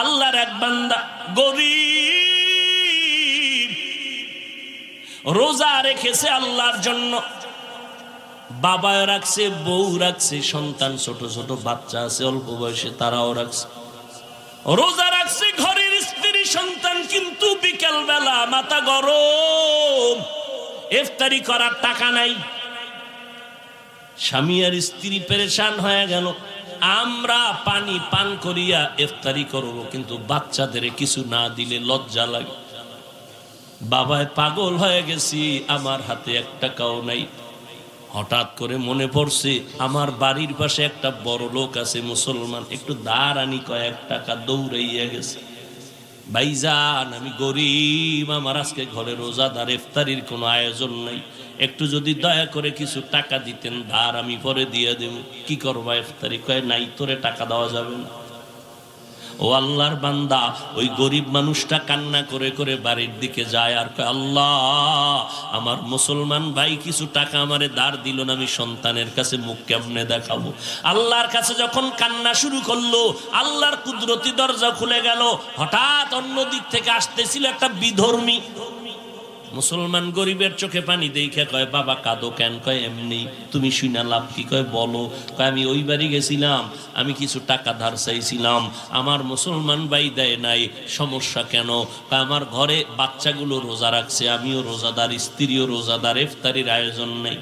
আল্লাহর এক বান্দা গরীব, রোজা রেখেছে আল্লাহর জন্য। বাবাও রাখছে, বউ রাখছে, সন্তান ছোট ছোট বাচ্চা আছে অল্প বয়সে, তারাও রাখছে, রোজা রাখছে ঘরের স্ত্রী সন্তান। কিন্তু বিকেল বেলা মাথা গরম, ইফতারি করার টাকা নাই। স্বামী আর স্ত্রী পেরেশান হয়ে গেল। আমরা পানি পান করিয়া ইফতারি করব, কিন্তু বাচ্চাদের কিছু না দিলে লজ্জা লাগে। বাবায় পাগল হয়ে গেছি, আমার হাতে এক টাকাও নাই। হঠাৎ করে মনে পড়ছে আমার বাড়ির পাশে একটা বড় লোক আছে মুসলমান, একটু ধার আনি কয়েক টাকা। দৌড়াইয়া গেছে, ভাইজান আমি গরিব, আমার আজকে ঘরে রোজাদার, ইফতারির কোনো আয়োজন নাই, একটু যদি দয়া করে কিছু টাকা দিতেন, ধার আমি পরে দিয়ে দেব। কি করবা ইফতারি? কয় নাই, তোরে টাকা দেওয়া যাবে না। ও আল্লাহর বান্দা, ওই গরিব মানুষটা কান্না করে করে বাড়ির দিকে যায় আর কয়, আল্লাহ আমার মুসলমান ভাই কিছু টাকা আমারে ধার দিল না, আমি সন্তানের কাছে মুখ কেমনে দেখাবো? আল্লাহর কাছে যখন কান্না শুরু করলো, আল্লাহর কুদরতি দরজা খুলে গেল। হঠাৎ অন্য দিক থেকে আসতেছিল একটা বিধর্মী মুসলমান, গরিবের চোখে পানি দেখে কয়, বাবা কাঁদো কেন? কয় এমনি। তুমি শুনা লাভ কি? কয় বলো। কয় আমি ওই বাড়ি গেছিলাম, আমি কিছু টাকা ধার চাইছিলাম, আমার মুসলমান ভাই দেয় নাই। সমস্যা কেন? কয় আমার ঘরে বাচ্চাগুলো রোজা রাখছে, আমিও রোজাদার, স্ত্রীও রোজাদার, ইফতারির আয়োজন নেই।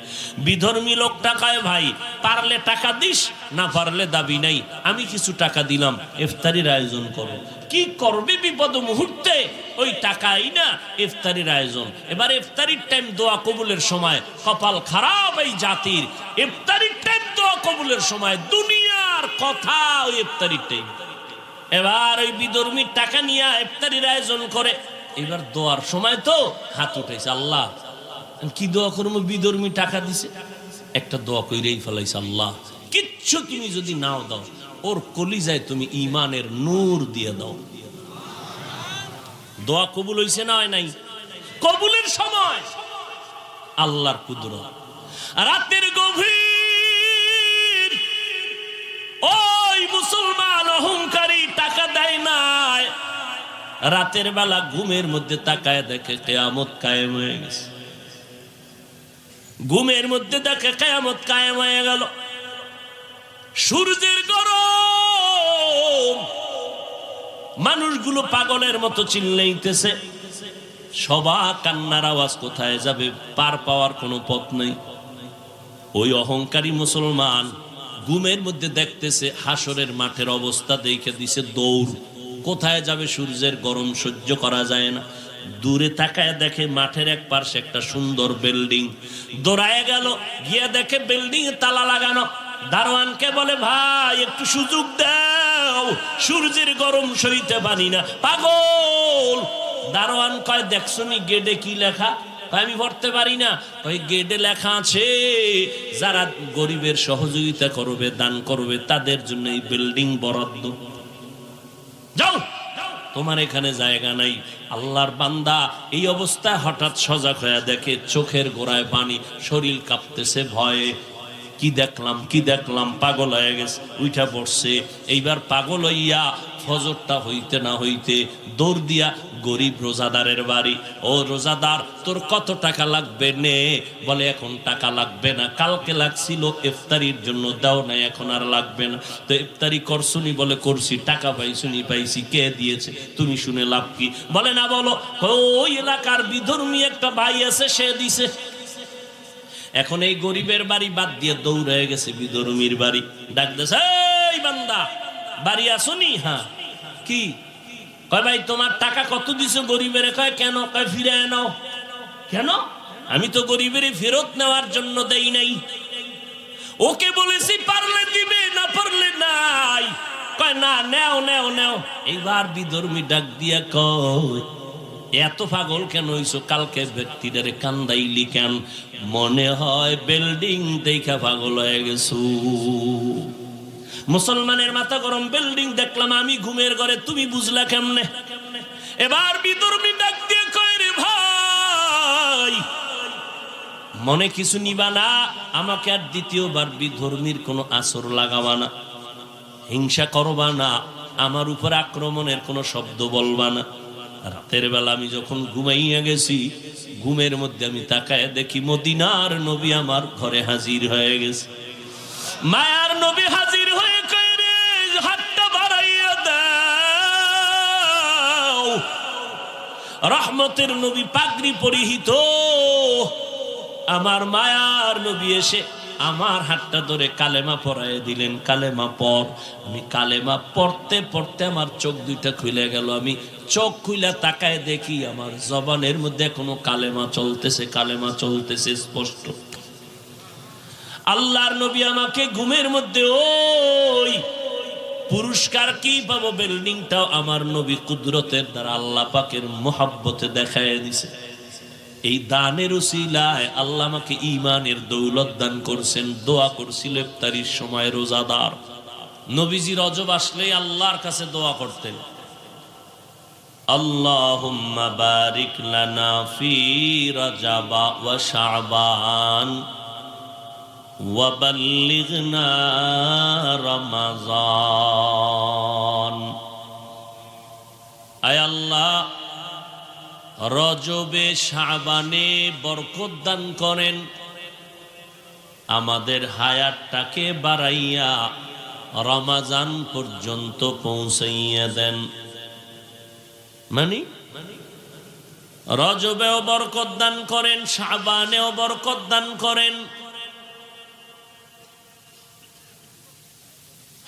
বিধর্মী লোকটা কয়, ভাই পারলে টাকা দিস, না পারলে দাবি নাই, আমি কিছু টাকা দিলাম, ইফতারির আয়োজন করো। কি করবে বিপদ মুহূর্তে? ওই টাকাই না ইফতারির আয়োজন। এবার ইফতারির টাইম, দোয়া কবুলের সময়, কপাল খারাপ এই জাতির। ইফতারির টাইম, দোয়া কবুলের সময়, দুনিয়ার কথা ওই ইফতারির টাইম। এবার ওই বিধর্মীর টাকা নিয়ে ইফতারির আয়োজন করে। এবার দোয়ার সময় তো হাত উঠেছে, আল্লাহ কি দোয়া করবো? বিধর্মী টাকা দিছে, একটা দোয়া কইরেই ফেলাইছে, আল্লাহ কিচ্ছু তুমি যদি নাও দাও, ওর কলিজায় তুমি ঈমানের নূর দিয়ে দাও। দোয়া কবুল হইছে না হয় নাই? কবুলের সময় আল্লাহর কুদরত। রাতের গভীর, ওই মুসলমান অহংকারী টাকা দেয় নাই। রাতের বেলা ঘুমের মধ্যে তাকায় দেখে কিয়ামত কায়েম হয়ে গেছে। ঘুমের মধ্যে দেখে কিয়ামত কায়েম হয়ে গেল। সূর্যের গরম, মানুষগুলো পাগলের মতো চিল্লাইতেছে। সবার কান্নার আওয়াজ কোথায় যাবে? পার পাওয়ার কোনো পথ নেই। ওই অহংকারী মুসলমান ঘুমের মধ্যে দেখতেছে হাসরের মাঠের অবস্থা, দেখে দিছে দৌড়। কোথায় যাবে? সূর্যের গরম সহ্য করা যায় না। দূরে তাকায় দেখে মাঠের এক পাশে একটা সুন্দর বিল্ডিং। দৌড়ায় গেল, গিয়ে দেখে বিল্ডিং এ তালা লাগানো। দারোয়ানকে বলে, ভাই একটু সুযোগ দাও, সূর্যের গরম সইতে পারি না। পাগল! দারোয়ান কয়, দেখছনি গেটে কি লেখা? আমি পড়তে পারি না। ওই গেটে লেখা আছে, যারা গরিবের সহযোগিতা করবে, দান করবে, তাদের জন্য এই বিল্ডিং বরাদ্দ। যাও, তোমার এখানে জায়গা নাই। আল্লাহর বান্দা এই অবস্থায় হঠাৎ সজাগ হয়ে দেখে চোখের গোড়ায় পানি, শরীর কাঁপতেছে ভয়ে। কি দেখলাম, কি দেখলাম? পাগল হয়ে গেছে, উঠা পড়ছে। এইবার পাগল হইয়া ফজরটা হইতে না হইতে দৌড় দিয়া গরিব রোজাদারের বাড়ি। ও রোজাদার, তোর কত টাকা লাগবে? নে। বলে এখন টাকা লাগবে না, কালকে লাগছিল ইফতারির জন্য, দাও নাই, এখন আর লাগবে না। তো ইফতারি করছুনি? বলে করছি। টাকা পাইছুনি? পাইছি। কে দিয়েছে? তুমি শুনে লাভ কি? বলে না। বলো। ওই এলাকার বিধর্মী একটা ভাই আছে, সে দিছে। এখন এই গরিবের বাড়ি বাদ দিয়ে দৌড় হয়ে গেছে বিধর্মীর বাড়ি। ডাক দেছে, এই বান্দা বাড়ি আসনি? হ্যাঁ। কি? কয় ভাই তোমার টাকা কত দিছো গরিবের? কয় কেন? কয় ফিরে নাও। কেন? আমি তো গরিবের ফেরত নেওয়ার জন্য দেই নাই, ওকে বলেছি পারলে দিবে, না পারলে নাই। কয় না, নেও নেও নেও। এইবার বিধর্মী ডাক দিয়া কয়, এত পাগল কেন হইছো? কালকে ব্যক্তিটারে কান্দাইলি কেন? মনে হয় বিল্ডিং দেখা পাগল হয়ে গেছো। মুসলমানের মাথা গরম। বিল্ডিং দেখলাম আমি ঘুমের ঘরে, তুমি বুঝলা কেমনে? এবার বিধর্মী ডাক দিয়ে কয়, রে ভাই মনে কিছু নিবা না, আমাকে আর দ্বিতীয়বার বিধর্মীর কোনো আসর লাগাবা না, হিংসা করবা না। আমার উপর আক্রমণের কোনো শব্দ বলবা না। রাতের বেলা আমি যখন ঘুমাইয়া গেছি, ঘুমের মধ্যে আমি তাকায় দেখি মদিনার নবী আমার ঘরে হাজির হয়ে গেছে। মায়ার নবী হাজির হয়ে কই রে, হাতটা বাড়াইয়া দাও। রহমতের নবী পাগড়ি পরিহিত আমার মায়ার নবী এসে আমার হাতটা ধরে কালেমা পড়ায় দিলেন, কালেমা পড়। আমি কালেমা পড়তে পড়তে আমার চোখ দুইটা খুলে গেল। আমি চোখ খুলে তাকায় দেখি আমার জবানের মধ্যে কোনো কালেমা চলতেছে, কালেমা চলতেছে স্পষ্ট। আল্লাহর নবী আমাকে ঘুমের মধ্যে ওই পুরস্কার কি পাবো বিল্ডিংটাও আমার নবী কুদরতের দ্বারা আল্লাহ পাকের মোহাব্বতে দেখায় দিছে। এই দানের উসিলায় আল্লাহ আমাকে ঈমানের দৌলত দান করছেন। দোয়া করছিল ইফতারির সময় রোজাদার নবীজি রজব আসলেই আল্লাহর কাছে দোয়া করতেন, আল্লাহুম্মা বারিক লানা ফি রজব ওয়া শাবান ওয়া বাল্লিগনা রমাজান। আয় আল্লাহ, রজবে শাবানে বরকত দান করেন, আমাদের হায়াতটাকে বাড়াইয়া রমাজান পর্যন্ত পৌঁছাইয়া দেন। মানে রজবেও বরকত দান করেন, শাবানেও বরকত দান করেন,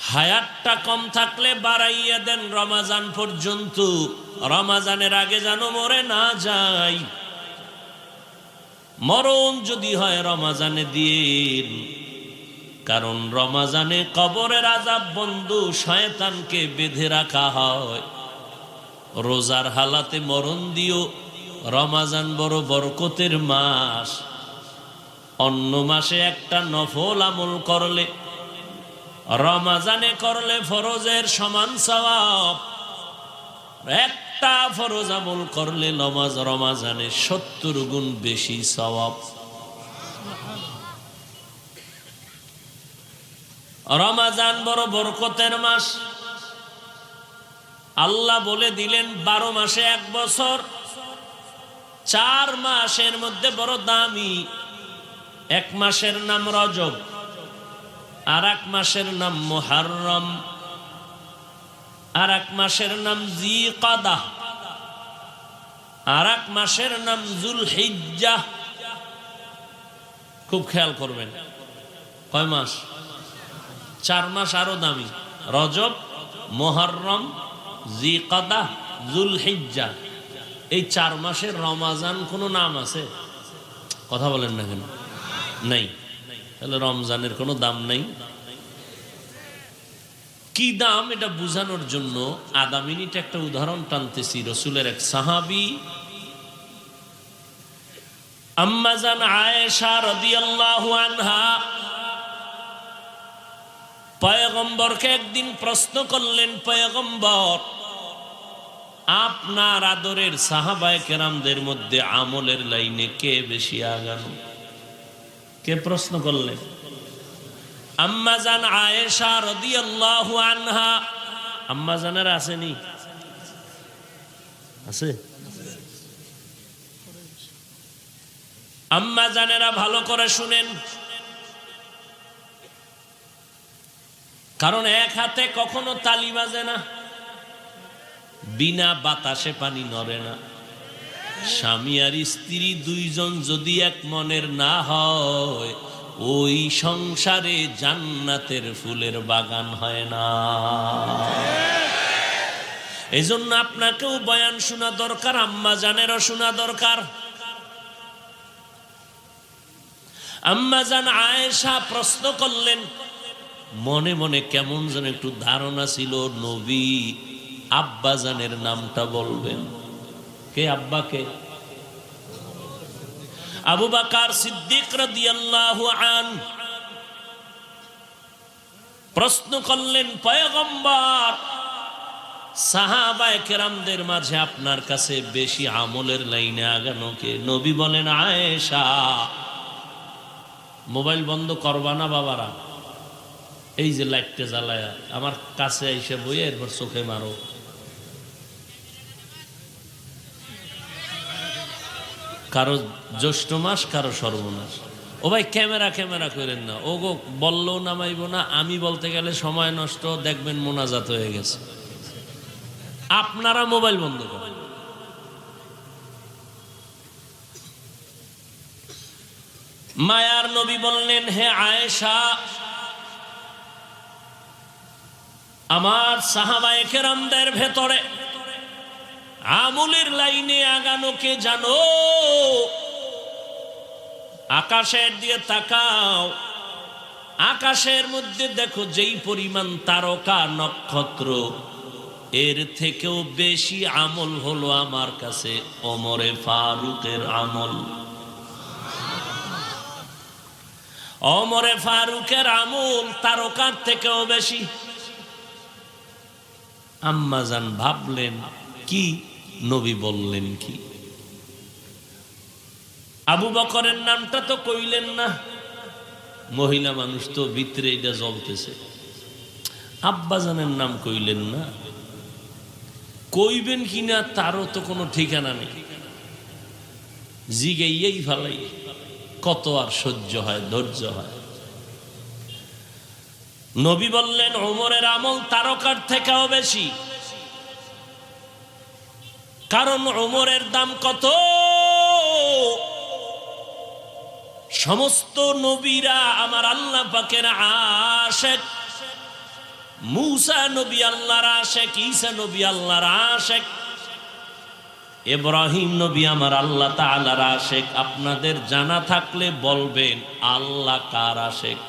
হায়াতটা কম থাকলে বাড়াইয়া দেন রমাজান পর্যন্ত। রমাজানের আগে যেন মরে না যাই, মরণ যদি হয় রমাজানে দিন, কারণ রমাজানে কবরের আযাব বন্ধু শয়তানকে বেঁধে রাখা হয়। রোজার হালাতে মরণ দিও, রমাজান বড় বরকতের মাস। অন্য মাসে একটা নফল আমল করলে রমাজানে করলে ফরজের সমান সওয়াব, একটা ফরজ আমল করলে রমাজানে 70 গুণ বেশি সওয়াব। রমাজান বড় বরকতের মাস। আল্লাহ বলে দিলেন 12 মাসে 1 বছর, 4 মাসের মধ্যে বড় দামি। 1 মাসের নাম রজব, আর 1 মাসের নাম মুহররম, আর 1 মাসের নাম জিকাদা, আর 1 মাসের নাম যুলহিজ্জা। খুব খেয়াল করবেন, কয় মাস? 4 মাস আরো দামি, রজব, মুহররম, জিকাদা, যুলহিজ্জা। এই 4 মাসের রমাজান কোনো নাম আছে? কথা বলেন না কেন? নাই। তাহলে রমজানের কোনো দাম নাই। কি দাম এটা বুঝানোর জন্য আধা মিনিট একটা উদাহরণ টানতেছি। রসুলের এক সাহাবী আম্মা জান আয়েশা রাদিয়াল্লাহু আনহা পয়গম্বরকে একদিন প্রশ্ন করলেন, পয়গম্বর, আপনার আদরের সাহাবায়ে কেরামদের মধ্যে আমলের লাইনে কে বেশি আগানো? কে প্রশ্ন করলেন? আম্মা জান আয়েশা রাদিয়াল্লাহু আনহা। আম্মা জানের আসেনি? আছে? আম্মা জানেরা ভালো করে শুনেন, কারণ এক হাতে কখনো তালি বাজে না, বিনা বাতাসে পানি নড়ে না। স্বামী আর স্ত্রী দুইজন যদি এক মনের না হয়, ওই সংসারে জান্নাতের ফুলের বাগান হয় না। এই জন্য আপনাকেও বয়ান শোনা দরকার, আম্মা জানেরও শোনা দরকার। আম্মা জান আয়েশা প্রশ্ন করলেন, মনে মনে কেমন যেন একটু ধারণা ছিল নবী আব্বা জানের নামটা বলবেন। কে আব্বা? কে? আবু বকর সিদ্দিক রাদিয়াল্লাহু আনহু। প্রশ্ন করলেন, পয়গম্বর, সাহাবায়ে কেরামদের মাঝে আপনার কাছে বেশি আমলের লাইনে আগানো কে? নবী বলেন, আয়েশা। মোবাইল বন্ধ করবা না বাবারা, এই যে লাইটটা জ্বালায় আমার কাছে এসে বইয়ে এরপর চোখে মারো। কারো জ্যৈষ্ঠ মাস, কারো সর্বনাশ। ও ভাই ক্যামেরা করেন না, ও গো বললেও নামাইব না, আমি বলতে গেলে সময় নষ্ট, দেখবেন মোনাজাত হয়ে গেছে। আপনারা মোবাইল বন্ধ করেন। মায়ার নবী বললেন, হে আয়েশা, আমার সাহাবায়ে কেরামদের ভেতরে আমলের লাইনে আগানোকে জানো? আকাশের দিয়ে তাকাও, আকাশের মধ্যে দেখো যেই পরিমাণ তারকা নক্ষত্র, এর থেকেও বেশি আমল হলো আমার কাছে ওমরে ফারুকের আমল। ওমরে ফারুকের আমল তারকার থেকেও বেশি। আম্মাজান ভাবলেন কি, নবী বললেন কি? আবু বকরের নামটা তো কইলেন না, মহিলা মানুষ তো ভিতরে এটা জ্বলতেছে। আব্বাজানের নাম কইলেন না, কইবেন কিনা তারও তো কোনো ঠিকানা নেই। জিগাইয়েই ফালাই, কত আর সহ্য হয়, ধৈর্য হয়। নবী বললেন ওমরের আমল তারকার থেকেও বেশি, কারণ ওমরের দাম কত? সমস্ত নবীরা আমার আল্লাহ পাকের আশিক। মূসা নবী আল্লাহর আশিক, ঈসা নবী আল্লাহর আশিক, ইব্রাহিম নবী আমার আল্লাহ তাআলার আশিক। আপনাদের জানা থাকলে বলবেন আল্লাহ কার আশিক?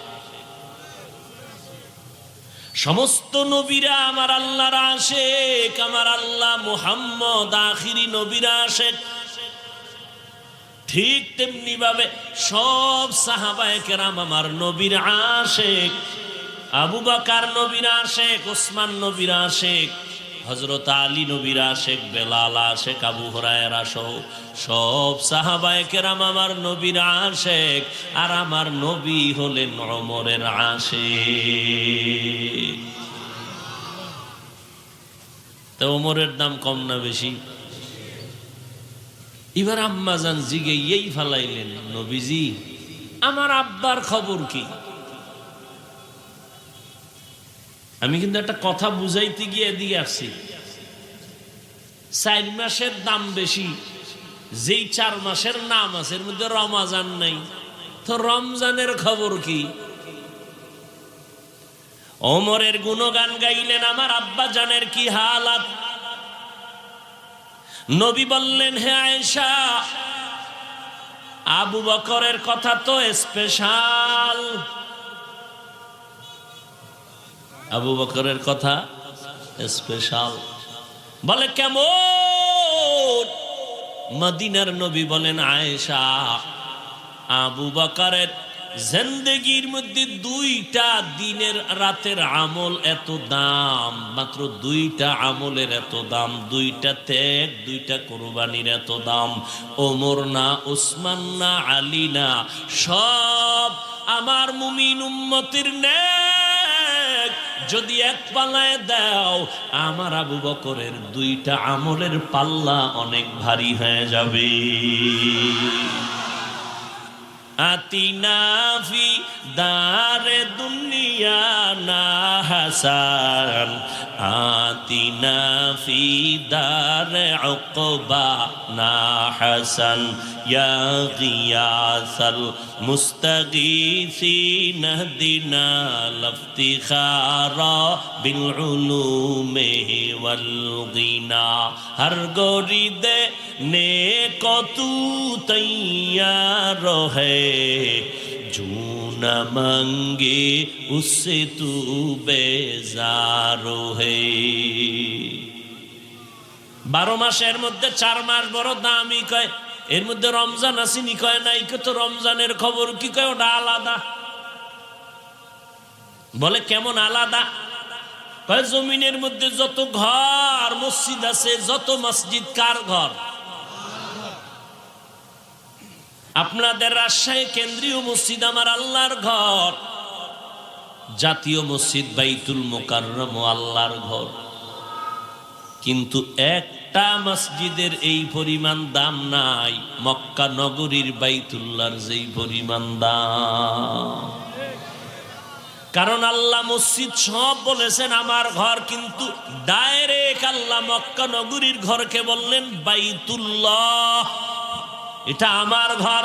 সমস্ত নবীরা আমার আল্লাহর আশিক, আমার আল্লাহ মুহাম্মদ আখিরি নবীর আশিক। ঠিক তেমনি ভাবে সব সাহাবায়ে কেরাম আমার নবীর আশিক। আবু বকর নবীর আশিক, ওসমান নবীর আশিক, হযরত আলী নবীর আশিক, বেলাল আশিক, আবু হুরায়রা সহ সব সাহাবায়ে কেরাম আমার নবীর আশিক। আর আমার নবী হলেন ওমরের আশিক। তো ওমরের দাম কম না বেশি? এবার আম্মাজান জিগাইয়েই ফালাইলেন, নবীজি আমার আব্বার খবর কি? আমি কিন্তু একটা কথা বুঝাইতে গিয়ে এদিকে আসছি। 4 মাসের দাম বেশি, যেই 4 মাসের নাম আছে এর মধ্যে রমজান নাই, তো রমজানের খবর কি? ওমরের গুণগান গাইলেন, আমার আব্বা জানের কি হালাত। নবী বললেন, হে আয়েশা, আবু বকরের কথা তো স্পেশাল। আবু বকরের কথা স্পেশাল। বলে কেমন? মদিনার নবী বলেন, আয়েশা, আবু বকরের জিন্দেগির মধ্যে 2টা দিনের রাতের আমল এত দাম, মাত্র 2টা আমলের এত দাম, 2টা ত্যাগ, 2টা কুরবানির এত দাম। ওমর না, উসমান না, আলী না, সব আমার মুমিন উম্মতের নেক যদি এক পাল্লায় দাও, আমার আবু বকরের 2টা আমলের পাল্লা অনেক ভারী হয়ে যাবে। আতিনা ফি দারে দুনিয়া না হাসান, আতিনা ফি দারে উকবা না হাসান, ইয়া গিয়াসাল মুস্তাগীসিন ইহদিনা লিফতিখারা বিল উলুমি ওয়াল গিনা। হর গরিদে নে কতু তৈয়ার है, जो न मांगे उससे तू बेजार है। 12 মাসের মধ্যে 4 মাস বড় দামি কয়, এর মধ্যে রমজান আসেনি কয় নাই, তো রমজানের খবর কি কয়? ওটা আলাদা। বলে কেমন আলাদা? কয় জমিনের মধ্যে যত ঘর মসজিদ আছে, যত মসজিদ কার ঘর? আপনাদের রাজশাহী কেন্দ্রীয় মসজিদ আমার আল্লাহর ঘর। জাতীয় মসজিদ বাইতুল মুকাররম আল্লাহর ঘর, কিন্তু একটা মসজিদের এই পরিমাণ দাম নাই মক্কা নগরীর বাইতুল্লাহর যেই পরিমাণ দাম। কারণ আল্লাহ মসজিদ সব বলেছেন আমার ঘর, কিন্তু ডাইরেক্ট আল্লাহ মক্কা নগরীর ঘরকে বললেন বাইতুল্লাহ, এটা আমার ঘর।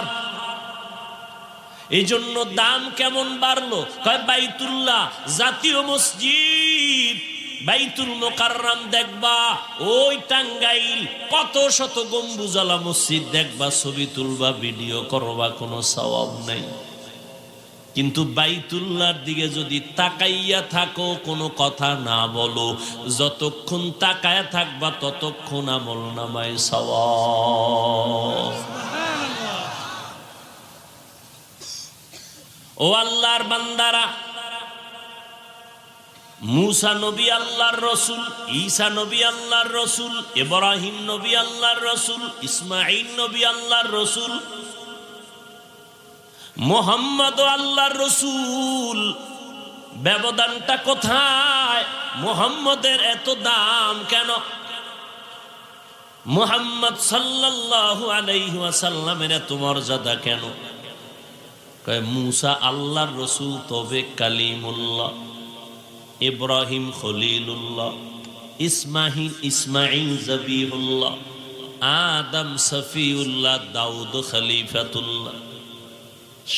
এই জন্য দাম কেমন বাড়লো? কয় বাইতুল্লাহ জাতীয় মসজিদ বাইতুল মুকাররম দেখবা, ওই টাঙ্গাইল কত শত গম্বুজওয়ালা মসজিদ দেখবা, ছবি তুলবা, ভিডিও করবা, কোনো সওয়াব নাই। কিন্তু বাইতুল্লাহর দিকে যদি তাকাইয়া থাকো, কোনো কথা না বলো, যতক্ষণ তাকায়া থাকবা ততক্ষণ আমল নামায় সওয়াব। ও আল্লাহর বান্দারা, মুসা নবী আল্লাহর রসুল, ঈসা নবী আল্লাহর রসুল, ইব্রাহিম নবী আল্লাহর রসুল, ইসমাঈল নবী আল্লাহর রসুল, মুহাম্মদ আল্লাহর রসুল। ব্যবধানটা কোথায়? মুহাম্মদের এত দাম কেন? মুহাম্মদ সাল্লাল্লাহু আলাইহি ওয়াসাল্লামের এত মর্যাদা কেন? কয় মুসা আল্লাহর রসুল তবে কালিমুল্লাহ, ইব্রাহিম খলিলুল্লাহ, ইসমাঈল জবিহুল্লাহ, আদম সফিউল্লাহ, দাউদ খলিফাতুল্লাহ।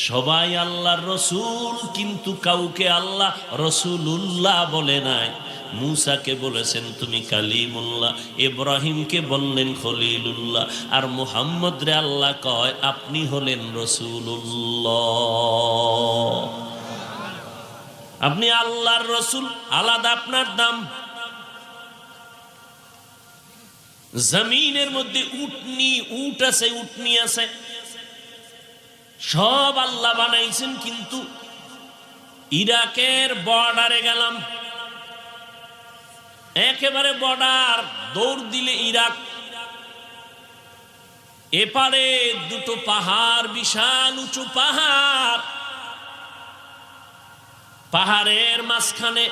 সবাই আল্লাহর রসুল, কিন্তু কাউকে আল্লাহ রসুলুল্লাহ বলে নাই। মুসাকে বলেছেন তুমি কালিমুল্লাহ, ইব্রাহিমকে বললেন খলিলুল্লাহ, আর মুহাম্মদ রে আল্লাহ কয় আপনি হলেন রসুলুল্লাহ। আপনি আল্লাহর রসুল, আলাদা আপনার দাম। জমিনের মধ্যে উট আছে, উটনি আছে, সব আল্লাহ বানাইছেন, কিন্তু ইরাকের বর্ডারে গেলাম, একেবারে বর্ডার, দৌড় দিলে ইরাক, এপারে দুটো পাহাড়, বিশাল উঁচু পাহাড়, পাহাড়ের মাঝখানে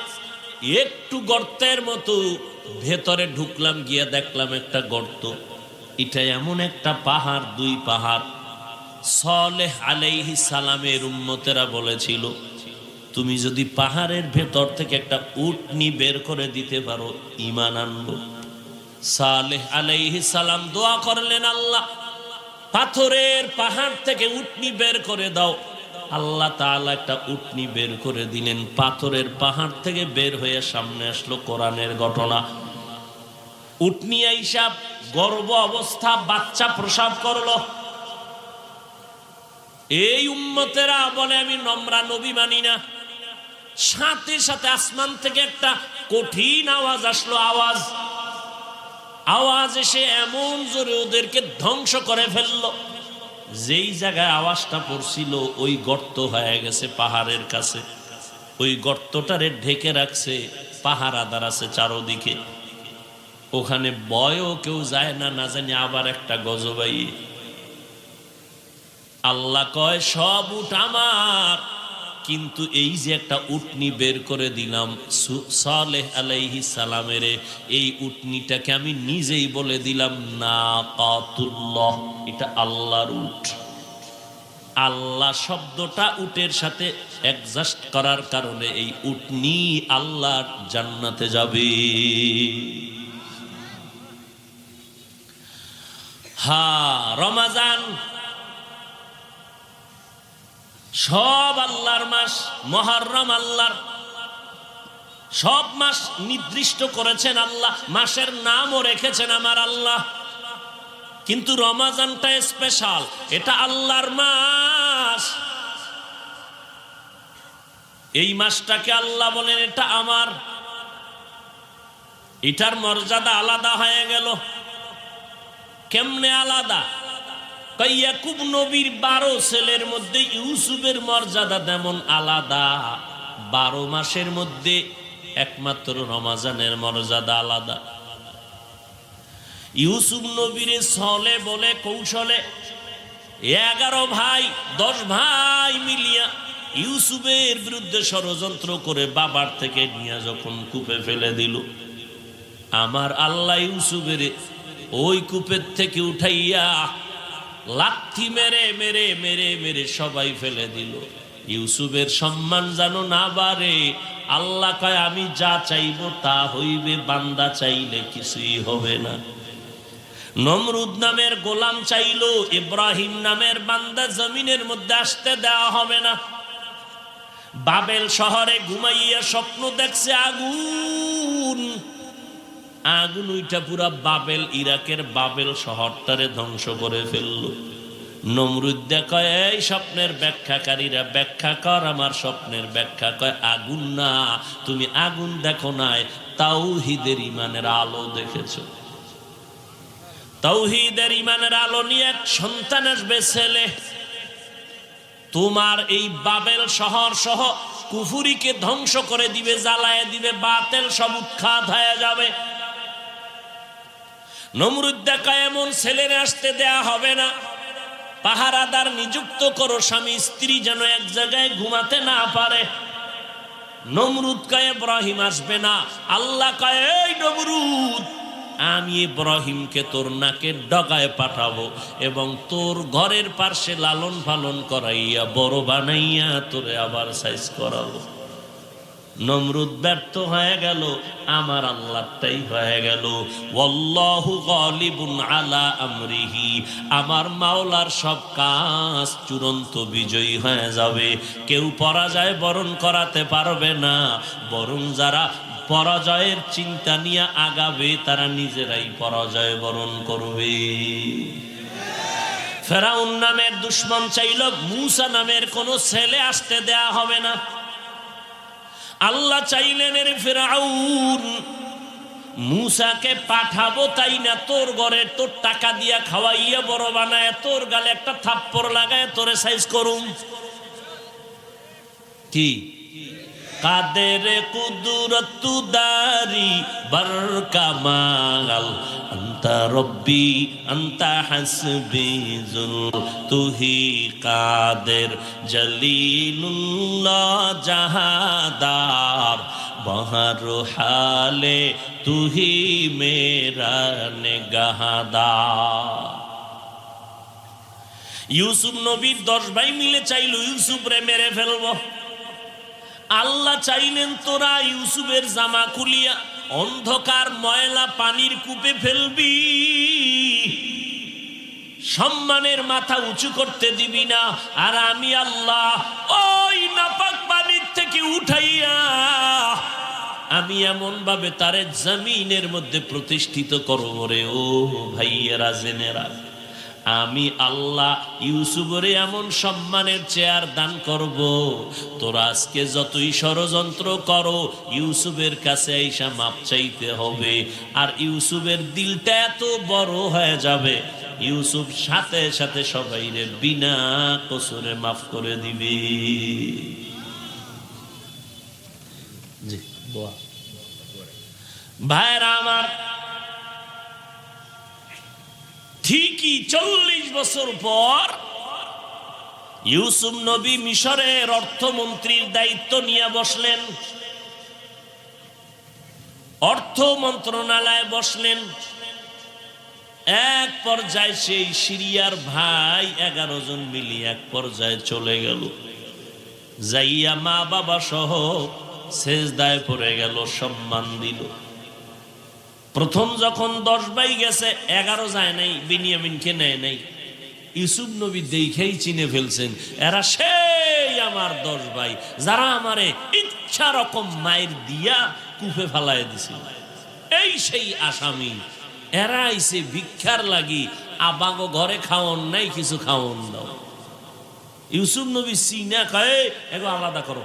একটু গর্তের মতো, ভেতরে ঢুকলাম, গিয়া দেখলাম একটা গর্ত। এটা এমন একটা পাহাড়, দুই পাহাড়। সালেহ আলাইহিস সালামের উম্মতেরা বলেছিল তুমি যদি পাহাড়ের ভেতর থেকে একটা উটনি বের করে দিতে পারো ঈমান আনবো। সালেহ আলাইহিস সালাম দোয়া করলেন, আল্লাহ পাথরের পাহাড় থেকে উটনি বের করে দাও। আল্লাহ তাআলা একটা উটনি বের করে দিলেন। পাথরের পাহাড় থেকে বের হয়ে সামনে আসলো কোরআনের ঘটনা। উটনি আইসা গর্ভ অবস্থা বাচ্চা প্রসব করলো। এই উম্মতেরা বলে আমি নম্রা নবী মানি না। সাথে সাথে আসমান থেকে একটা কঠিন আওয়াজ আসলো। আওয়াজ এসে এমন জোরে ওদেরকে ধ্বংস করে ফেললো। যেই জায়গায় আওয়াজটা পড়ছিল ওই গর্ত হয়ে গেছে পাহাড়ের কাছে। ওই গর্তটারে ঢেকে রাখছে, পাহারাদার আছে চারোদিকে। ওখানে বয়ও কেউ যায় না, না জানি আবার একটা গজবাই। আল্লাহ কয় সব উট আমার, কিন্তু এই যে একটা উটনি বের করে দিলাম সালেহ আলাইহিস সালামের, এই উটনিটাকে আমি নিজেই বলে দিলাম নাকাতুল্লাহ, এটা আল্লাহর উট। আল্লাহ শব্দটা উটের সাথে অ্যাডজাস্ট করার কারণে এই উটনি আল্লাহর জান্নাতে যাবে। রমাজান সব আল্লাহর মাস, মুহররম আল্লাহর, সব মাস নির্দিষ্ট করেছেন আল্লাহ, মাসের নামও রেখেছেন আমার আল্লাহ। কিন্তু রমাজানটা স্পেশাল, এটা আল্লাহর মাস। এই মাসটাকে আল্লাহ বলেন এটা আমার। এটার মর্যাদা আলাদা হয়ে গেল। কেমনে আলাদা? ইয়াকুব নবীর 12 ছেলের মধ্যে ইউসুফের মর্যাদা যেমন আলাদা, 12 মাসের মধ্যে একমাত্র রমাজানের মর্যাদা আলাদা। ইউসুফ নবীরে ছলে বলে কৌশলে 11 ভাই 10 ভাই মিলিয়া ইউসুফের বিরুদ্ধে ষড়যন্ত্র করে বাবার থেকে নিয়ে যখন কূপে ফেলে দিল, আমার আল্লাহ ইউসুফের ওই কূপের থেকে উঠাইয়া লাথি মেরে মেরে মেরে মেরে সবাই ফেলে দিল। ইউসুফের সম্মান যেন না বাড়ে, আল্লাহ কয় আমি যা চাইব তা হইবে, বান্দা চাইলে কিছুই হবে না। নমরুদ নামের গোলাম চাইলো ইব্রাহিম নামের বান্দা জমিনের মধ্যে আসতে দেওয়া হবে না। বাবেল শহরে ঘুমাইয়া স্বপ্ন দেখছে আগুন, আগুন ওইটা পুরা বাবেল, ইরাকের বাবেল শহরটারে ধ্বংস করে ফেললো। নমরুদ দেখায় এই স্বপ্নের ব্যাখ্যাকারীরা ব্যাখ্যা কর আমার স্বপ্নের ব্যাখ্যা। কয় আগুন না, তুমি আগুন দেখো নাই, তাওহীদের ঈমানের আলো দেখেছো। তাওহীদের ঈমানের আলো নিয়ে এক সন্তান আসবে, ছেলে। তোমার এই বাবেল শহর সহ কুফুরিকে ধ্বংস করে দিবে, জ্বালায় দিবে, বাতিল সব উৎখাত হয়ে যাবে। নমরুদ দেখায় এমন ছেলের আসতে দেয়া হবে না, পাহারাদার নিযুক্ত করো, স্বামী স্ত্রী যেন এক জায়গায় ঘুমাতে না পারে। নমরুদ কয় ইব্রাহিম আসবে না। আল্লাহ কয় এই নমরুদ, আমি ইব্রাহিমকে তোর নাকের ডগায় পাঠাবো এবং তোর ঘরের পাশে লালন পালন করাইয়া বড় বানাইয়া তোরে আবার সাইজ করাবো। নমরুদ ব্যর্থ হয়ে গেল, আমার আল্লাহটাই হয়ে গেল। ওয়াল্লাহু গালিবুন আলা আমরিহি, আমার মাওলার সব কাজ চূড়ান্ত বিজয়ী হয়ে যাবে। কেউ পরাজয় বরণ করাতে পারবে না, বরং যারা পরাজয়ের চিন্তা নিয়ে আগাবে তারা নিজেরাই পরাজয় বরণ করবে। ফেরাউন নামের দুশমন চাইল মূসা নামের কোন ছেলে আসতে দেয়া হবে না। আল্লাহ চাইলেন এর ফেরাউন, মূসাকে পাঠাবো তাই না, তোর ঘরে তোর টাকা দিয়া খাওয়াইয়া বড় বানায়, তোর গালে একটা থাপ্পড় লাগায় তোরে সাইজ করুম। কি কাদের কুদরত দারি বরকামাল, আন্তা রব্বি আন্তা হাসবি জুল, তুহি কাদের জলিলুল্লাহ জাহাদার, বহর হালে তুহি মেরা নেগাহদার। ইউসুফ নবীর 10 ভাই মিলে চাইল ইউসুফ রে মেরে ফেলবো। আল্লাহ চাইলেন তোরা ইউসুফের জামা খুলিয়া অন্ধকার ময়লা পানির কূপে ফেলবি, সম্মানের মাথা উঁচু করতে দিবি না। আর আমি আল্লাহ ওই নাপাক পানির থেকে উঠাইয়া আমি এমন ভাবে তারে জমিনের মধ্যে প্রতিষ্ঠিত করব রে। ও ভাইয়েরা জেনেরা, আমি আল্লাহ ইউসুফরে এমন সম্মানের চেয়ার দান করব, তোরা আজকে যতই ষড়যন্ত্র করো ইউসুফের কাছে আইসা মাপ চাইতে হবে। আর ইউসুফের দিলটা এত বড় হয়ে যাবে, ইউসুফ সাথে সাথে সবাইরে বিনা কসুরে মাফ করে দিবে। জি দোয়া। ভাইরা আমার, ঠিকই 40 বছর পর ইউসুফ নবী মিশরের অর্থমন্ত্রীর দায়িত্ব নিয়ে বসলেন, অর্থ মন্ত্রণালয়ে বসলেন। এক পর্যায়ে সেই সিরিয়ার ভাই 11 জন মিলিয়ে এক পর্যায়ে চলে গেল, যাইয়া মা বাবা সহ সেজদায় পড়ে গেল, সম্মান দিল। প্রথম যখন 10 ভাই গেছে, 11 যায় নাই, বিনিয়ামিনকে নেয় নাই। ইউসুফ নবী দেখেই চিনে ফেলছেন, এরা সেই আমার 10 ভাই যারা আমারে ইচ্ছা রকম মায়ের দিয়া কূপে ফালায় দিছিল। এই সেই আসামি, এরা আইছে ভিক্ষার লাগি, আবাগো ঘরে খাওয়ন নাই, কিছু খাওয়ন দাও। ইউসুফ নবী সিনা কয়ে এগো আলাদা করো।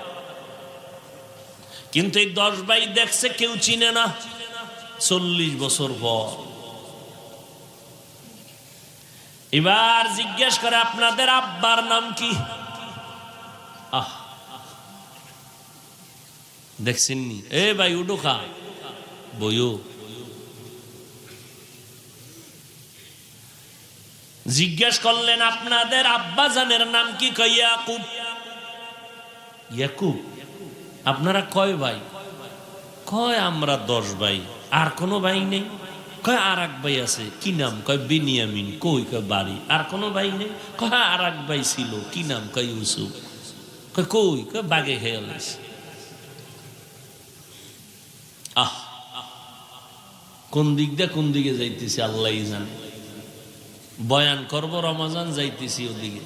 কিন্তু এই 10 ভাই দেখছে কেউ চিনে না। 40 বছর পর এবার জিজ্ঞেস করে, আপনাদের আব্বার নাম কি? দেখছেননি? এ ভাই উঠো, খা বইও। জিজ্ঞেস করলেন আপনাদের আব্বা জানের নাম কি? ইয়াকুব। ইয়াকুব আপনারা কয় ভাই? কয় আমরা 10 ভাই। আর কোনো ভাই নেই? কয় আর এক ভাই আছে। কি নাম? কয় বিনিয়ামিন। কই? কয় বাড়ি। আর কোনো ভাই নেই? কয় আর এক ভাই ছিল। কি নাম? কয় ইউসুফ। কয় কই? কয় বাগে খেয়ে গেছে। আহ, কোন দিক দিয়ে কোন দিকে যাইতেছি আল্লাহ জানে। বয়ান করব রমজান, যাইতেছি ওদিকে।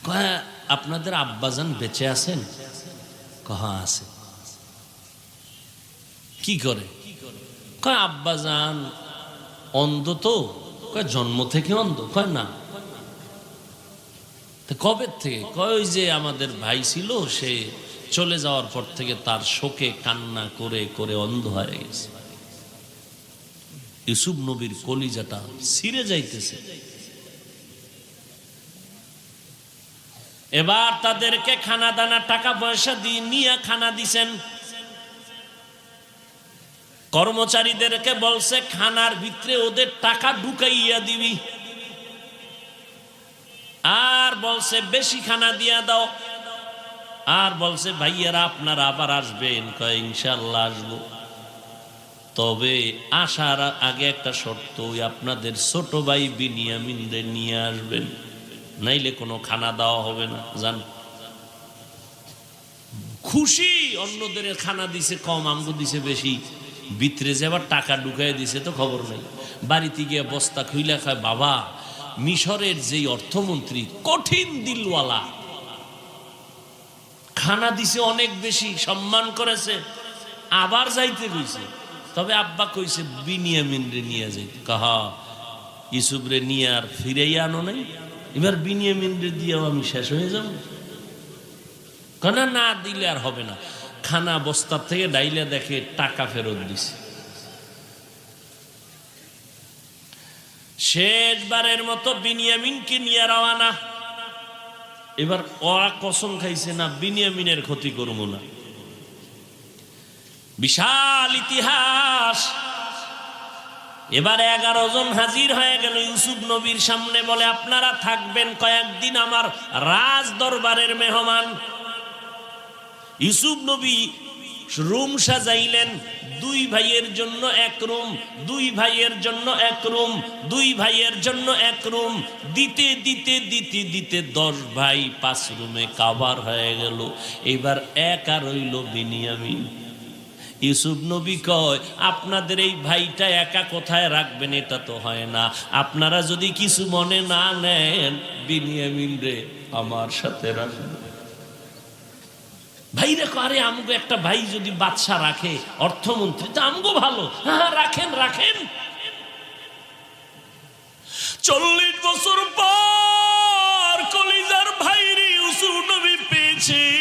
কয় আপনাদের আব্বাজান বেঁচে আছেন? কহা আছে। কি করে? কয় আব্বাজান অন্ধ তো। কয় জন্ম থেকে অন্ধ? কয় না। কবে থেকে? কয় ওই যে আমাদের ভাই ছিল, সে চলে যাওয়ার পর থেকে তার শোকে কান্না করে করে অন্ধ হয়ে গেছে। ইউসুফ নবীর কলিজাটা ছিঁড়ে যাইতেছে। এবার তাদেরকে খানা দানা টাকা পয়সা দিয়ে নিয়ে খানা দিছেন। কর্মচারীদেরকে বলছে খানার ভিতরে ওদের টাকা ঢুকাইয়া দিবি, আর বলছে বেশি খানা দিয়া দাও। আর বলছে ভাইয়ারা আপনারা আবার আসবেন? কয় ইনশাআল্লাহ আসবো, তবে আসার আগে একটা শর্ত, ওই আপনাদের ছোট ভাই বিনিয়ামিনদের নিয়ে আসবেন, নাইলে কোনো খানা দেওয়া হবে না। জান খুশি, অন্যদের খানা দিছে কম, আমগো দিছে বেশি। ভিতরে যে আবার টাকা ঢুকাই দিছে তো খবর নেই। বাড়িতে গিয়ে বস্তা খুইলা খায়, বাবা মিশরের যেই অর্থমন্ত্রী কঠিন দিলওয়ালা, খানা দিছে অনেক বেশি, সম্মান করেছে, আবার যাইতে কইছে। তবে আব্বা কইছে বিনিয়ামিন রে নিয়ে যাইতে। কাহা ইউসুফ রে নিয়ে আর ফিরাইয়া আনো নাই? এবার বিনিয়ামিন রে দিয়েও আমি শেষ হয়ে যাব? কেন না দিলে আর হবে না। খানা বস্তার থেকে ডাইলে দেখে টাকা ফেরত দিছে। শেষবারের মতো বিনিয়ামিনকে নিয়ে রওয়ানা। এবার ওরা কসম খাইছে, না বিনিয়ামিনের ক্ষতি করবো না। বিশাল ইতিহাস। এবার 11 জন হাজির হয়ে গেল ইউসুফ নবীর সামনে। বলে আপনারা থাকবেন কয়েকদিন আমার রাজ দরবারের মেহমান। ইউসুফ নবী রুম সাজাইলেন, 2 ভাইয়ের জন্য 1 রুম, 2 ভাইয়ের জন্য 1 রুম, 2 ভাইয়ের জন্য 1 রুম। দিতে দিতে দিতে দিতে 10 ভাই 5 রুমে কাভার হয়ে গেল। এবার একা রইল বিনিয়ামিন। ইউসুফ নবী কয়, আপনাদের এই ভাইটা একা কোথায় রাখবেন? এটা তো হয় না। আপনারা যদি কিছু মনে না নেন, বিনিয়ামিন রে আমার সাথে রাখবেন। ভাই রেখো। আরে আমগো একটা ভাই যদি বাদশা রাখে, অর্থমন্ত্রী, তো আমগো ভালো। হ্যাঁ রাখেন রাখেন। 40 বছর পর কলিজার ভাইরে ইউসুফ নবী পেয়েছেন।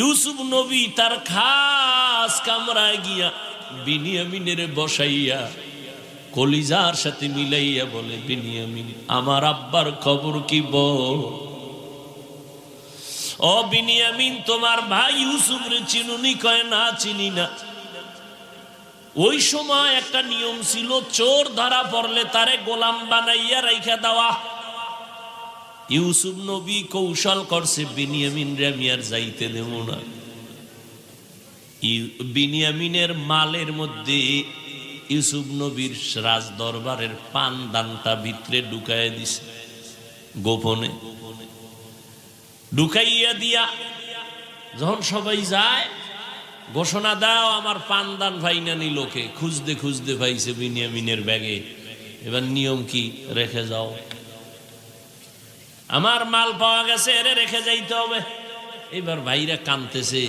ইউসুফ নবী তার খাস কামরায় গিয়া বিনিয়ামিনের বসাইয়া কলিজার সাথে মিলাইয়া বলে, বিনিয়ামিন আমার আব্বার খবর কি বল? ও বিনিয়ামিন তোমার ভাই ইউসুফ রে চিনুনি? কয় না চিনি না। ওই সময় একটা নিয়ম ছিল, চোর ধরা পড়লে তারে গোলাম বানাইয়া রাইখা দেওয়া। ইউসুফ নবী কৌশল করছে, বিনিয়ামিন রে আমি আর যাইতে দেব না। বিনিয়ামিনের মালের মধ্যে ইউসুফ নবীর রাজ দরবারের পান দানটা ভিতরে ঢুকাইয়া দিছে, গোপনে ঢুকাইয়া দিয়া যখন সবাই যায়, ঘোষণা দাও আমার পান দান ভাই নানি। লোকে খুঁজতে খুঁজতে পাইছে বিনিয়ামিনের ব্যাগে। এবার নিয়ম কি? রেখে যাও, আমার মাল পাওয়া গেছে, এরে রেখে যাইতে হবে। এবার ভাইরা কানতেছে,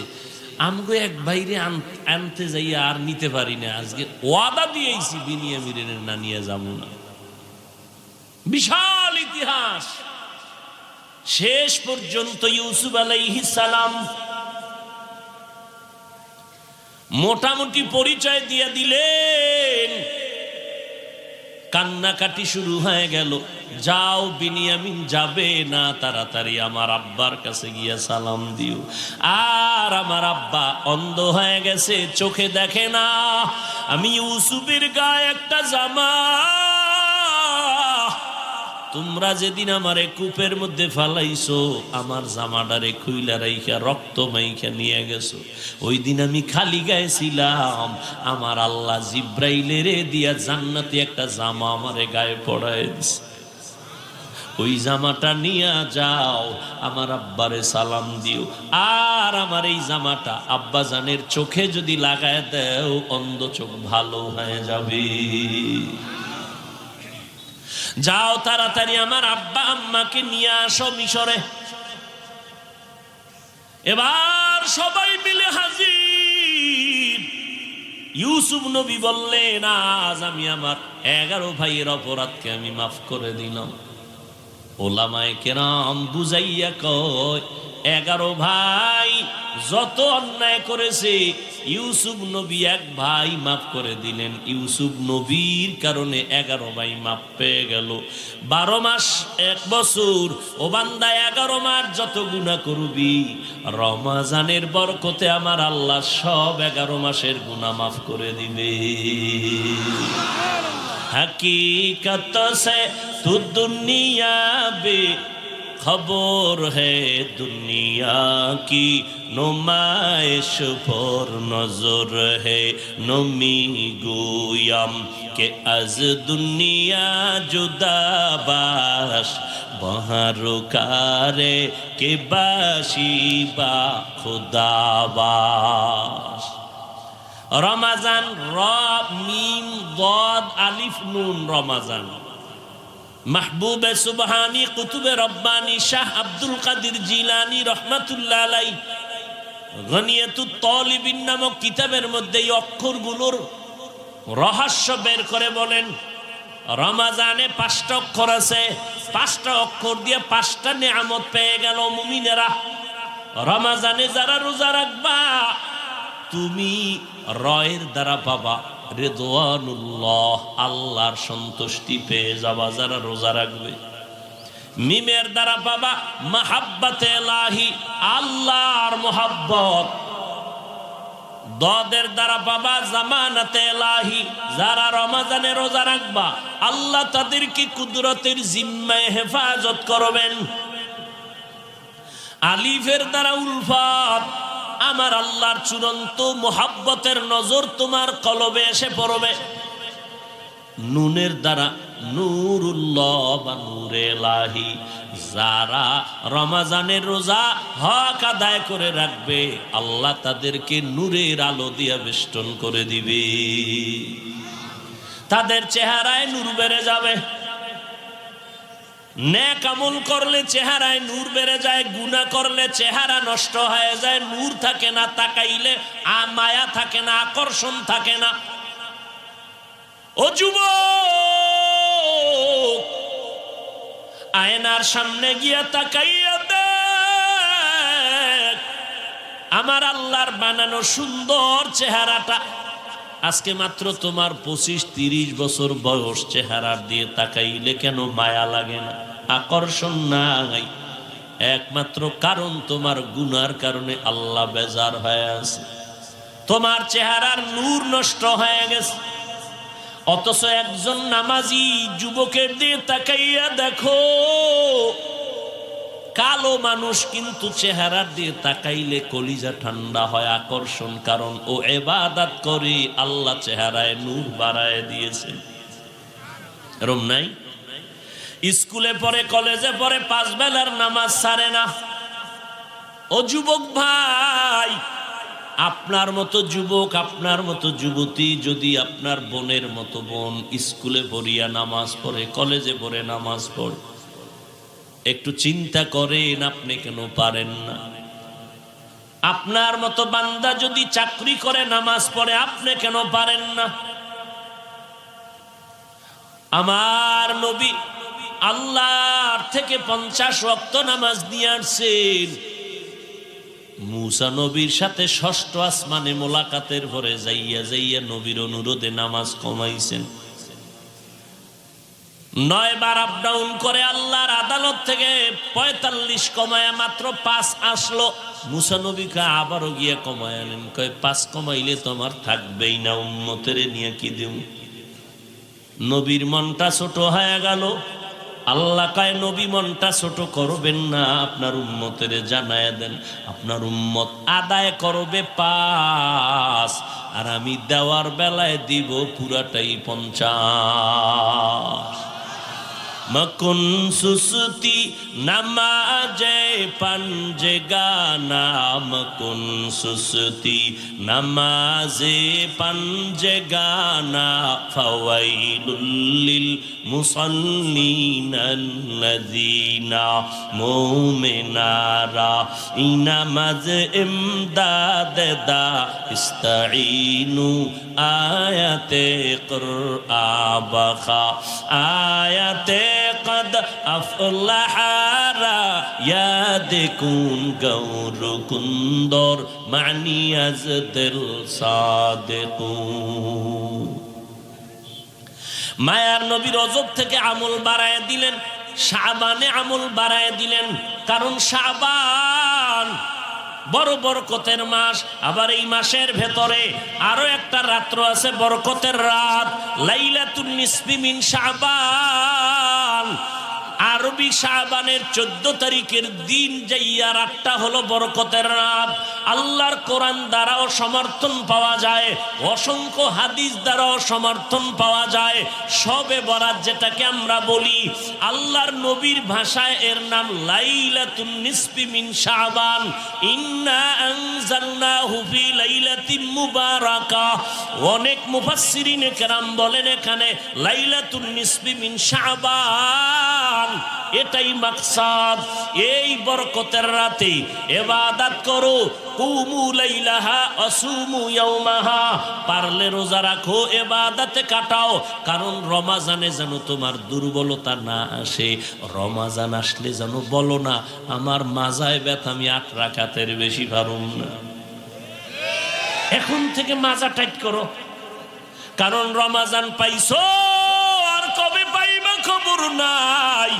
আমগো এক বাইরে আনতে যাইয়া আর নিতে পারি না, আজকে ওয়াদা দিয়েছি বিনিয়ামিনের না নিয়ে যাবো না। বিশাল ইতিহাস। শেষ পর্যন্ত ইউসুফ আলাইহিস সালাম মোটামুটি পরিচয় দিয়ে দিলেন, কান্নাকাটি শুরু হয়ে গেল। যাও বিনিয়ামিন যাবে না, তাড়াতাড়ি আমার আব্বার কাছে গিয়া সালাম দিও। আর আমার আব্বা অন্ধ হয়ে গেছে, চোখে দেখে না। আমি ইউসুফের গায়ে একটা জামা, তোমরা যেদিন আমারে কূপের মধ্যে ফালাইছো, আমার জামাটারে খুইলা রাইখা রক্ত মাইখা নিয়ে গেছো। ওই দিন আমি খালি গায়ে ছিলাম, আমার আল্লাহ জিব্রাইলেরে দিয়া জান্নাতি একটা জামা আমারে গায়ে পড়ায় দিছে। ওই জামাটা নিয়ে যাও, আমার আব্বারে সালাম দিও। আর আমার এই জামাটা আব্বা জানের চোখে যদি লাগায় দেও, অন্ধ চোখ ভালো হয়ে যাবে। যাও তাড়াতাড়ি আমার আব্বা আম্মাকে নিয়ে আসো মিশরে। এবার সবাই মিলে হাজির। ইউসুফ নবী বললেন, আজ আমি আমার 11 ভাইয়ের অপরাধকে আমি মাফ করে দিলাম। ওলামায়ে কেরাম বুঝাইয়া কয়, 11 ভাই যত অন্যায় করেছে, ইউসুফ নবী এক ভাই মাফ করে দিলেন। ইউসুফ নবীর কারণে 11 ভাই মাফ পেয়ে গেল। 12 মাস 1 বছর, ও বান্দা 11 মাস যত গুনাহ করবি, রমজানের বরকতে আমার আল্লাহ সব 11 মাসের গুনাহ মাফ করে দিবে। हकीकत से तू दुनिया बे खबर है, दुनिया की नुमाइश पर नजर है। नमी गोयम के अज दुनिया जुदा बाश, बहारुकारे के बाशी बा खुदाबाश। रमजान र मीम ضاد আলিফ নুন রমজান। মাহবুবে সুবহানী কুতুবে রব্বানী শাহ আব্দুল কাদের জিলানী রহমাতুল্লাহ আলাইহি গনিয়াতুত তালিবিন নামক কিতাবের মধ্যে এই অক্ষরগুলোর রহস্য বের করে বলেন, রমজানে 5টা অক্ষর আছে, 5টা অক্ষর দিয়ে 5টা নিয়ামত পেয়ে গেল মুমিনেরা। রমজানে যারা রোজা রাখবা, তুমি রয়ের দ্বারা পাবা রিদওয়ানুল্লাহ, আল্লাহর সন্তুষ্টি পেয়ে যাবা যারা রোজা রাখবে। মিমের দ্বারা পাবা মাহাব্বতে ইলাহি, আল্লাহর মোহাব্বত। দদের দ্বারা পাবা জামানাতে ইলাহি, যারা রমজানে রোজা রাখবা আল্লাহ তাদেরকে কুদরতের জিম্মায় হেফাজত করবেন। আলিফের দ্বারা উলফাত, আমার আল্লাহর চূড়ান্ত মোহাব্বতের নজর তোমার কলবে এসে পড়বে। নুনের দ্বারা নূরুল্লাহ বা নূরে ইলাহি, যারা রমজানের রোজা হক আদায় করে রাখবে আল্লাহ তাদেরকে নূরের আলো দিয়ে বেষ্টন করে দিবে। তাদের চেহারায় নূর বেড়ে যাবে। নেক আমল করলে চেহারায় নূর বেড়ে যায়, গুনাহ করলে চেহারা নষ্ট হয়ে যায়, নূর থাকে না, তাকাইলে মায়া থাকে না, আকর্ষণ থাকে না। ও যুবক, আয়নার সামনে গিয়া তাকাইয়া দেখ আমার আল্লাহর বানানো সুন্দর চেহারাটা। আজকে মাত্র তোমার 25-30 বছর বয়স, চেহারার দিয়ে তাকাইলে কেন মায়া লাগে না, আকর্ষণ নাই? একমাত্র কারণ তোমার গুনার কারণে আল্লাহ বেজার হয়ে আছে, তোমার চেহারার নূর নষ্ট হয়ে গেছে। অথচ একজন নামাজি যুবকের দিয়ে তাকাইয়া দেখো, কালো মানুষ কিন্তু চেহারার দিয়ে তাকাইলে কলিজা ঠান্ডা হয়, আকর্ষণ। কারণ ও ইবাদত করে, আল্লাহ চেহারায় নূর বাড়ায় দিয়েছে। এরকম নাই? স্কুলে পড়ে, কলেজে পড়ে, 5 বেলার নামাজ ছাড়ে না। ও যুবক ভাই, আপনার মতো যুবক, আপনার মতো যুবতী যদি আপনার বোনের মতো বোন স্কুলে পড়িয়া নামাজ পড়ে, কলেজে পড়ে নামাজ পড়ে, একটু চিন্তা করেন আপনি কেন পারেন না? আপনার মতো বান্দা যদি চাকরি করে নামাজ পড়ে, আপনি কেন পারেন না? আমার নবী আল্লাহর থেকে 50 ওয়াক্ত নামাজ নিয়ে আসছেন। মুসা নবীর সাথে 6ষ্ঠ আসমানে মোলাকাতের পরে যাইয়া যাইয়া নবীর অনুরোধে নামাজ কমাইছেন। 9 বার আপ ডাউন করে আল্লাহর আদালত থেকে 45 কমায়া মাত্র 5 আসলো। মুসা নবীকে আবারও গিয়ে কমায় আনেন, কয় 5 কমাইলে তোমার থাকবেই না, উম্মতের নিয়ে কি দেব? নবীর মনটা ছোট হয়ে গেল। আল্লাহ কয় নবী মনটা ছোট করবেন না, আপনার উম্মতের জানায় দেন আপনার উম্মত আদায় করবে 5, আর আমি দেওয়ার বেলায় দিব পুরাটাই 50। মকুন সুস্তি নামাজে পাঞ্জে গানা, মকুন সুস্তি নামাজে পাঞ্জে গানা, ফাওয়াইলুল লিল মুসাল্লিনাল্লাযীনা মুমিনারা ইনামাজ ইমদাদ দা ইস্তাঈনু আয়াতে কুরআবাখা আয়াতে قد أفلح يادكون غور كندور معني أزد الصادقون মায়ার নবী রজব থেকে আমল বাড়ায় দিলেন, শাবানে আমল বাড়ায় দিলেন, কারণ শাবান বড় বরকতের মাস। আবার এই মাসের ভেতরে আরো একটা রাত্র আছে, বরকতের রাত, লাইলাতুন নিসফি মিন শাবান। আরবি শাবানের 14 তারিখের দিন যাইয়া রাতটা হলো বরকতের রাত। আল্লাহর কোরআন দ্বারাও সমর্থন পাওয়া যায়, অসংখ্য হাদিস দ্বারাও সমর্থন পাওয়া যায়। শবে বরাত যেটাকে আমরা বলি, আল্লাহর নবীর ভাষায় এর নাম লাইলাতুন নিসফি মিন শাবান। ইন্না আনজালনাহু ফি লাইলাতিন মুবারাকাহ। অনেক মুফাসসিরিনে কেরাম বলেন এখানে লাইলাতুন নিসফি মিন শাবান, এটাই মাকসাদ। এই বরকতের রাতে ইবাদত করো, কুমু লাইলাহা আসুমু ইয়াউমাহা, পারলে রোজা রাখো, ইবাদতে কাটাও, কারণ রমাজানে যেন তোমার দুর্বলতা না আসে। রমাজান আসলে যেন বলো না আমার মাজায় ব্যথা, আমি 8 রাকাতের বেশি পারুম না। এখন থেকে মাজা টাইট করো, কারণ রমাজান পাইছো আর কবে পাইবা খবর নাই।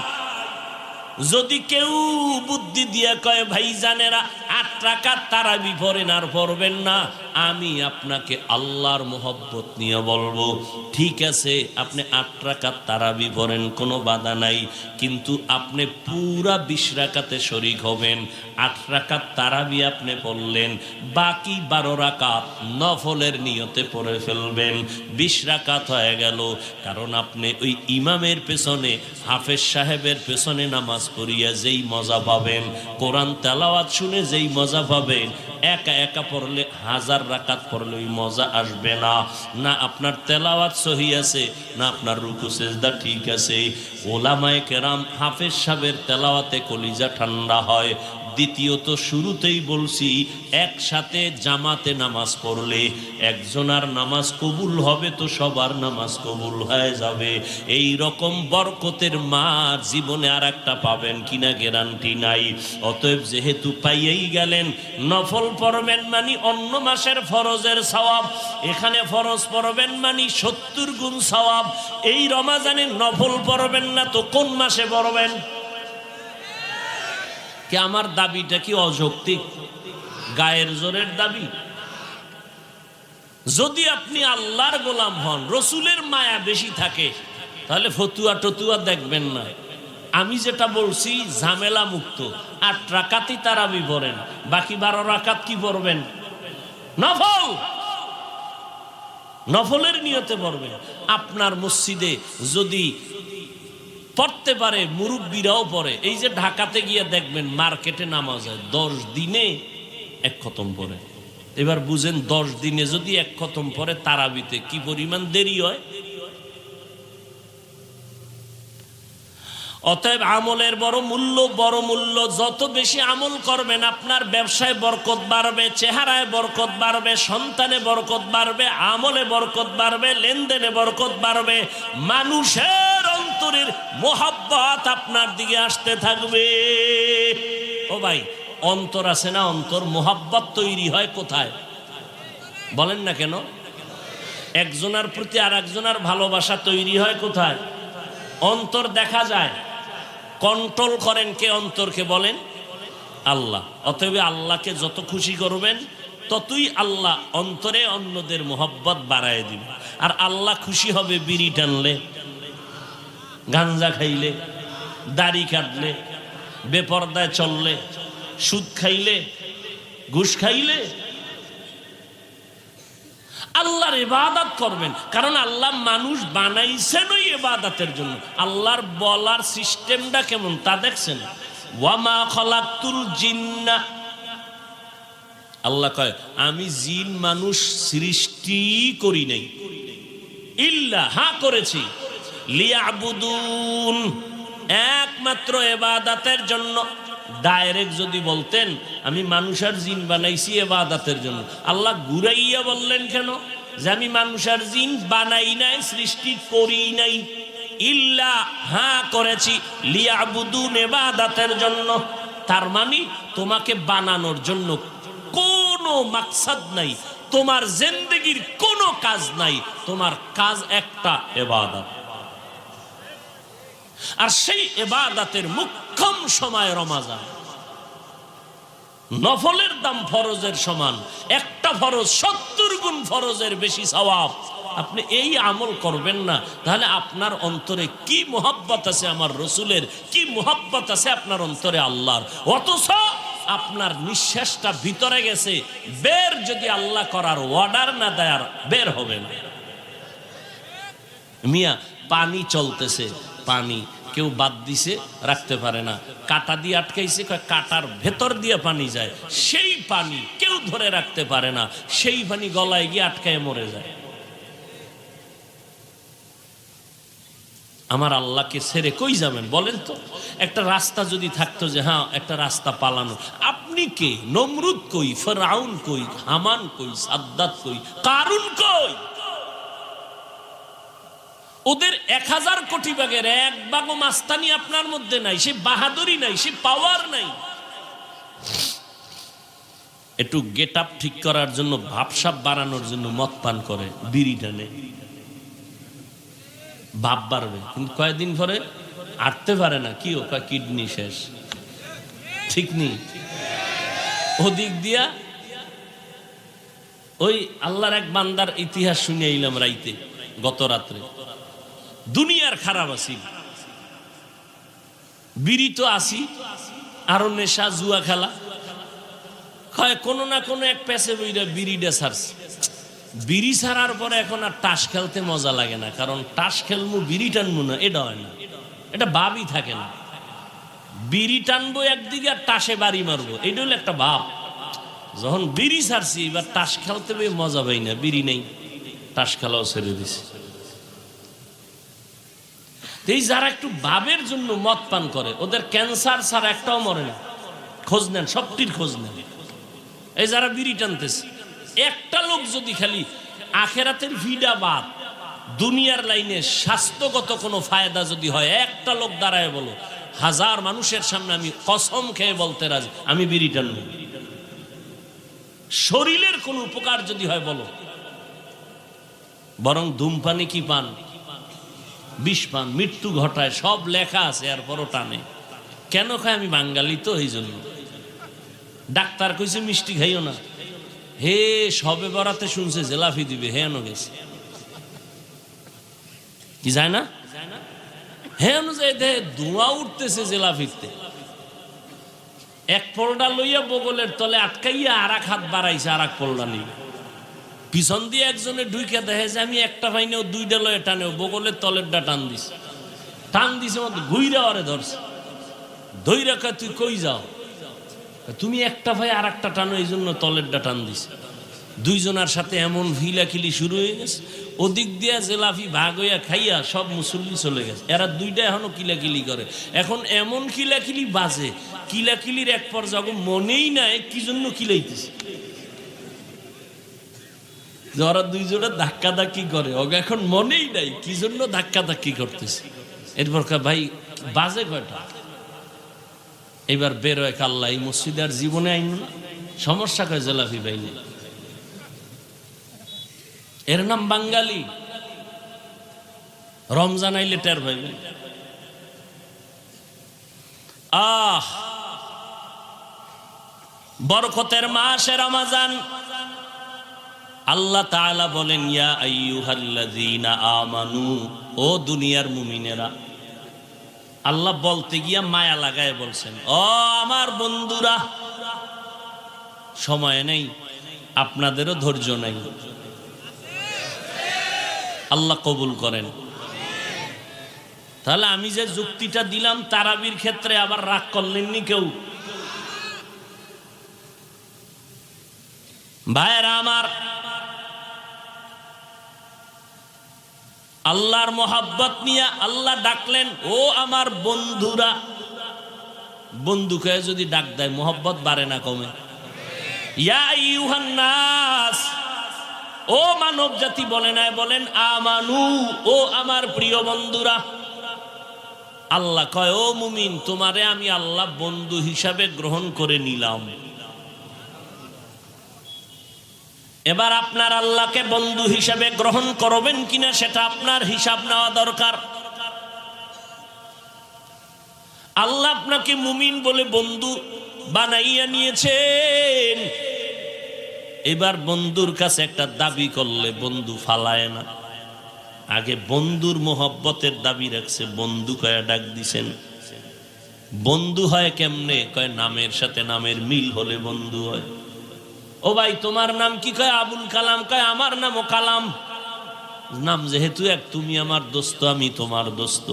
যদি কেউ বুদ্ধি দিয়ে কয় ভাই জানেরা 8 রাকাত তারাবি পড়েন আর পড়বেন না, আমি আপনাকে আল্লাহর মোহব্বত নিয়ে বলবো ঠিক আছে আপনি 8 রাকাত তারাবি পড়েন, কোনো বাধা নাই, কিন্তু আপনি পুরা 20 রাকাতে শরীক হবেন। 8 রাকাত তারাবি আপনি পড়লেন, বাকি 12 রাকাত নফলের নিয়তে পড়ে ফেলবেন। 20 রাকাত হয়ে গেল, কারণ আপনি ওই ইমামের পেছনে, হাফেজ সাহেবের পেছনে নামাজ পড়িয়া যেই মজা পাবেন, কোরআন তেলাওয়াত শুনে যেই মজা পাবেন, একা একা পড়লে 1000 রাকাত পড়লে ওই মজা আসবে না। না আপনার তেলাওয়াত সহি আছে, না আপনার রুকু সেজদা ঠিক আছে। ওলামায়ে কেরাম হাফেজ সাহেবের তেলাওয়াতে কলিজা ঠান্ডা হয়। দ্বিতীয়ত শুরুতেই বলছি একসাথে জামাতে নামাজ পড়লে একজনের নামাজ কবুল হবে তো সবার নামাজ কবুল হয়ে যাবে। এই রকম বরকতের মা জীবনে আর একটা পাবেন কিনা গ্যারান্টি নাই। অতএব যেহেতু পাইয়েই গেলেন, নফল পড়বেন মানে অন্য মাসের ফরজের সওয়াব, এখানে ফরজ পড়বেন মানে 70 গুণ সওয়াব। এই রমাজানে নফল পড়বেন না তো কোন মাসে পড়বেন? কে আমার দাবিটা কি অযৌক্তিক, গায়ের জোরের দাবি? যদি আপনি আল্লাহর গোলাম হন, রসুলের মায়া বেশি থাকে, তাহলে ফতুয়া টতুয়া দেখবেন না। আমি যেটা বলছি ঝামেলা মুক্ত। 8 রাকাতই তারাবি পড়েন, বাকি 12 রাকাত কি পড়বেন? নফল, নফলের নিয়তে পড়বেন। আপনার মসজিদে যদি পড়তে পারে, মুরব্বীরাও পড়ে। এই যে ঢাকাতে গিয়ে দেখবেন মার্কেটে নামাজ হয় 10 দিনে 1 খতম পড়ে। এবার বুঝেন 10 দিনে যদি 1 খতম পড়ে তারাবিতে কি পরিমাণ দেরি হয়। অতএব আমলের বড় মূল্য। যত বেশি আমল করবেন আপনার ব্যবসায় বরকত বাড়বে, চেহারায় বরকত বাড়বে, সন্তানে বরকত বাড়বে, আমলে বরকত বাড়বে, লেনদেনে বরকত বাড়বে, মানুষের অন্তরের মোহাব্বত আপনার দিকে আসতে থাকবে। ও ভাই, অন্তর আছে না, অন্তর মোহাব্বত তৈরি হয় কোথায় বলেন না কেন? একজনের প্রতি আর একজনের ভালোবাসা তৈরি হয় কোথায়? অন্তর দেখা যায়, কন্ট্রোল করেন কে অন্তরকে বলেন? আল্লাহ। অতএব আল্লাহকে যত খুশি করবেন ততই আল্লাহ অন্তরে অন্যদের মোহব্বত বাড়ায় দিবে। আর আল্লাহ খুশি হবে বিড়ি টানলে, গাঞ্জা খাইলে, দাড়ি কাটলে, বেপরদায় চললে, সুদ খাইলে, ঘুষ খাইলে। আল্লাহর ইবাদত করবেন, কারণ আল্লাহ মানুষ বানাইছেন ওই ইবাদতের জন্য। আল্লাহর বলার সিস্টেমটা কেমন তা দেখছেন? ওয়ামা খালাকতুল জিন্না, আল্লাহ কয় আমি জিন মানুষ সৃষ্টি করি নাই, ইল্লা হ্যাঁ করেছি, লিয়াবুদুন, একমাত্র ইবাদতের জন্য। ডাইরেক্ট যদি বলতেন আমি মানুষ আর জিন বানাইছি ইবাদতের জন্য, আল্লাহ ঘুরাইয়া বললেন কেন যে আমি মানুষ আর জিন বানাই নাই, সৃষ্টি করি নাই? ইল্লা হ্যাঁ করেছি, লিয়াবুদুন, ইবাদতের জন্য। তার মানে তোমাকে বানানোর জন্য কোনো মাকসাদ নাই, তোমার জিন্দেগির কোনো কাজ নাই, তোমার কাজ একটা ইবাদত। আর সেই ইবাদতের মুখ্যম সময় রমজান। নফলের দাম ফরজের সমান, একটা ফরজ 70 গুণ ফরজের বেশি সওয়াব। আপনি এই আমল করবেন না, তাহলে আপনার অন্তরে কি মোহাব্বত আছে আমার রসুলের, কি মোহাব্বত আছে আপনার অন্তরে আল্লাহর। অথচ আপনার নিঃশ্বাসটা ভিতরে গেছে, বের যদি আল্লাহ করার অর্ডার না দেয় আর বের হবে না। মিয়া পানি চলতেছে, পানি কেউ বাদ দিছে রাখতে পারে না, কাটা দিয়ে আটকাইছে, কাটার ভেতর দিয়ে পানি যায়, সেই পানি কেউ ধরে রাখতে পারে না, সেই পানি গলায় গিয়ে আটকায় মরে যায়। আমার আল্লাহকে ছেড়ে কই যাবেন বলেন তো? একটা রাস্তা যদি থাকতো যে হ্যাঁ একটা রাস্তা পালানো, আপনি কে? নমরুদ কই, ফেরাউন কই, হামান কই, সাদ্দাত কই, কারুন কই? ওদের 1000 কোটি ভাগের 1 ভাগও মাস্তানি আপনার মধ্যে নাই, সে বাহাদুরি নাই, সে পাওয়ার নাই। একটু গেট আপ ঠিক করার জন্য, ভাবসাব বাড়ানোর জন্য মদ পান করে, বিড়ি টানে, ভাব বাড়বে, কিন্তু কয়েকদিন পরে আটতে পারে না। কি ও কিডনি শেষ, ঠিক নেই। ওদিক দিয়া ওই আল্লাহর এক বান্দার ইতিহাস শুনে আইলাম রাইতে, গত রাত্রে। দুনিয়ার খারাপ আছি, বিড়ি তো আসি, আরো নেশা, জুয়া খেলা, কোনো না কোনো এক পেছে বইরা বিড়িটা ছাড়ছে। বিড়ি ছাড়ার পরে এখন আর তাস খেলতে মজা লাগে না, কারণ তাস খেলবো বিড়ি টানবো না, এটা হয় না, এটা ভাবই থাকে না। বিড়ি টানবো একদিকে আর তাসে বাড়ি মারবো, এটা হলো একটা ভাব। যখন বিড়ি ছাড়ছি এবার তাস খেলতে মজা পাই না, বিড়ি নেই, তাস খেলাও ছেড়ে দিছি। এই যারা একটু ভাবের জন্য মদ পান করে, ওদের ক্যান্সার ছাড়া একটাও মরে না। খোঁজ নেন, সবটির খোঁজ নেন। এই যারা বিড়ি টানতেছে, একটা লোক যদি খালি আখেরাতের ভিডা বাদ, দুনিয়ার লাইনে স্বাস্থ্যগত কোনো ফায়দা যদি হয়, একটা লোক দাঁড়ায় বলো, 1000 মানুষের সামনে আমি কসম খেয়ে বলতে রাজি আমি বিড়ি টানব। শরীরের কোন উপকার যদি হয় বলো। বরং ধূমপানি কি পান, বিষ পান, মৃত্যু ঘটায়, সব লেখা আছে, এরপরও টানে। কেন খায়? আমি বাঙালি তো, এই জন্য। ডাক্তার কইছে মিষ্টি খাইও না, হে সবে বরাতে শুনছে জেলাফি দিবে, হে আনো গেছে, কি যায় না, হে অনুযায়ী দেহে ধোঁয়া উঠতেছে জেলাফিতে। এক পোলডা লইয়া বগলের তলে আটকাইয়া আর এক হাত বাড়াইছে, আর এক পোলডা নিয়ে পিছন দিয়ে একজনে ঢুইকে দেখে যে আমি একটা পাইনেও 2টা লয়ে টানেও, বগলের তলেরটা টান দিছে, ঘুইরা ওরে ধরছে, ধইরা কয় তুই কই যাও? তুমি একটা ভাই আর একটা টানো, এই জন্য তলেরটা টান দিছে। দুইজনের সাথে এমন ভিলাখিলি শুরু হয়ে গেছে, ওদিক দিয়া জেলাফি ভাগ হইয়া খাইয়া সব মুসল্লি চলে গেছে। এরা দুইটা এখনো কিলাকিলি করে, এখন এমন কিলাকিলি বাজে, কিলাকিলির এক পর্যায়ে মনেই নাই কি জন্য কিলাইতেছে। ওরা দুইজনে ধাক্কা ধাক্কি করে, ওকে এখন মনেই নাই কি জন্য ধাক্কা ধাক্কি করতেছে। এরপর ভাই বাজে কয়টা? এবার বের হয় কাল্লা, এই মসজিদে আর জীবনে আইন না, সমস্যা কয় জেলাফি বাইনি, এর নাম বাঙালি। রমজান আইলে টের পাইবেন। বরকতের মাসে রমজান। আল্লাহ তাআলা বলেন, ইয়া আইয়ুহাল্লাযীনা আমানু, ও দুনিয়ার মুমিনেরা। আল্লাহ বলতে গিয়া মায়া লাগায় বলছেন, ও আমার বন্ধুরা। সময় নেই, আপনাদেরও ধৈর্য নেই। আল্লাহ কবুল করেন। তাহলে আমি যে যুক্তিটা দিলাম তারাবির ক্ষেত্রে আবার রাগ করলেননি কেউ? ভাইরা আমার, আল্লাহর মোহাব্বত নিয়ে আল্লাহ ডাকলেন, ও আমার বন্ধুরা। বন্ধুকে যদি ডাক দেয় মোহাব্বত বাড়ে না কমে? ইয়া আইয়ুহান নাস, ও মানব জাতি বলে নাই, বলেন আমানু, ও আমার প্রিয় বন্ধুরা। আল্লাহ কয়, ও মুমিন, তোমারে আমি আল্লাহ বন্ধু হিসাবে গ্রহণ করে নিলাম। এবার আপনার আল্লাহকে বন্ধু হিসাবে গ্রহণ করবেন কিনা সেটা আপনার হিসাব নেওয়া দরকার। আল্লাহ আপনাকে মুমিন বলে বন্ধু বানাইয়া নিয়েছেন। এবার বন্ধুর কাছে একটা দাবি করলে বন্ধু ফালায় না। আগে বন্ধুর মোহব্বতের দাবি রাখছে, বন্ধু কয়ে ডাক দিছেন। বন্ধু হয় কেমনে? কয় নামের সাথে নামের মিল হলে বন্ধু হয়। ও ভাই, তোমার নাম কি? কয় আবুল কালাম। কয় আমার নামও কালাম। নাম যেহেতু এক, তুমি আমার দোস্ত, আমি তোমার দোস্ত।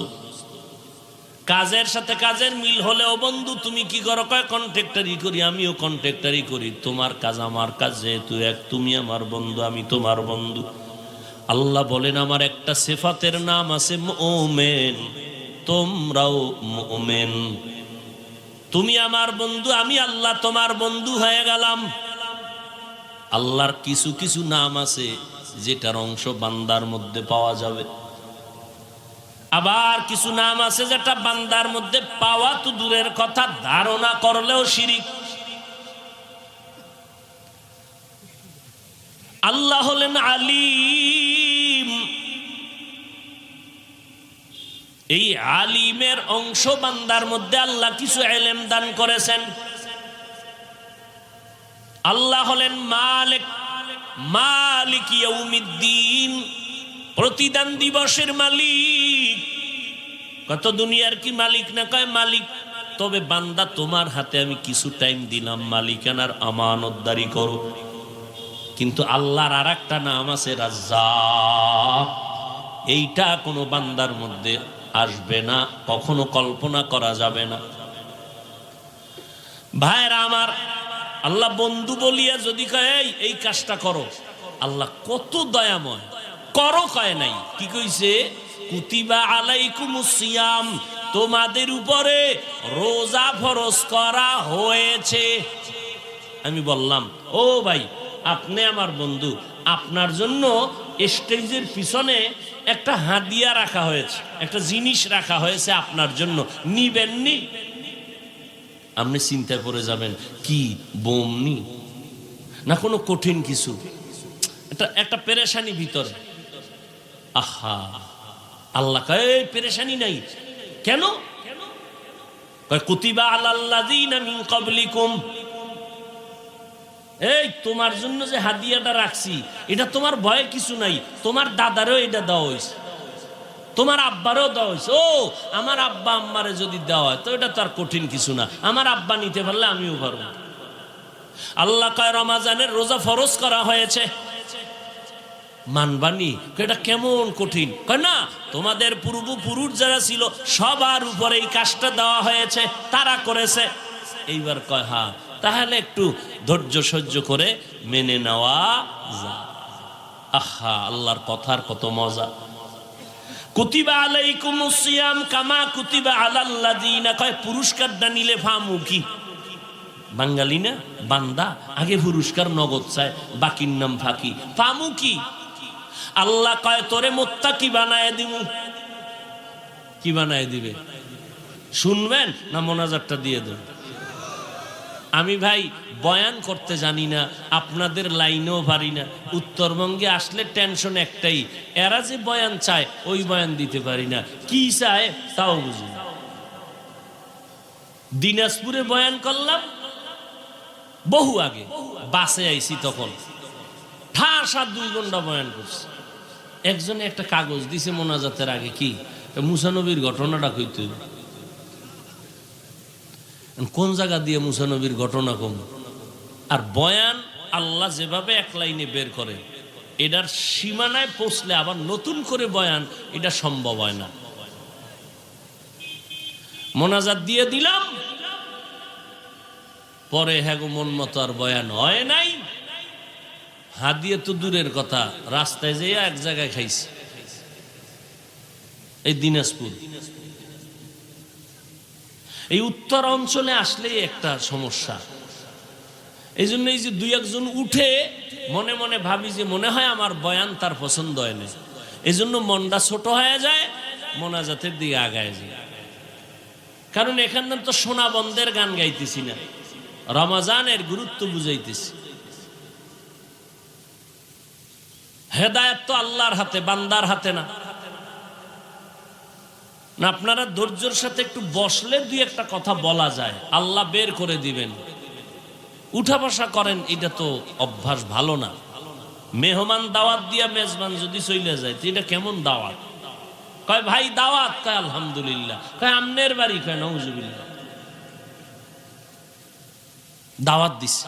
কাজের সাথে কাজের মিল হলেও বন্ধু। তুমি কি করো? কয় কন্ট্রাক্টরি করি, আমিও কন্ট্রাক্টরি করি। তোমার কাজ আমার কাজ যেহেতু এক, তুমি আমার বন্ধু, আমি তোমার বন্ধু। আল্লাহ বলেন, আমার একটা সিফাতের নাম আছে মুমিন, তোমরাও মুমিন। তুমি আমার বন্ধু, আমি আল্লাহ তোমার বন্ধু হয়ে গেলাম। আল্লাহর কিছু কিছু নাম আছে যেটার অংশ বান্দার মধ্যে পাওয়া যাবে, আবার কিছু নাম আছে যেটা বান্দার মধ্যে পাওয়া তো দূরের কথা, ধারণা করলেও শিরিক। আল্লাহ হলেন আলিম। এই আলিমের অংশ বান্দার মধ্যে আল্লাহ কিছু ইলম দান করেছেন। আল্লাহ হলেন মালিক, মালিক ইয়াউমিদ্দিন, প্রতিদান দিবসের মালিক। কত দুনিয়ার কি মালিক না? কয় মালিক। তবে বান্দা, তোমার হাতে আমি কিছু টাইম দিলাম, মালিকানার আমানতদারি করো। কিন্তু আল্লাহর আর একটা নাম আছে রাজ্জাক। এইটা কোনো বান্দার মধ্যে আসবে না, কখনো কল্পনা করা যাবে না। ভাইরা আমার, আল্লাহ বন্ধু বলিয়া যদি কয় এই কাজটা করো, আল্লাহ কত দয়াময়। করো কয় নাই, কি কইছে? কুতিবা আলাইকুমুস সিয়াম, তোমাদের উপরে রোজা ফরজ করা হয়েছে। আমি বললাম, ও ভাই, আপনি আমার বন্ধু, আপনার জন্য স্টেজের পিছনে একটা হাদিয়া রাখা হয়েছে, একটা জিনিস রাখা হয়েছে আপনার জন্য, নিবেননি? আপনি চিন্তায় পড়ে যাবেন, কি বোমনি না কোনো কঠিন কিছু, একটা পেরেশানি ভিতরে। আহা, আল্লাহ কয় পেরেশানি নাই। কেন? কয় কুতিবা আলাল্লাযীনা মিন ক্বাবলিকুম, এই তোমার জন্য যে হাদিয়াটা রাখছি, এটা তোমার ভয়ে কিছু নাই। তোমার দাদারও এটা দেওয়া হয়েছে, তোমার আব্বারও দেওয়া হয়েছে। ও, আমার আব্বা আম্মারে যদি দেওয়া হয় তো এটা তো আর কঠিন কিছু না, আমার আব্বা নিতে পারলে আমিও পারবো। আল্লাহ কয় রমজানের রোজা ফরজ করা হয়েছে, মানবানি? এটা কেমন কঠিন? কয় না, তোমাদের পূর্বপুরুষ যারা ছিল সবার উপরে এই কাজটা দেওয়া হয়েছে, তারা করেছে। এইবার কয় হ্যাঁ, তাহলে একটু ধৈর্য সহ্য করে মেনে নেওয়া যায়। আহা, আল্লাহর কথার কত মজা। কুতিবা আলাইকুমুস সিয়াম কামা কুতিবা আলাল্লাযীনা, কয় পুরস্কারটা নিলে ফামু কি? বাঙালি না, বান্দা আগে পুরস্কার নগদ চায়, বাকির নাম ফাঁকি। ফামু কি? আল্লাহ কয় তোরে মুত্তাকি বানায় দিমু। কি বানায় দিবে? শুনবেন না মোনাজাতটা দিয়ে দেন? আমি ভাই বয়ান করতে জানি না, আপনাদের লাইনেও পারি না। উত্তরবঙ্গে আসলে টেনশন একটাই, এরা যে বয়ান চায় ওই বয়ান দিতে পারি না, কি চায় তাও বুঝি না। দিনাজপুরে বয়ান করলাম বহু আগে, বাসে আইছি তখন, ঠাসা 2 ঘন্টা বয়ান করছি। একজনে একটা কাগজ দিছে মোনাজাতের আগে, কি মুসা নবীর ঘটনাটা কইতে, কোন জায়গা দিয়ে মুসা নবীর ঘটনা কম। আর বয়ান আল্লাহ যেভাবে এক লাইনে বের করে, এটার সীমানায় পৌঁছলে আবার নতুন করে বয়ান, এটা সম্ভব হয় না। মোনাজাত দিয়ে দিলাম, পরে হ্যাঁ মন মতো আর বয়ান হয় নাই। হাদিয়ে তো দূরের কথা, রাস্তায় যেয়ে এক জায়গায় খাইছি, এই দিনাজপুর। এই উত্তর অঞ্চলে আসলেই একটা সমস্যা। এই জন্য এই যে 2 একজন উঠে মনে মনে ভাবি যে মনে হয় আমার বয়ান তার পছন্দ হয় না, এই জন্য মনটা ছোট হয়ে যায়, মোনাজাতের দিকে আগায় যায়। কারণ এখানে তো সোনা বন্ধের গান গাইতেছি না, রমজানের গুরুত্ব বুঝাইতেছি। হেদায়েত তো আল্লাহর হাতে, বান্দার হাতে না। আপনারা ধৈর্যের সাথে একটু বসলে 2 একটা কথা বলা যায়, আল্লাহ বের করে দিবেন। উঠা বসা করেন, এটা তো অভ্যাস ভালো না। মেহমান দাওয়াত দিয়া মেজবান যদি চলে যায়, তো এটা কেমন দাওয়াত? কয় ভাই দাওয়াত, কয় আলহামদুলিল্লাহ, কয় আমনের বাড়ি, কয় নাউজুবিল্লাহ। দাওয়াত দিছে।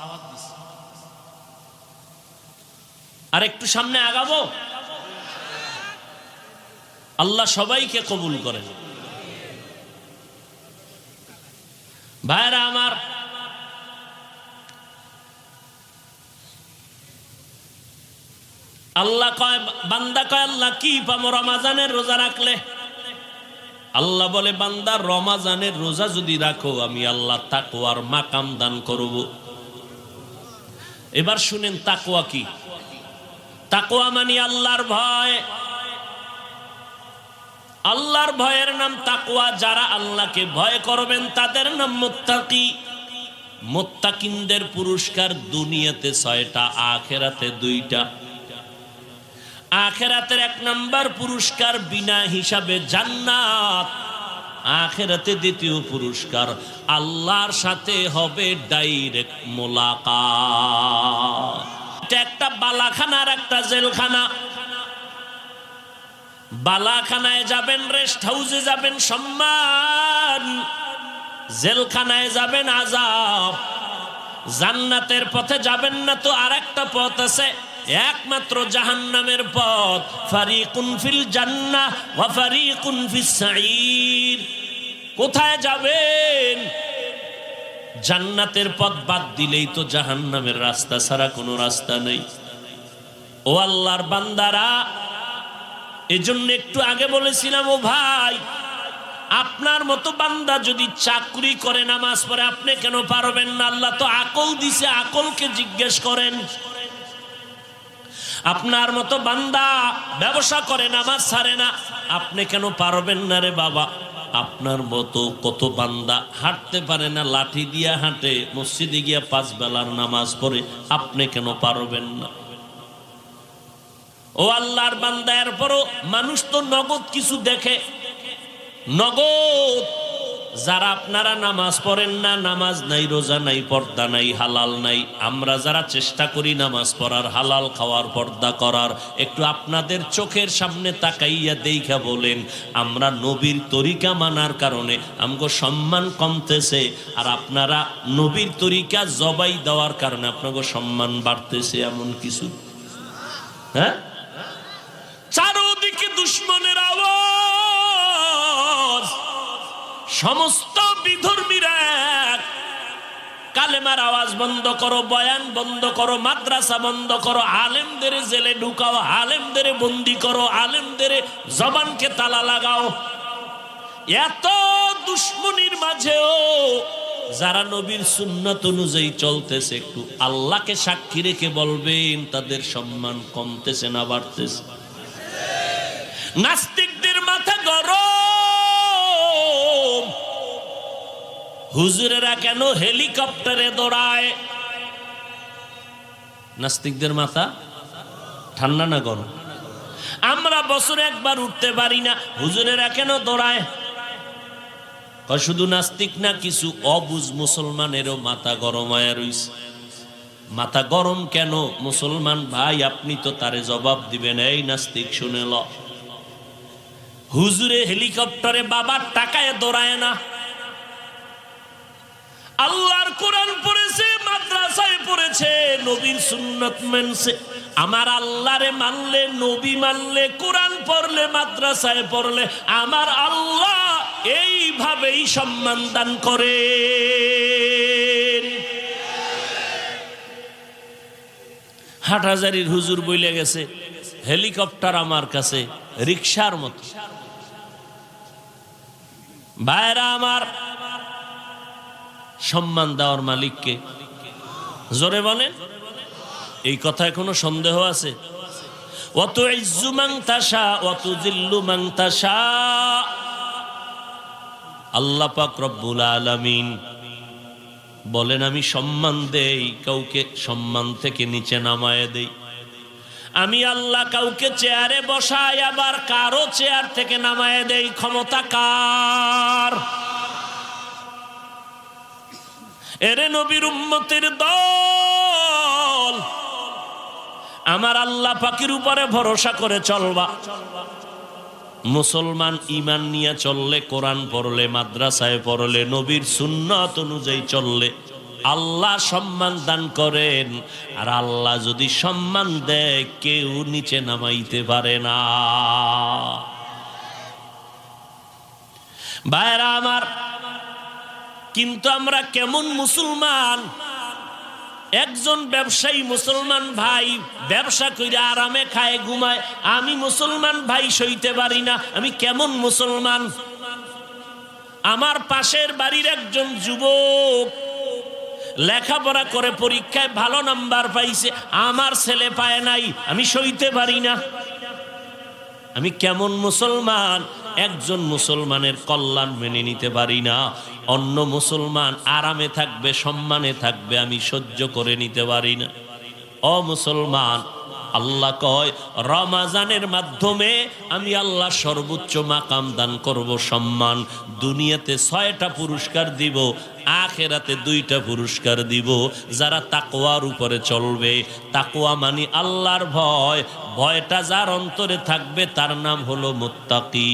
আর একটু সামনে আগাবো, আল্লাহ সবাইকে কবুল করেন। ভাইরা আমার, আল্লাহ কয়, বান্দা কয় আল্লাহ কি পাবো রমজানের রোজা রাখলে? আল্লাহ বলে বান্দা রমজানের রোজা যদি রাখো, আমি আল্লাহ তাকওয়ার মাকাম দান করব। এবার শুনেন তাকওয়া কি। তাকওয়া মানে আল্লাহর ভয়। আল্লাহর ভয়ের নাম তাকওয়া। যারা আল্লাহকে ভয় করবেন তাদের নাম মুত্তাকি। মুত্তাকিনদের পুরস্কার দুনিয়াতে 6টা, আখিরাতে 2টা। আখিরাতের 1 নাম্বার পুরস্কার বিনা হিসাবে জান্নাত। আখিরাতে 2য় পুরস্কার আল্লাহর সাথে হবে ডাইরেক্ট মোলাকাত। এটা একটা বালাখানা আর একটা জেলখানা। বালাখানায় যাবেন, রেস্ট হাউসে যাবেন সম্মান, জেলখানায় যাবেন আযাব। জান্নাতের পথে যাবেন না তো আরেকটা পথ আছে, একমাত্র জাহান্নামের পথ। ফারিকুন ফিল জান্নাহ ওয়া ফারিকুন ফিস সাঈর। কোথায় যাবেন? জান্নাতের পথ বাদ দিলেই তো জাহান্নামের রাস্তা ছাড়া কোনো রাস্তা নেই। ও আল্লাহর বান্দারা, এজন্য একটু আগে বলেছিলাম, ও ভাই, আপনার মতো বান্দা যদি চাকরি করে, নামাজ পড়ে, আপনি কেন পারবেন না? আল্লাহ তো আকল দিছে, আকলকে জিজ্ঞেস করেন। আপনার মতো বান্দা ব্যবসা করে, নামাজ ছাড়ে না, আপনি কেন পারবেন না রে বাবা? আপনার মতো কত বান্দা হাঁটতে পারে না, লাঠি দিয়া হাঁটে, মসজিদে গিয়া 5 বেলার নামাজ পড়ে, আপনি কেন পারবেন না? ও আল্লাহর বান্দা, এরপরও মানুষ তো নগদ কিছু দেখে, নগদ। যারা আপনারা নামাজ পড়েন না, নামাজ নাই, রোজা নাই, পর্দা নাই, হালাল নাই, আমরা যারা চেষ্টা করি নামাজ পড়ার, হালাল খাওয়ার, পর্দা করার, একটু আপনাদের চোখের সামনে তাকাইয়া দেখা বলেন, আমরা নবীর তরিকা মানার কারণে আমগো সম্মান কমতেছে, আর আপনারা নবীর তরিকা জবাই দেওয়ার কারণে আপনাকে সম্মান বাড়তেছে এমন কিছু? হ্যাঁ, চারদিকে দুশ্মনের আওয়াজ, সমস্ত বিধর্মীরা কালেমার আওয়াজ বন্ধ করো, বয়ান বন্ধ করো, মাদ্রাসা বন্ধ করো, আলেমদের জেলে ঢুকাও, আলেমদের বন্দি করো, আলেমদের জবানকে তালা লাগাও। এত দুশ্মনীর মাঝেও যারা নবীর সুন্নাত অনুযায়ী চলতেছে, একটু আল্লাহকে সাক্ষী রেখে বলবেন তাদের সম্মান কমতেছে না বাড়তেছে? নাস্তিকদের মাথা গরম, হুজুরেরা কেন হেলিকপ্টারে দৌড়ায়? নাস্তিকদের মাথা ঠান্ডা না গরম? আমরা বছরে একবার উঠতে পারি না, হুজুরেরা কেন দৌড়ায়? শুধু নাস্তিক না, কিছু অবুঝ মুসলমানেরও মাথা গরম হয়ে রইছে। মাথা গরম কেন? মুসলমান ভাই, আপনি তো তারে জবাব দিবেন। এই নাস্তিক শুনে ল, হুজুরে হেলিকপ্টারে বাবার টাকায় দৌড়ায় না। আল্লাহর কোরআন পড়েছে, মাদ্রাসায় পড়েছে, নবীর সুন্নাত মানছে। আমার আল্লাহরে মানলে, নবী মানলে, কোরআন পড়লে, মাদ্রাসায় পড়লে আমার আল্লাহ এইভাবেই সম্মান দান করে। হাটহাজারীর হুজুর বইলে গেছে, হেলিকপ্টার আমার কাছে রিকশার মতো। ভাইরা আমার, সম্মান দেওয়ার মালিককে জোরে বলেন। এই কথায় কোনো সন্দেহ আছে? অত ইজ্জু মান তাশা অত জিল্লু মান তাশা। আল্লাহ পাক রব্বুল আলামিন বলেন, আমি সম্মান দেই, কাউকে সম্মান থেকে নিচে নামায় দেই। আমি আল্লাহ কাউকে চেয়ারে বসাই, আবার কারো চেয়ার থেকে নামায় দেই। ক্ষমতা কার? এরে নবীর উম্মতের দল, আমার আল্লাহ পাকের উপরে ভরসা করে চলবা। মুসলমান ঈমান নিয়ে চললে, কোরআন পড়লে, মাদ্রাসায় পড়লে, নবীর সুন্নাত অনুযায়ী চললে আল্লাহ সম্মান দান করেন। আর আল্লাহ যদি সম্মান দেয়, কেউ নিচে নামাইতে পারে না। ভাইরা আমার, কিন্তু আমরা কেমন মুসলমান? একজন ব্যবসায়ী মুসলমান ভাই ব্যবসা করে আরামে খায়, ঘুমায়, আমি মুসলমান ভাই সইতে পারি না। আমি কেমন মুসলমান? আমার পাশের বাড়ির একজন যুবক লেখাপড়া করে পরীক্ষায় ভালো নাম্বার পাইছে, আমার ছেলে পায় নাই, আমি সইতে পারি না। আমি কেমন মুসলমান? একজন মুসলমানের কল্যাণ মেনে নিতে পারি না। অন্য মুসলমান আরামে থাকবে, সম্মানে থাকবে, আমি সহ্য করে নিতে পারি না। ও মুসলমান, আল্লাহ কয় রমাজানের মাধ্যমে আমি আল্লাহ সর্বোচ্চ মাকাম দান করব, সম্মান। দুনিয়াতে 6টা পুরস্কার দিব, আখিরাতে 2টা পুরস্কার দিব। যারা তাকওয়ার উপরে চলবে, তাকওয়া মানে আল্লাহর ভয়, ভয়টা যার অন্তরে থাকবে তার নাম হলো মুত্তাকি।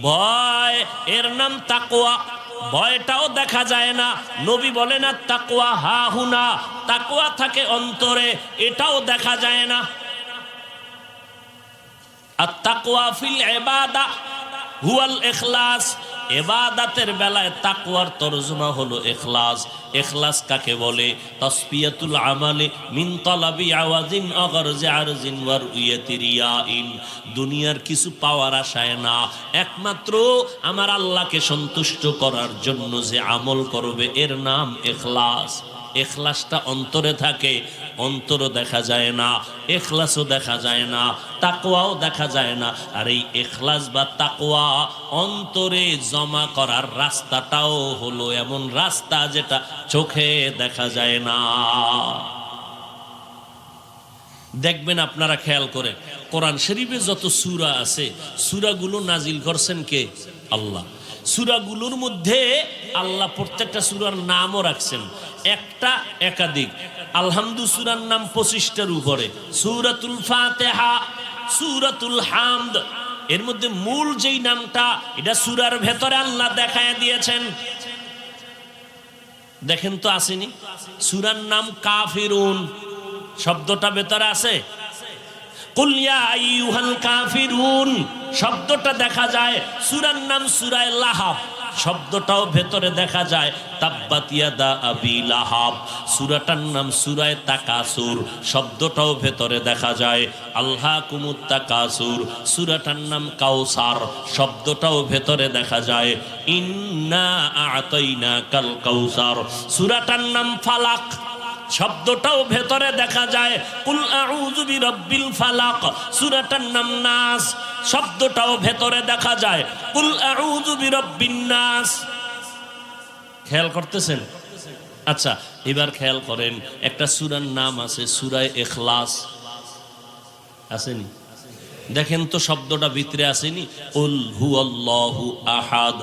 ভয় এর নাম তাকওয়া। ভয়টাও দেখা যায় না, নবী বলেন না তাকওয়া হা হুনা, তাকওয়া থাকে অন্তরে, এটাও দেখা যায় না। আর তাকওয়া ফিল ইবাদা হুয়াল ইখলাস। ইবাদতের বেলায় তাকওয়ার তরজমা হলো ইখলাস। ইখলাস কাকে বলে? তাসফিয়াতুল আমালি মিন তালাবি আওয়াজিন আগরজি আরজিন ওয়া রুয়াতি রিয়াইন। দুনিয়ার কিছু পাওয়ার আশায় না, একমাত্র আমার আল্লাহকে সন্তুষ্ট করার জন্য যে আমল করবে এর নাম ইখলাস। ইখলাসটা অন্তরে থাকে, অন্তরও দেখা যায় না, ইখলাসও দেখা যায় না, তাকওয়াও দেখা যায় না। আর এই ইখলাস বা তাকওয়া অন্তরে জমা করার রাস্তাটাও হলো এমন রাস্তা যেটা চোখে দেখা যায় না। দেখবেন আপনারা খেয়াল করে, কোরআন শরীফে যত সূরা আছে, সূরাগুলো নাজিল করছেন কে? আল্লাহ। সূরাগুলোর মধ্যে আল্লাহ প্রত্যেকটা সূরার নামও রাখছেন, একটা একাধিক। আলহামদু সূরার নাম 25টার উপরে, সূরাতুল ফাতিহা, সূরাতুল হামদ। এর মধ্যে মূল যেই নামটা, এটা সূরার ভেতরে আল্লাহ দেখায় দিয়েছেন। দেখেন তো আসেনি? সূরার নাম কাফিরুন, শব্দটা ভেতরে আছে। কুল ইয়া আইয়ুহাল কাফিরুন শব্দটা দেখা যায়। সূরার নাম সূরা লাহাব, শব্দটাও ভেতরে দেখা যায়। তাব্বাত ইয়াদা আবি লাহাব, সূরাটার নাম সূরা তাকাসুর, শব্দটাও ভেতরে দেখা যায়। আলহাকুমুত তাকাসুর, সূরাটার নাম কাউসার, শব্দটাও ভেতরে দেখা যায়। ইন্না আ'তাইনাকাল কাউসার, সূরাটার নাম ফালাক, শব্দটাও ভেতরে দেখা যায়। কুল আউযু বিরাব্বিল ফালাক, সূরাটার নাম নাস, শব্দটাও ভেতরে দেখা যায়। কুল আউযু বিরাব্বিন নাস, খেয়াল করতেছেন? আচ্ছা, এবার খেয়াল করেন, একটা সূরার নাম আছে সূরা ইখলাস, আসেনি? দেখেন তো শব্দটা ভিতরে আসেনি? কুল হুয়াল্লাহু আহাদ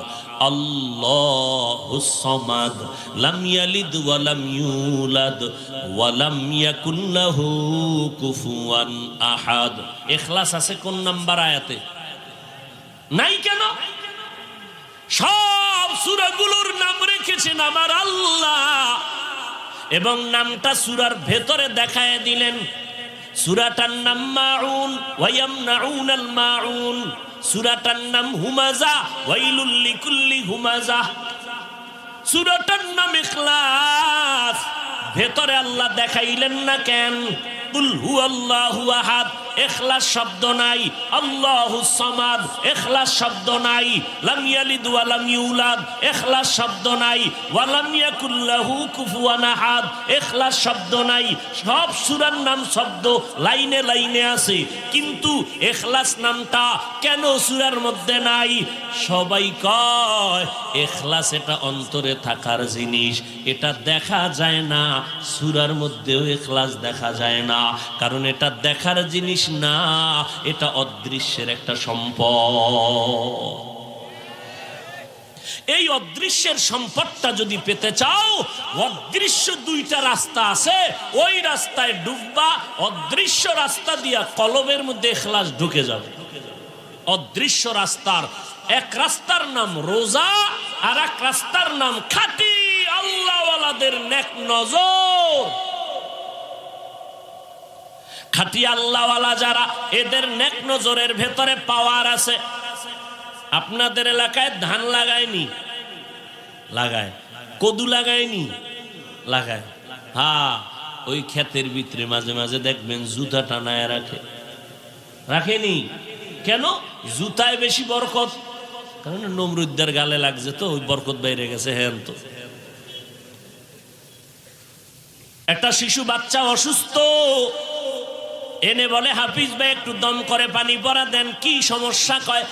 আল্লাহুস সামাদ লাম ইয়ালিদ ওয়া লাম ইউলাদ ওয়া লাম ইয়াকুল লাহু কুফুয়ান আহাদ। ইখলাস আছে কোন নাম্বার আয়াতে? নাই কেন? সব সূরাগুলোর নাম রেখেছেন আমার আল্লাহ, এবং নামটা সূরার ভেতরে দেখায় দিলেন। সূরাটার নাম মাউন ওয়া ইয়ামনাউনাল মাউন, সূরাটার নাম হুমাজা ওয়াইলুল লিকুল্লি হুমাজা, সূরাটার নাম ইখলাস। ভেতরে আল্লাহ দেখাইলেন না কেন? কুল হুয়াল্লাহু আহাদ, ইখলাস শব্দ নাই। আল্লাহুস সামাদ, ইখলাস শব্দ নাই। লাম ইয়ালিদ ওয়া লাম ইউলাদ, ইখলাস শব্দ নাই। ওয়া লাম ইয়াকুল লাহু কুফুয়ান আহাদ, ইখলাস শব্দ নাই। সব সূরার নাম শব্দ লাইনে লাইনে আছে, কিন্তু ইখলাস নামটা কেন সূরার মধ্যে নাই? সবাই কয় ইখলাস এটা অন্তরে থাকার জিনিস, এটা দেখা যায় না। সূরার মধ্যেও ইখলাস দেখা যায় না, কারণ এটা দেখার জিনিস না, এটা অদৃশ্যের একটা সম্পদ। এই অদৃশ্যের সম্পদটা যদি পেতে চাও, অদৃশ্য দুইটা রাস্তা আছে, ওই রাস্তায় ঢুকবা, অদৃশ্য রাস্তা দিয়া কলবের মধ্যে ইখলাস ঢুকে যাবে। অদৃশ্য রাস্তার এক রাস্তার নাম রোজা, আর এক রাস্তার নাম খাঁটি আল্লাহওয়ালাদের নেক নজর। খাঁটি আল্লাহওয়ালা যারা, এদের নেক নজরের ভেতরে পাওয়ার আছে। আপনাদের এলাকায় ধান লাগায়নি? লাগায়। কদু লাগায়নি? লাগায়। হ্যাঁ, ওই ক্ষেতের ভিতরে মাঝে মাঝে দেখবেন জুতা টানায় রাখে। রাখেনি কেন? জুতায় বেশি বরকত, কারণ নমরুদ্দার গালে লাগছে তো, ওই বরকত বাইরে গেছে। হ্যাঁ, তো একটা শিশু বাচ্চা অসুস্থ, এনে বলে হাফিজ ভাই একটু দম করে পানি পরা দেন। কি সমস্যা? কয়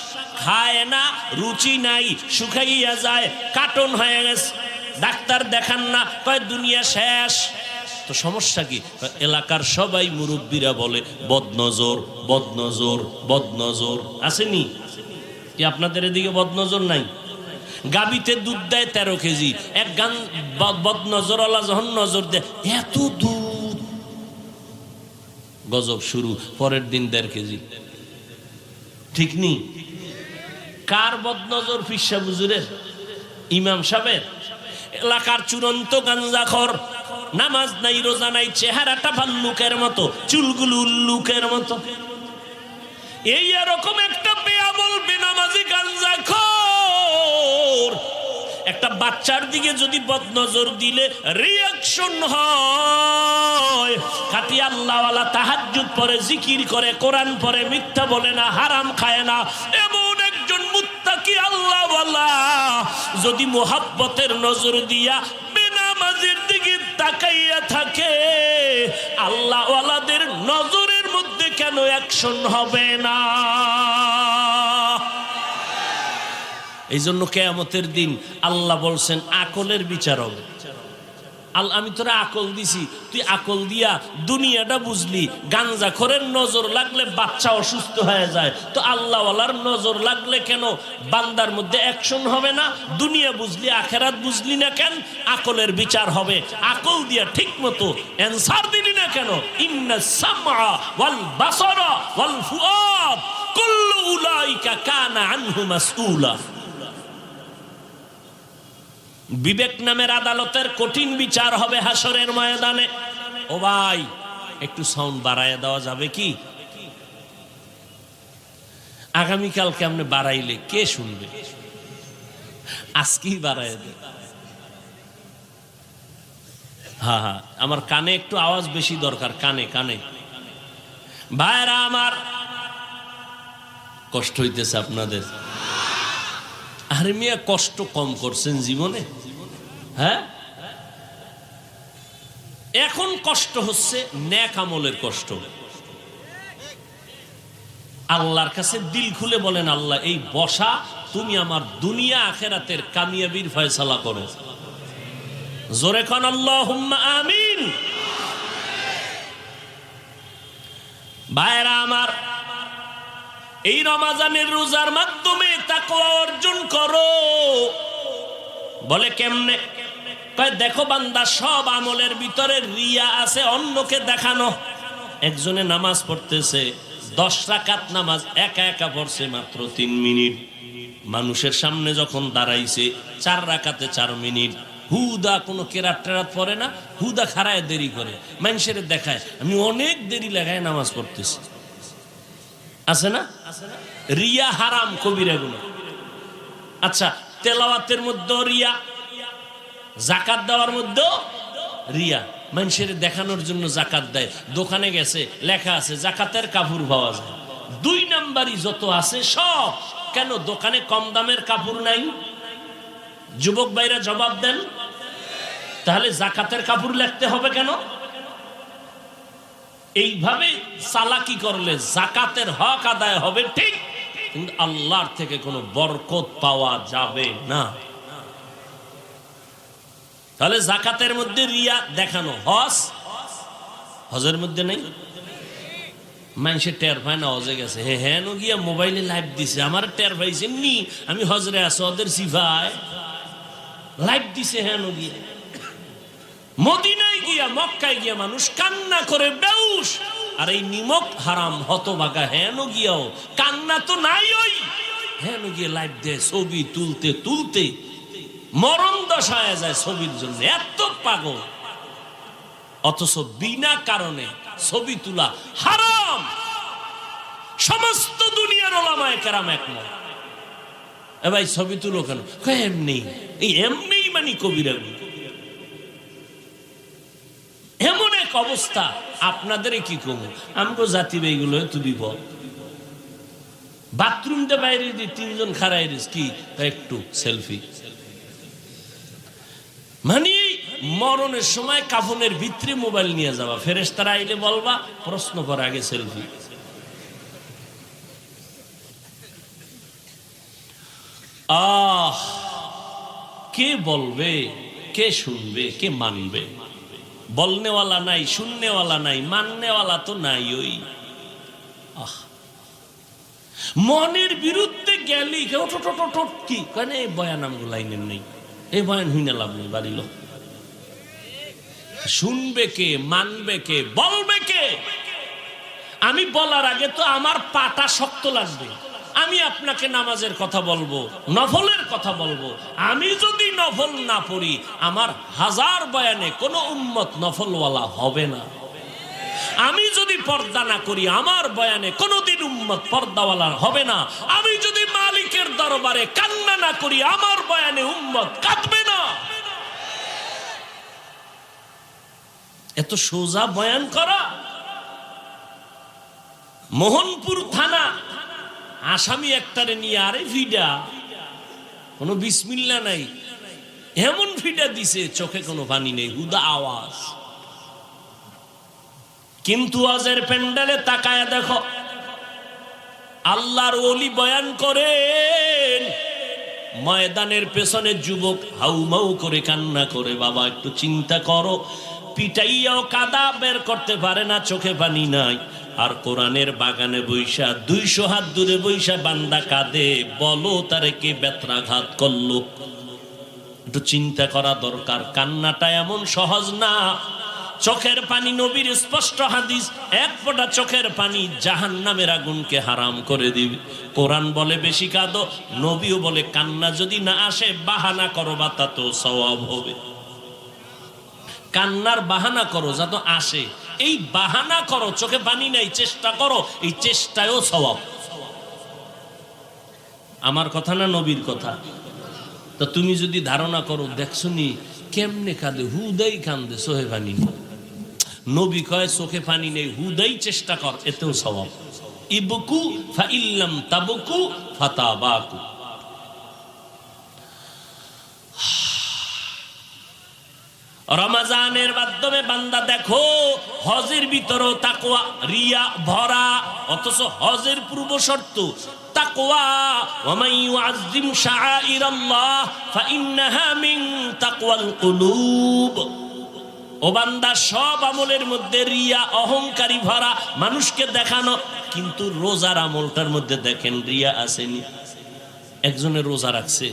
খায় না, রুচি নাই, শুকাইয়া যায়, কাটন হয়ে গেছে। ডাক্তার দেখান না, কয় দুনিয়া শেষ। তো সমস্যা কি? এলাকার সবাই মুরব্বীরা বলে বদনজর বদনজর বদনজর। আসেনি কি আপনাদের এদিকে বদনজর নাই? গাবিতে দুধ দেয় 13 কেজি, এক গান বদনজরওয়ালা যখন নজর দেয়, এত দুধ, গজব শুরু। পরের দিন 1.5 কেজি। ঠিক নি? কার বদনজর? ফিরসা হুজুরের, ইমাম সাহেবের। এলাকার চূড়ান্ত গাঞ্জাখর, নামাজ নাই, রোজা নাই, চেহারাটা ভাল্লুকের মতো, চুলগুলো উল্লুকের মতো। এই এরকম একটা বেআমল বেনামাজি গাঞ্জাখর একটা বাচ্চার দিকে যদি বদনজর দিলে রিঅ্যাকশন হয়। খাঁটি আল্লাহওয়ালা তাহাজ্জুদ পড়ে, জিকির করে, কোরআন পড়ে, মিথ্যা বলে না, হারাম খায় না, এমন একজন মুত্তাকি আল্লাহওয়ালা যদি মুহাব্বতের নজর দিয়া বেনামাজির দিকে তাকাইয়া থাকে, আল্লাহওয়ালাদের নজরের মধ্যে কেন অ্যাকশন হবে না? এই জন্য কিয়ামতের দিন আল্লাহ বলছেন আকলের বিচার হবে। আমি তোরা আকল দিছি, তুই আকল দিয়া দুনিয়াটা বুঝলি। গাঞ্জাখোরের নজর লাগলে বাচ্চা অসুস্থ হয়ে যায়, তো আল্লাহওয়ালার নজর লাগলে কেন বান্দার মধ্যে অ্যাকশন হবে না? দুনিয়া বুঝলি, আখেরাত বুঝলি না কেন? আকলের বিচার হবে। আকল দিয়া ঠিক মতো অ্যানসার দিলি না কেন? ইন্নাস সামআ ওয়াল বাসারা ওয়াল ফুআদ কুল্লু উলাইকা কানা আনহু মাসউলা। বিবেক নামের আদালতের কঠিন বিচার হবে হাসরের ময়দানে। ও ভাই, একটু সাউন্ড বাড়ায় দেওয়া যাবে কি? আগামীকালকে আপনি বাড়াইলে কে শুনবে? আজকেই বাড়ায় দে। হ্যাঁ হ্যাঁ, আমার কানে একটু আওয়াজ বেশি দরকার, কানে কানে। ভাইরা আমার, কষ্ট হইতেছে আপনাদের? আরে মিয়া, কষ্ট কম করছেন জীবনে? হ্যাঁ, এখন কষ্ট হচ্ছে নেক আমলের কষ্ট। আল্লাহর কাছে দিল খুলে বলেন, আল্লাহ এই বসা তুমি আমার দুনিয়া আখেরাতের কামিয়াবির ফয়সালা করো। জোরে কোন আল্লাহুম্মা আমিন। ভাইরা আমার, এই রমজানের রোজার মাধ্যমে তাকওয়া অর্জন করো। বলে কেমনে? দেখো বান্দা, সব আমলের ভিতরে রিয়া আছে, অন্যকে দেখানো। একজনে নামাজ পড়তেছে, 10 রাকাত নামাজ একা একা পড়ছে মাত্র 3 মিনিট। মানুষের সামনে যখন দাঁড়াইছে 4 রাকাতে 4 মিনিট, হুদা কোনো কেরাত টেরাত পড়ে না, হুদা খাড়ায় দেরি করে, মানুষের দেখায় আমি অনেক দেরি লাগায় নামাজ পড়তেছি। আছে না? রিয়া হারাম, কবিরা গুনাহ। আচ্ছা, তেলাওয়াতের মধ্যে রিয়া, যাকাত দেওয়ার মধ্যে রিয়া, মানুষের দেখানোর জন্য যাকাত দেয়। দোকানে গেছে, লেখা আছে যাকাতের কাপড় পাওয়া যায়। 2 নাম্বারই যত আছে সব। কেন দোকানে কম দামের কাপড় নাই? যুবক ভাইরা জবাব দেন। তাহলে যাকাতের কাপড় লিখতে হবে কেন? এইভাবে চালাকি করলে যাকাতের হক আদায় হবে ঠিক, কিন্তু আল্লাহর থেকে কোনো বরকত পাওয়া যাবে না। তাহলে যাকাতের মধ্যে রিয়া দেখানো, হজের মধ্যে নেই। মানুষের টের পায় না হজে গেছে, হ্যাঁ গিয়া মোবাইলে লাইভ দিছে, আমার টের পাইছে নি আমি হজরে আছি, ওদের সিফায় লাইভ দিছে। হ্যাঁ গিয়া মদিনায় গিয়া, মক্কায় গিয়া মানুষ কান্না করে বেউস, আর এই নিমক হারাম হতভাগা হেন গিয়াও কান্না তো নাই। ওই হেন গিয়ে লাইভ দেয়, ছবি তুলতে তুলতে মরণ দশায় যায় ছবির জন্য, এত পাগল। অথচ বিনা কারণে ছবি তোলা হারাম। সমস্ত দুনিয়ার ওলামায়ে কেরাম একমত। এ ভাই ছবি তুলো কেন? এমনি, এই এমনি মানে কবিরা গুনাহ। এমন এক অবস্থা, আপনাদের কি কমু, আমগো জাতি এইগুলো তুলিব। বাথরুমটা বাইরে দিয়ে 3 জন খাড়াই রিস, কি একটু সেলফি। মানে মরণের সময় কাফনের ভিতরে মোবাইল নিয়ে যাবা, ফেরেশতারা আইলে বলবা প্রশ্ন করে আগে সেলফি। কে বলবে, কে শুনবে, কে মানবে? বলনেওয়ালা নাই, শুননেওয়ালা নাই, মাননেওয়ালা তো নাই। ওই মনের বিরুদ্ধে গেলি কি মানে বয়ান আমগো লাইনের নেই, এই বয়ান হইনা লাভ নেই। বাড়িল শুনবে কে, মানবে কে, বলবে কে? আমি বলার আগে তো আমার পাটা শক্ত লাগবে। আমি আপনাকে নামাজের কথা বলবো, নফলের কথা বলবো। আমি যদি নফল না পড়ি, আমার 1000 বয়ানে কোনো উম্মত নফলওয়ালা হবে না। আমি যদি পর্দা না করি, আমার বয়ানে কোনোদিন উম্মত পর্দাওয়ালা হবে না। আমি যদি মালিকের দরবারে কান্না না করি, আমার বয়ানে উম্মত কাঁদবে না। এত সোজা বয়ান করা। মোহনপুর থানা আসামি একটারে নিয়ে আরে ফিডা, কোনো বিসমিল্লা নাই, এমন ফিডা দিছে চোখে কোনো পানি নেই, হুদা আওয়াজ। কিন্তু আজের প্যান্ডেলে তাকায় দেখো, আল্লাহর ওলি বয়ান করেন, ময়দানের পেছনে যুবক হাউমাউ করে কান্না করে। বাবা একটু চিন্তা করো, পিটাইয়াও কাদা বের করতে পারে না, চোখে পানি নাই। আর কোরআনের বাগানে বৈশা 200 হাত দূরে বৈশা বান্দা কাঁদে, বলো তারে কে বেত্রাঘাত করলো? একটু চিন্তা করা দরকার। কান্নাটা এমন সহজ না। চোখের পানি, নবীর স্পষ্ট হাদিস, 1 ফোঁটা চোখের পানি জাহান্নামের আগুনকে হারাম করে দিবে। কোরআন বলে বেশি কাঁদো, নবীও বলে কান্না যদি না আসে বাহানা করো, বা তা তো সওয়াব হবে। কান্নার বাহানা করো যাতে আসে, এই বাহানা করো, চোখে পানি নাই চেষ্টা করো, এই চেষ্টায়ও সওয়াব। আমার কথা না নবীর কথা। তো তুমি যদি ধারণা করো দেখছনি কেমনে কাঁদে, হুদাই কান্দে, চোখে পানি নেই। নবী কয় চোখে পানি নেই, হুদাই চেষ্টা কর, এতেও সওয়াব। ইবকু ফাইল্লাম তাবকু ফাতাবাকু। রমজানের মাধ্যমে বান্দা দেখো, হজের ভিতরেও তাকওয়া রিয়া ভরা। অথচ হজের পূর্ব শর্ত তাকওয়া তাকওয়া ওয়া মান ইউআযযিম শাআইরাল্লাহ ফাইন্নাহা মিন তাকওয়াল কুলুব। ও বান্দা, সব আমলের মধ্যে রিয়া, অহংকারী ভরা, মানুষকে দেখানো, কিন্তু রোজার আমলটার মধ্যে দেখেন রিয়া আসেনি। একজনের রোজা রাখছে,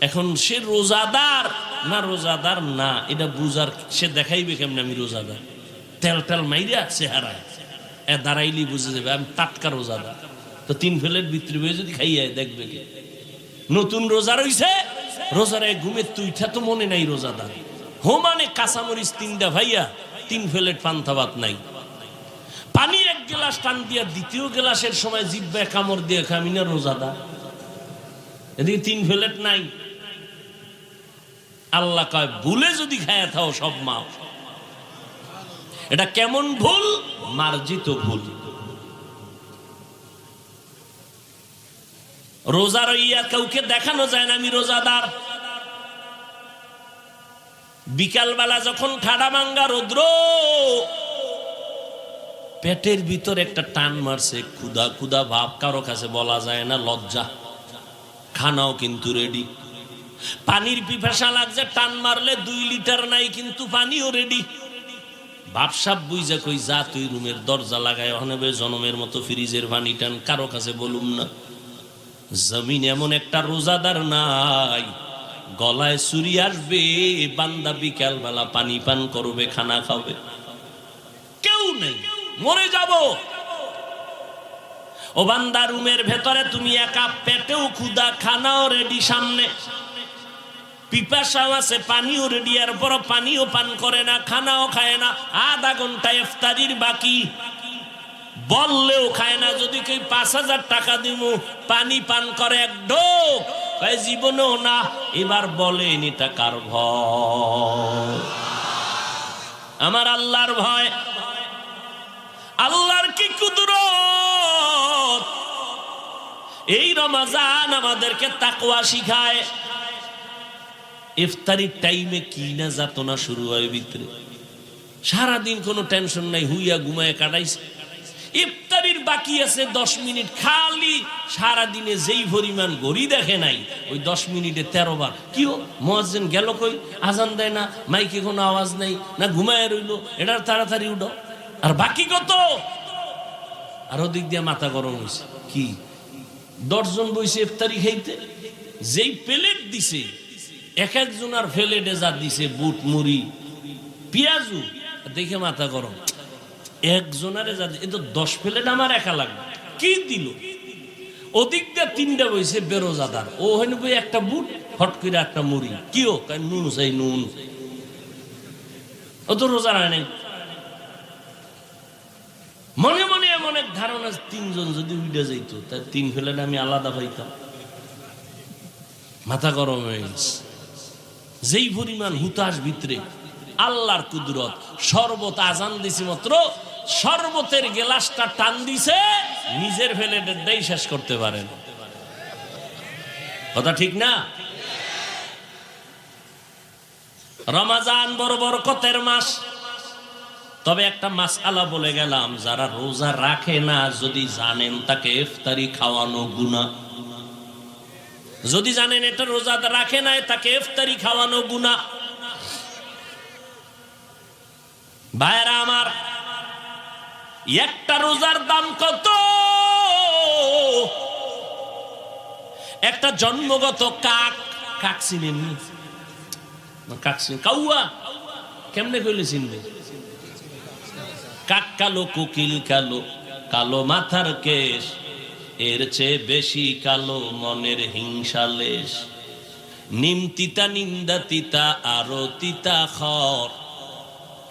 এখন সে রোজাদার না রোজাদার না এটা বুঝার, সে দেখাইবে কেমন আমি রোজাদার? তেল তেল মাইরা চেহারায় দাঁড়াইলি বুঝে যাবে আমি টাটকা রোজাদার। তো 3 প্লেট বিক্রি হয়ে যদি খাইয়া দেখবে কে নতুন রোজা রইছে, রোজার ঘুমের তুইটা তো মনে নাই রোজাদার। হোমানে কাঁচামরিচ 3টা ভাইয়া, 3 প্লেট পান্তা ভাত নাই, পানি 1 গ্লাস টান দিয়া দ্বিতীয় গ্লাসের সময় জিব্বায় কামড় দিয়ে খামি না রোজাদার? এদিকে 3 প্লেট নাই। আল্লাহ কয় ভুলে যদি খায়া থাও সব মাও। এটা কেমন ভুল? মার্জিত ভুল। রোজা রইয়া কাউকে দেখানো যায় না আমি রোজাদার। বিকালবেলা যখন ঠাডা ভাঙ্গা রৌদ্র, পেটের ভিতর একটা টান মারছে, ক্ষুধা ক্ষুধা ভাব, কারো কাছে বলা যায় না, লজ্জা। খানাও কিন্তু রেডি, পানির পিপাসা লাগছে, টান মারলে 2 লিটার নাই কিন্তু পানিও রেডি। বাপসাপ বুঝা কই যা তুই রুমের দরজা লাগায় অনেবে জনমের মতো ফ্রিজের পানি টান, কারো কাছে বলুম না। জমিন এমন একটা রোজাদার নাই, গলায় ছুরি আসবে, বান্দা বিকাল বেলা পানি পান করবে, খানা খাবে, কেউ নেই, মরে যাব। ও বান্দা, রুমের ভেতরে তুমি একা, পেটেও ক্ষুধা, খানাও রেডি সামনে, পিপাসাও আছে, পানিও রেডি, এর পর পানিও পান করে না, খানাও খায় না, আধা ঘন্টা ইফতারির বাকি, বললেও খায় না। যদি কেউ 5000 টাকা দিব পানি পান করে 1 ঢোক, তাই জীবনেও না। এবার বলেন এটা কার ভয়? আমার আল্লাহর ভয়। আল্লাহর কি কুদরত! এই রমজান আমাদেরকে তাকওয়া শিখায়। ইফতারির টাইমে কি না যাতনা শুরু হয় ভিতরে, সারাদিন কোনো টেনশন নাই, হুইয়া ঘুমায় কাটাইছে। ইফতারির বাকি আছে 10 মিনিট, খালি সারাদিনে যেই পরিমাণ ঘড়ি দেখে নাই, ওই 10 মিনিটে 13 বার কি মুয়াজ্জিন গেল কই, আজান দেয় না, মাইকে কোনো আওয়াজ নাই, না ঘুমায় রইলো, এটার তাড়াতাড়ি উঠো। আর বাকি কত? আর ওদিক দিয়ে মাথা গরম হয়েছে, কি 10 জন বইছে ইফতারি খাইতে, যেই প্লেট দিছে এক একজনার প্লেটে যা দিছে বুট মুড়ি পেঁয়াজু, দেখে মাথা গরম। একজনারে যা এ তো 10 প্লেট আমার একা লাগবে, কি দিল? ওদিক দিয়ে 3টা বইছে বেরোজাদার, ও হইনি বই একটা বুট, হট করে একটা মুড়ি, কি ও নুন চাই নুন, ও তো রোজা হয় নাই। মনে মনে এমন এক ধারণা, 3 জন যদি উঠে যাইত তাই 3 প্লেট আমি আলাদা পাইতাম। মাথা গরম হয়ে গেছে। যেই পরিমাণ হুতাশ ভিতরে, আল্লাহর কুদরত। শরবত আজান দিছি মাত্র, শরবতের গ্লাসটা টান দিছে, নিজের প্লেটেরটাই শেষ করতে পারেন। কথা ঠিক না? রমজান বড় বরকতের মাস। তবে একটা মাসআলা বলে গেলাম, যারা রোজা রাখে না যদি জানেন তাকে ইফতারি খাওয়ানো গুনাহ, যদি জানেন এটা রোজা রাখে না তাকে ইফতারি খাওয়ানো গুনাহ। ভাইরা আমার, একটা রোজার দাম কত? একটা জন্মগত কাক, কাক চিনেন? কাক চিন, কাউয়া কেমনে কইলে চিনবে? কাক কালো, কোকিল কালো, কালো মাথার কেশ, এর চেয়ে বেশি কালো মনের হিংসা লেশ। নিম তিতা নিন্দা তিতা আরো তিতা খর,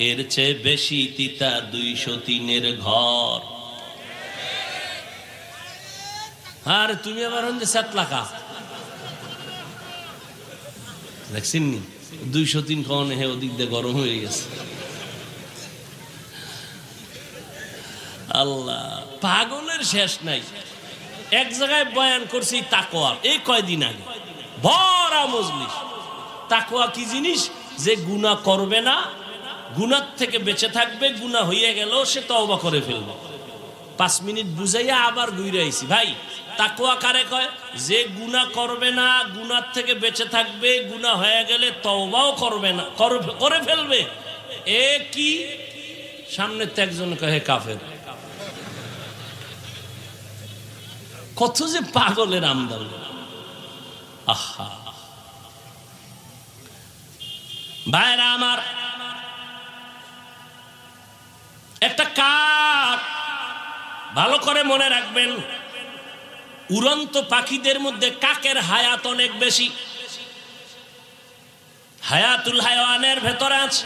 এর চেয়ে বেশি তিতা 203-এর ঘর। আর তুমি আবার হন যে সাতলাকা দেখছেন নি, 203 খাওয়ানো হে ওদিক দিয়ে গরম হয়ে গেছে। আল্লাহ, পাগলের শেষ নাই। এক জায়গায় বয়ান করছি তাকওয়া, এই কয়দিন আগে ভরা মজলিস। তাকওয়া কি জিনিস? যে গুনাহ করবে না, গুনাহ থেকে বেঁচে থাকবে, গুনাহ হয়ে গেল সে তওবা করে ফেলবে। 5 মিনিট বুঝাইয়া আবার ঘুরে আইছি। ভাই তাকওয়া কারে কয়? যে গুনাহ করবে না, গুনার থেকে বেঁচে থাকবে, গুনাহ হয়ে গেলে তওবাও করবে না, করে ফেলবে। এ কি? সামনে তো একজন কয় হে কাফের। কত যে পাগলের আমদাল! আহা ভাইরা আমার, একটা কাক, ভালো করে মনে রাখবেন, উড়ন্ত পাখিদের মধ্যে কাকের হায়াত অনেক বেশি। হায়াতুল হায়াওয়ানের ভেতরে আছে।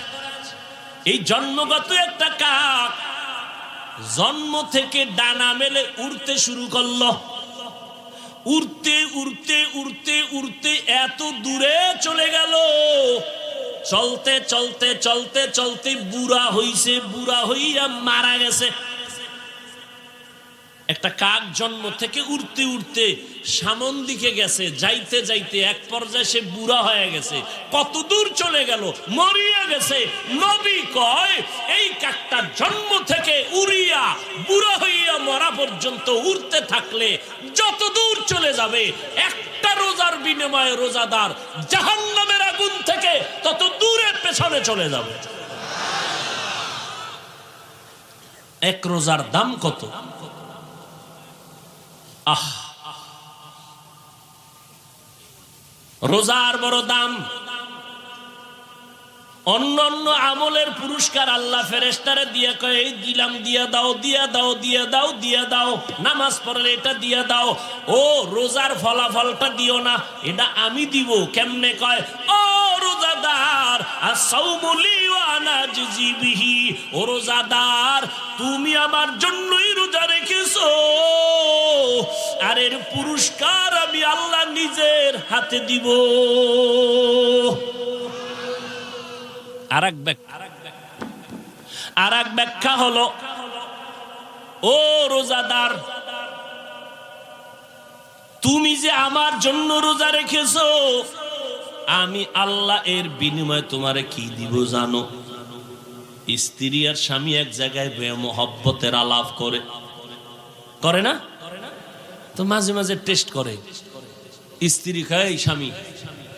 এই জন্মগত একটা কাক জন্ম থেকে ডানা মেলে উড়তে শুরু করলো। উড়তে উড়তে উড়তে উড়তে এত দূরে চলে গেল। চলতে চলতে চলতে চলতে বুড়া হইছে, বুড়া হইয়া মারা গেছে। একটা কাক জন্ম থেকে উড়তে উড়তে সামন দিকে গেছে, যাইতে যাইতে এক পর্যায়ে সে বুড়া হয়ে গেছে। কত দূর চলে গেল? মরিয়া গেছে। নবী কয় এই কাকটা জন্ম থেকে উড়িয়া বুড়া হইয়া মরা পর্যন্ত উড়তে থাকলে যত দূর চলে যাবে, একটা রোজার বিনিময়ে রোজাদার জাহান্নামের আগুন থেকে তত দূরে পেছনে চলে যাবে। এক রোজার দাম কত? আহ, রোজার বড় দাম। অন্য অন্য আমলের পুরস্কার আল্লাহ ফেরেশতারে দিয়া কয় এই দিলাম, দিয়া দাও, দিয়া দাও, দিয়া দাও, দিয়া দাও। নামাজ পড়লে এটা দিয়া দাও। ও রোজার ফলাফলটা দিও না, এটা আমি দিব। কেমনে? কয় ও রোজাদার, আস-সাওমু লি ওয়া আনা আজজি বিহি। ও রোজাদার, তুমি আমার জন্যই রোজা রেখেছো, আর এর পুরস্কার আমি আল্লাহ নিজের হাতে দিব। আর এক ব্যাখ্যা হলো, ও রোজাদার, তুমি যে আমার জন্য রোজা রেখেছো, আমি আল্লাহ এর বিনিময়ে তোমারে কি দিব জানো? স্ত্রী আর স্বামী এক জায়গায় মহব্বতের আলাপ করে, করে না? তো মাঝে মাঝে টেস্ট করে। স্ত্রী কয় এই স্বামী,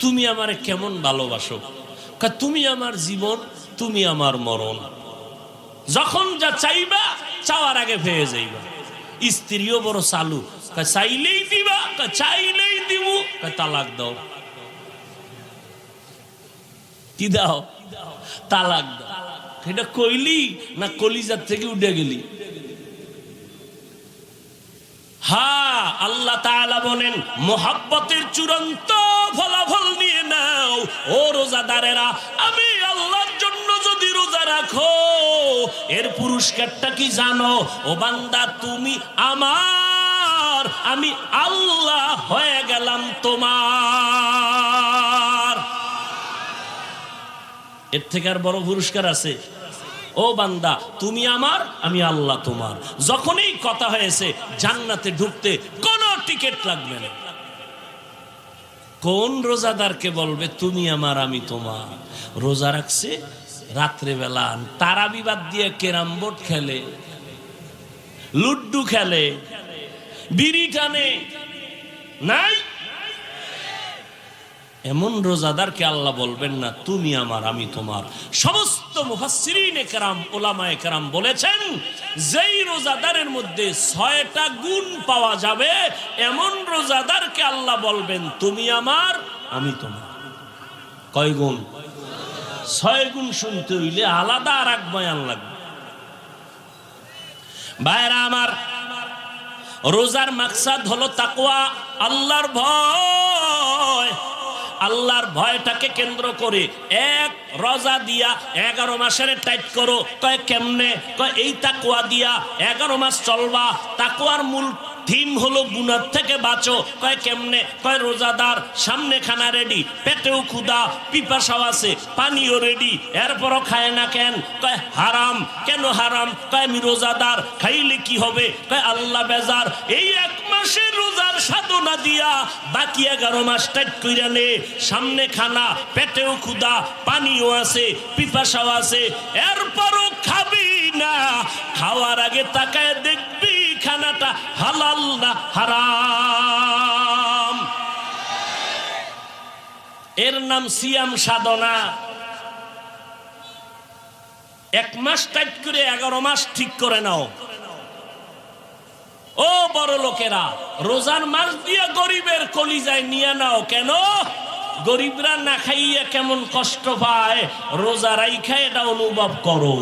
তুমি আমারে কেমন ভালোবাসো? তুমি আমার জীবন, তুমি আমার মরণ। যখন যা চাইবা চাওয়ার আগে পেয়ে যাইবা। স্ত্রীও বড় চালু, চাইলেই দিবা, চাইলেই দিব, তালাক দাও। কি দাও? তালাক দাও। এটা কইলি না কলিজার থেকে উঠে গেলি? হ্যাঁ, আল্লাহ তাআলা বলেন মুহাব্বতের চূড়ান্ত ফলাফল নিয়ে নাও। ও রোজাদারেরা, আমি আল্লাহর জন্য যদি রোজা রাখো, এর পুরস্কারটা কি জানো? ও বান্দা, তুমি আমার, আমি আল্লাহ হয়ে গেলাম তোমার। এর থেকে আর বড় পুরস্কার আছে? ও বান্দা, তুমি আমার, আমি আল্লাহ তোমার। যখন এই কথা হয়েছে, জান্নাতে ঢুকতে কোনো টিকিট লাগবে না। কোন রোজাদারকে বলবে তুমি আমার, আমি তোমার? রোজা রাখছে, রাত্রে বেলা তারাবি বাদ দিয়ে ক্যারাম বোর্ড খেলে, লুড্ডু খেলে, বিড়ি টানে, নাই? এমন রোজাদারকে আল্লাহ বলবেন না তুমি আমার, আমি তোমার। সমস্ত মুফাসসিরিনে কেরাম, উলামায়ে কেরাম বলেছেন, যেই রোজাদারের মধ্যে 6টা গুণ পাওয়া যাবে, এমন রোজাদারকে আল্লাহ বলবেন তুমি আমার, আমি তোমার। কয় গুণ? 6 গুণ শুনতে হইলে আলাদা আর এক বয়ান লাগবে। ভাইরা আমার, রোজার মাকসাদ হলো তাকওয়া, আল্লাহর ভয়। আল্লাহর ভয়টাকে কেন্দ্র করে এক রোজা দিয়া 11 মাসের টাইট করো। কয় কেমনে? কয় এই তাকওয়া দিয়া 11 মাস চলবা। তাকওয়ার মূল থিম হলো গুনাহ থেকে বাঁচো। কয় কেমনে? কয় রোজাদার, সামনে খানা রেডি, পেটেও ক্ষুধা, পিপাসাও আছে, পানিও রেডি, এরপরও খায় না কেন? কয় হারাম। কেন হারাম? কয় আমি রোজাদার, খাইলে কি হবে? কয় আল্লাহ বেজার। এই 1 মাসের রোজার সাধনা দিয়া বাকি 11 মাস টাইট কইরা নে। সামনে খানা, পেটেও ক্ষুধা, পানিও আছে, পিপাসাও আছে, এরপরও খাবি না। খাওয়ার আগে তাকায় দেখবি হালাল না হারাম। এর নাম সিয়াম সাধনা। 1 মাস টাইট করে 11 মাস ঠিক করে নাও। ও বড় লোকেরা, রোজার মাস দিয়ে গরিবের কলিজায় নিয়ে নাও। কেন? গরিবরা না খাইয়া কেমন কষ্ট পায়, রোজা রাইখা এটা অনুভব করো।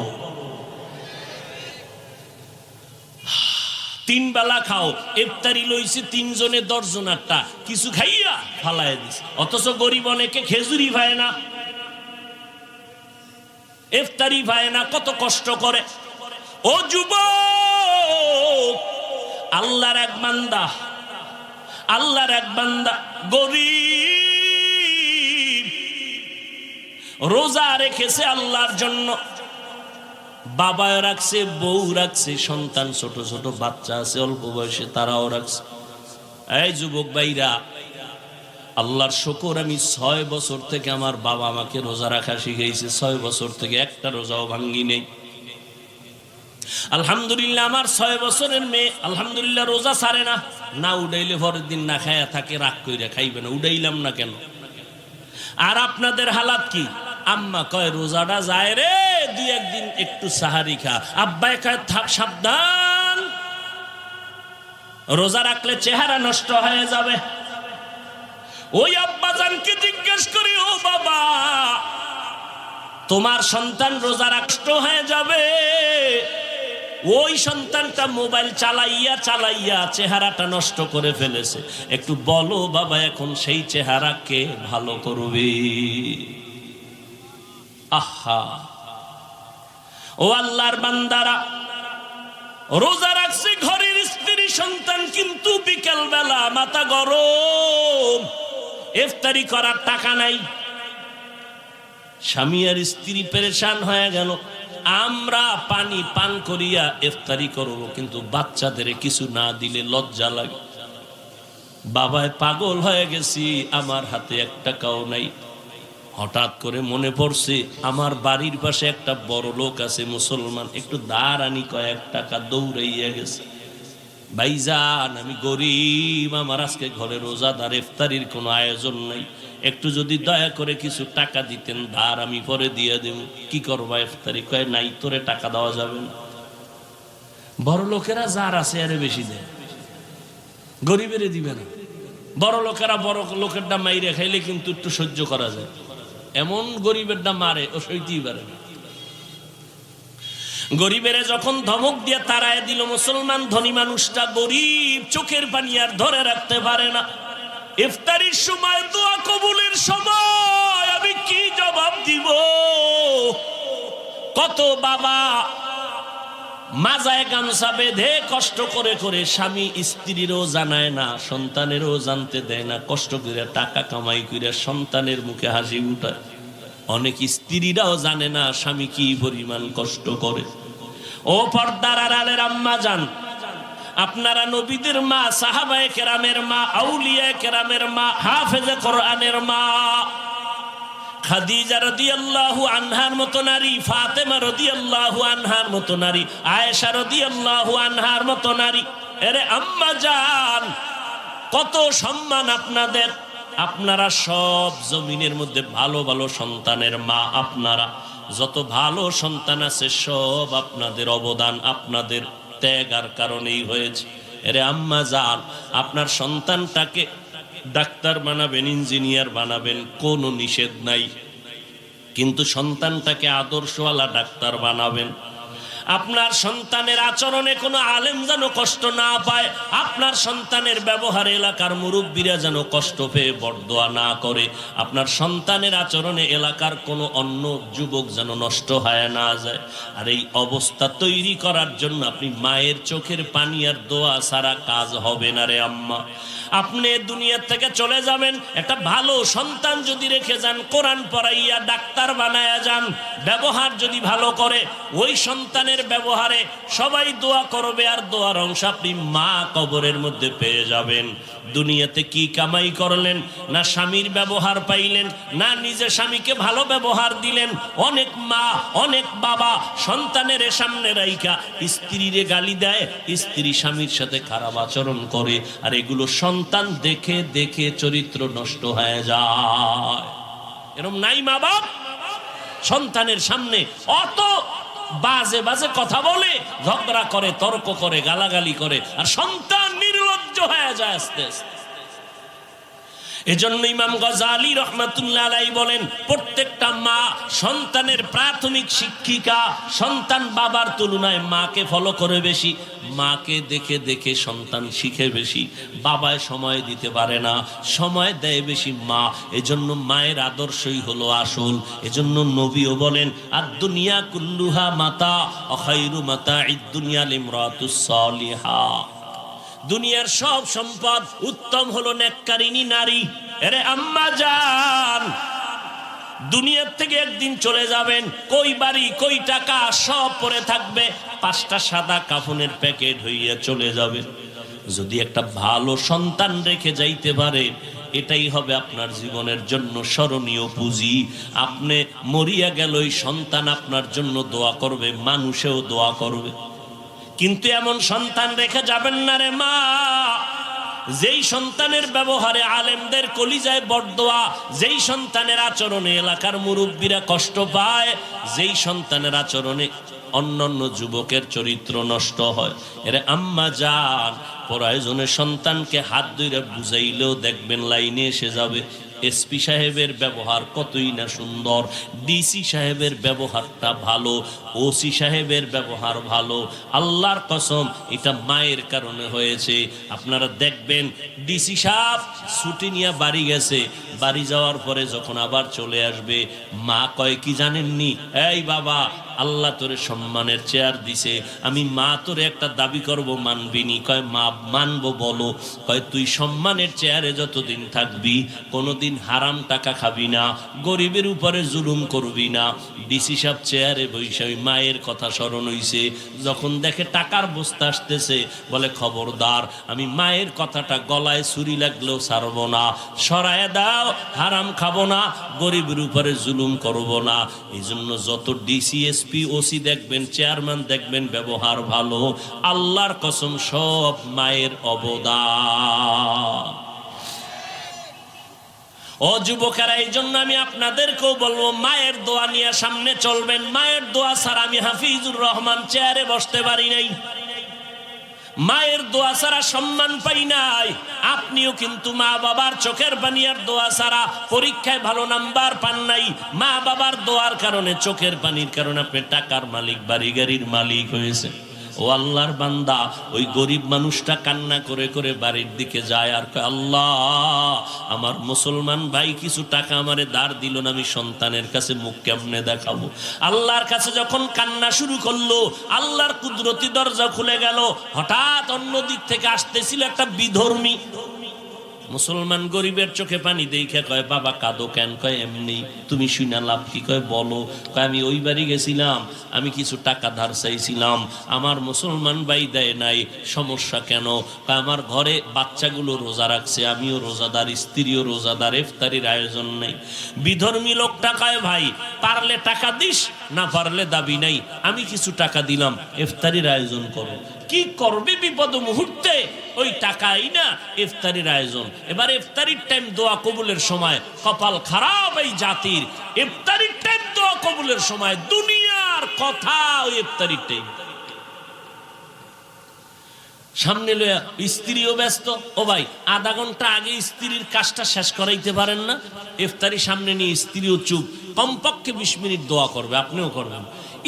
3 বেলা খাও, ইফতারি লইছে 3 জনে 10 জনারটা, কিছু খাইয়া ফালায় দিছে। অথচ গরিব অনেকে খেজুরি পায় না, ইফতারি পায় না, কত কষ্ট করে। ও যুবক, আল্লাহর এক বান্দা, আল্লাহর এক বান্দা গরিব, রোজা রেখেছে আল্লাহর জন্য। বাবাও রাখছে, বউ রাখছে, সন্তান ছোট ছোট বাচ্চা আছে অল্প বয়সে, তারাও রাখছে। এই যুবক ভাইরা, আল্লাহর শুকর, আমি 6 বছর থেকে আমার বাবা আমাকে রোজা রাখা শিখাইছে। 6 বছর থেকে একটা রোজাও ভাঙ্গি নেই। আলহামদুলিল্লাহ, আমার 6 বছরের মেয়ে আলহামদুলিল্লাহ রোজা ছাড়ে না। না উড়াইলে পরের দিন না খায়া থাকে, রাগ কইরা খাইবে না। উড়াইলাম না কেন? আর আপনাদের হালাত কি? আম্মা কয় রোজাটা যায় রে, 2-1 দিন একটু সাহারি খা। আব্বাই কয় থাক সাবধান, রোজা রাখলে চেহারা নষ্ট হয়ে যাবে। ওই আব্বাজানকে জিজ্ঞেস করি, ও বাবা, তোমার সন্তান রোজা নষ্ট হয়ে যাবে, ওই সন্তানটা মোবাইল চালাইয়া চালাইয়া চেহারাটা নষ্ট করে ফেলেছে, একটু বলো বাবা, এখন সেই চেহারাকে ভালো করবে? আহা, ও আল্লাহর বান্দারা, রোজা রাখছে ঘরের স্ত্রী সন্তান, কিন্তু বিকেল বেলা মাথা গরম, ইফতারি করার টাকা নাই। স্বামী আর স্ত্রী পেরেশান হয়ে গেল। আমরা পানি পান করিয়া ইফতারি করব, কিন্তু বাচ্চাদের কিছু না দিলে লজ্জা লাগে। বাবায় পাগল হয়ে গেছি, আমার হাতে 1 টাকাও নাই। হঠাৎ করে মনে পড়ছে আমার বাড়ির পাশে একটা বড় লোক আছে মুসলমান, একটু ধার আনি, কয়েক টাকা। দৌড়াইয়া গেছে, ভাইজান আমি গরিব, আমার আজকে ঘরে রোজাদার, ইফতারির কোনো আয়োজন নাই, একটু যদি দয়া করে কিছু টাকা দিতেন, ধার আমি পরে দিয়ে দেব। কি করবা ইফতারি? কয় নাই, তোরে টাকা দেওয়া যাবে না। বড় লোকেরা যার আছে আরে বেশি দেয়, গরিবেরে দিবে না। বড় লোকেরা বড় লোকেরটা মাইরে খাইলে কিন্তু একটু সহ্য করা যায়, এমন গরিবেরটা মারে ও সইতেই পারে না। গরিবের যখন ধমক দিয়ে তাড়ায় দিল মুসলমান, ধনী মানুষটা গরিব, চোখের পানি আর ধরে রাখতে পারে না। ইফতারির সময়, দোয়া কবুলের সময় আমি কি জবাব দিব? কত বাবা মাজায় গামছা বেঁধে কষ্ট করে করে, স্বামী স্ত্রীরও জানায় না, সন্তানেরও জানতে দেয় না, কষ্ট করে টাকা কামাই করে সন্তানের মুখে হাসি উঠায়। অনেক স্ত্রীরাও জানে না স্বামী কি পরিমাণ কষ্ট করে। ও পর্দার আড়ালের আম্মা জান, আপনারা নবীদের মা, সাহাবায়ে কেরামের মা, আউলিয়া কেরামের মা, হাফেজে কোরআনের মা, খাদিজা রাদিয়াল্লাহু আনহার মতো নারী, ফাতেমা রাদিয়াল্লাহু আনহার মতো নারী, আয়েশা রাদিয়াল্লাহু আনহার মতো নারী। আরে আম্মা জান, কত সম্মান আপনাদের। আপনারা সব জমিনের মধ্যে ভালো ভালো সন্তানের মা। আপনারা যত ভালো সন্তান আছে সব আপনাদের অবদান, আপনাদের ত্যাগার কারণেই হয়েছে। আরে আম্মা জান, আপনার সন্তানটাকে ডাক্তার বানাবেন, ইঞ্জিনিয়ার বানাবেন, কোনো নিষেধ নাই, কিন্তু সন্তানটাকে আদর্শওয়ালা ডাক্তার বানাবেন। আপনার সন্তানের আচরণে কোনো আলেম যেন কষ্ট না পায়, আপনার সন্তানের ব্যবহারে এলাকার মুরব্বীরা যেন কষ্ট পেয়ে বরদোয়া না করে, আপনার সন্তানের আচরণে এলাকার কোনো অন্য যুবক যেন নষ্ট হয়ে না যায়। আর এই অবস্থা তৈরি করার জন্য আপনি মায়ের চোখের পানি আর দোয়া ছাড়া কাজ হবে না রে আম্মা। আপনি দুনিয়া থেকে চলে যাবেন, একটা ভালো সন্তান যদি রেখে যান, কোরআন পড়াইয়া ডাক্তার বানায়া যান, ব্যবহার যদি ভালো করে, ওই সন্তানের সন্তানের ব্যবহারে সবাই দোয়া করবে, আর দোয়ার অংশ আপনি মা কবরের মধ্যে পেয়ে যাবেন। দুনিয়াতে কি কামাই করলেন, না স্বামীর ব্যবহার পাইলেন, না নিজে স্বামীকে ভালো ব্যবহার দিলেন। অনেক মা অনেক বাবা সন্তানের সামনে রাইখা স্ত্রীরে গালি দেয়, স্ত্রী স্বামীর সাথে খারাপ আচরণ করে, আর এগুলো সন্তান দেখে দেখে চরিত্র নষ্ট হয়ে যায়। এরকম নাই মা বাপ সন্তানের সামনে অত বাজে বাজে কথা বলে, ঝগড়া করে, তর্ক করে, গালাগালি করে, আর সন্তান নির্লজ্জ হয়ে যায় আস্তে আস্তে। এজন্য ইমাম গজালি রহমাতুল্লাহ আলাইহি বলেন, প্রত্যেকটা মা সন্তানের প্রাথমিক শিক্ষিকা। সন্তান বাবার তুলনায় মাকে ফলো করে বেশি, মাকে দেখে দেখে সন্তান শিখে বেশি। বাবায় সময় দিতে পারে না, সময় দেয় বেশি মা। এজন্য মায়ের আদর্শই হলো আসল। এজন্য নবীও বলেন, আর দুনিয়া কুল্লুহা মাতা খায়রু মাতা'id দুনিয়া লিমরাতুস সালিহা। দুনিয়ার সব সম্পদ উত্তম হলো নেককারিনী নারী। আরে আম্মা জান, দুনিয়ার থেকে একদিন চলে যাবেন, কই বাড়ি কই টাকা সব পড়ে থাকবে, 5টা সাদা কাফনের প্যাকেট হইয়া চলে যাবে। যদি একটা ভালো সন্তান রেখে যাইতে পারে, এটাই হবে আপনার জীবনের জন্য স্মরণীয় পুঁজি। আপনি মরিয়া গেলেই সন্তান আপনার জন্য দোয়া করবে, মানুষেও দোয়া করবে। কিন্তু এমন সন্তান রেখে যাবেন না রে মা, যেই সন্তানের ব্যবহারে আলেমদের কলিজায় বরদোয়া, যেই সন্তানের আচরণে এলাকার মুরব্বীরা কষ্ট পায়, যেই সন্তানের আচরণে অন্যান্য যুবকের চরিত্র নষ্ট হয়। এরে আম্মা জান, প্রয়োজনে সন্তানকে হাত ধরে বুঝাইলেও দেখবেন লাইনে এসে যাবে। এসপি সাহেবের ব্যবহার কতই না সুন্দর, ডিসি সাহেবের ব্যবহারটা ভালো, ওসি সাহেবের ব্যবহার ভালো। আল্লাহর কসম, এটা মায়ের কারণে হয়েছে। আপনারা দেখবেন ডিসি সাহেব ছুটি নিয়ে বাড়ি গেছে, বাড়ি যাওয়ার পরে যখন আবার চলে আসবে, মা কয় কি জানেননি, এই বাবা আল্লাহ তোরে সম্মানের চেয়ার দিছে, আমি মা তোরে একটা দাবি করব, মানবিনি? কয় মা মানবো, বলো। কয় তুই সম্মানের চেয়ারে যতদিন থাকবি, কোনোদিন হারাম টাকা খাবি না, গরিবের উপরে জুলুম করবি না। ডিসি সাহেব চেয়ারে বসে ওই মায়ের কথা স্মরণ হইছে, যখন দেখে টাকার বস্তা আসতেছে, বলে খবরদার, আমি মায়ের কথাটা গলায় ছুরি লাগলেও ছাড়বো না, সরায় দাও, হারাম খাবো না, গরিবের উপরে জুলুম করবো না। এই জন্য যত ডিসি এসপি ওসি দেখবেন, চেয়ারম্যান দেখবেন ব্যবহার ভালো, আল্লাহর কসম সব মায়ের অবদান। ও যুবকেরা, এই জন্য আমি আপনাদেরকেও বলবো, মায়ের দোয়া নিয়ে সামনে চলবেন। মায়ের দোয়া ছাড়া আমি হাফিজুর রহমান চেয়ারে বসতে পারি নাই, মায়ের দোয়া ছাড়া সম্মান পাই নাই। আপনিও কিন্তু মা বাবার চোখের পানি আর দোয়া ছাড়া পরীক্ষায় ভালো নাম্বার পান নাই। মা বাবার দোয়ার কারণে, চোখের পানির কারণে আপনি টাকার মালিক, বাড়ি গাড়ির মালিক হয়েছে। ও আল্লাহর বান্দা, ওই গরিব মানুষটা কান্না করে করে বাড়ির দিকে যায় আর কয়, আল্লাহ আমার মুসলমান ভাই কিছু টাকা আমারে ধার দিল না, আমি সন্তানের কাছে মুখ কেমনে দেখাবো। আল্লাহর কাছে যখন কান্না শুরু করলো, আল্লাহর কুদরতি দরজা খুলে গেল। হঠাৎ অন্য দিক থেকে আসতেছিল একটা বিধর্মী মুসলমান, গরিবের চোখে পানি দেখে কয়, বাবা কাঁদো কেন? কয় এমনি। তুমি শুনা লাভ কি? কয় বলো। কয় আমি ওই বাড়ি গেছিলাম, আমি কিছু টাকা ধার চাইছিলাম, আমার মুসলমান ভাই দেয় নাই, সমস্যা কেন? কয় আমার ঘরে বাচ্চাগুলো রোজা রাখছে, আমিও রোজাদার, স্ত্রীও রোজাদার, ইফতারির আয়োজন নেই। বিধর্মী লোকটা কয়, ভাই পারলে টাকা দিস, না পারলে দাবি নাই, আমি কিছু টাকা দিলাম, ইফতারির আয়োজন করো। কি করবে বিপদ মুহূর্তে? ওই টাকাই না ইফতারির আয়োজন। এবার ইফতারির টাইম দোয়া কবুলের সময়, কপাল খারাপ এই জাতির, ইফতারির টাইম দোয়া কবুলের সময় দুনিয়ার কথা, ওই ইফতারির টাইম সামনে লইয়া স্ত্রীও ব্যস্ত। ও ভাই, আধা ঘন্টা আগে স্ত্রীর কাজটা শেষ করাইতে পারেন না? ইফতারি সামনে নিয়ে স্ত্রীও চুপ, কমপক্ষে 20 মিনিট দোয়া করবে, আপনিও করবেন।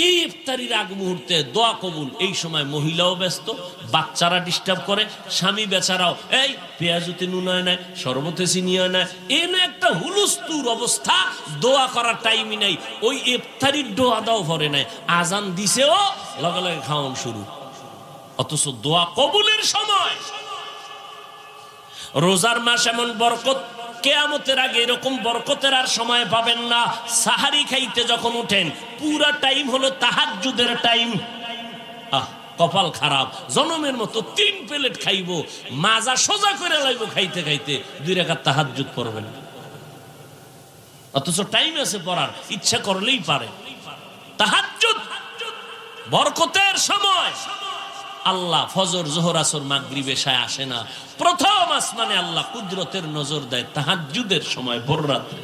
এই ইফতারির আগ মুহূর্তে দোয়া কবুল, এই সময় মহিলাও ব্যস্ত, বাচ্চারা ডিস্টার্ব করে, স্বামী বেচারাও, এই পেঁয়াজুতে নুন হয় না, শরবতে চিনি হয় না, এনে একটা হুলুস্তুর অবস্থা, দোয়া করার টাইমই নাই। ওই ইফতারির দোয়া দাও ভরে নাই, আজান দিছেও লগে লগে খাওয়ান শুরু। অথচ দোয়া কবুলের সময়, রোজার মাস এমন বরকত, কিয়ামতের আগে এরকম বরকতের আর সময় পাবেন না। সাহারি খাইতে যখন উঠেন, পুরা টাইম হলো তাহাজ্জুদের টাইম। কপাল খারাপ, জনমের মতো 3 প্লেট খাইবো, মাজা সোজা করে লাইব খাইতে খাইতে, 2 রাকাত তাহাজ্জুদ পড়বেন, অথচ টাইম আছে পড়ার, ইচ্ছা করলেই পারে। তাহাজ্জুদ বরকতের সময়। আল্লাহ ফজর, যোহর, আসর, মাগরিব, এশায় আসে না, প্রথম আসমানে আল্লাহ কুদরতের নজর দেয় তাহাজ্জুদের সময়, ভোর রাতে।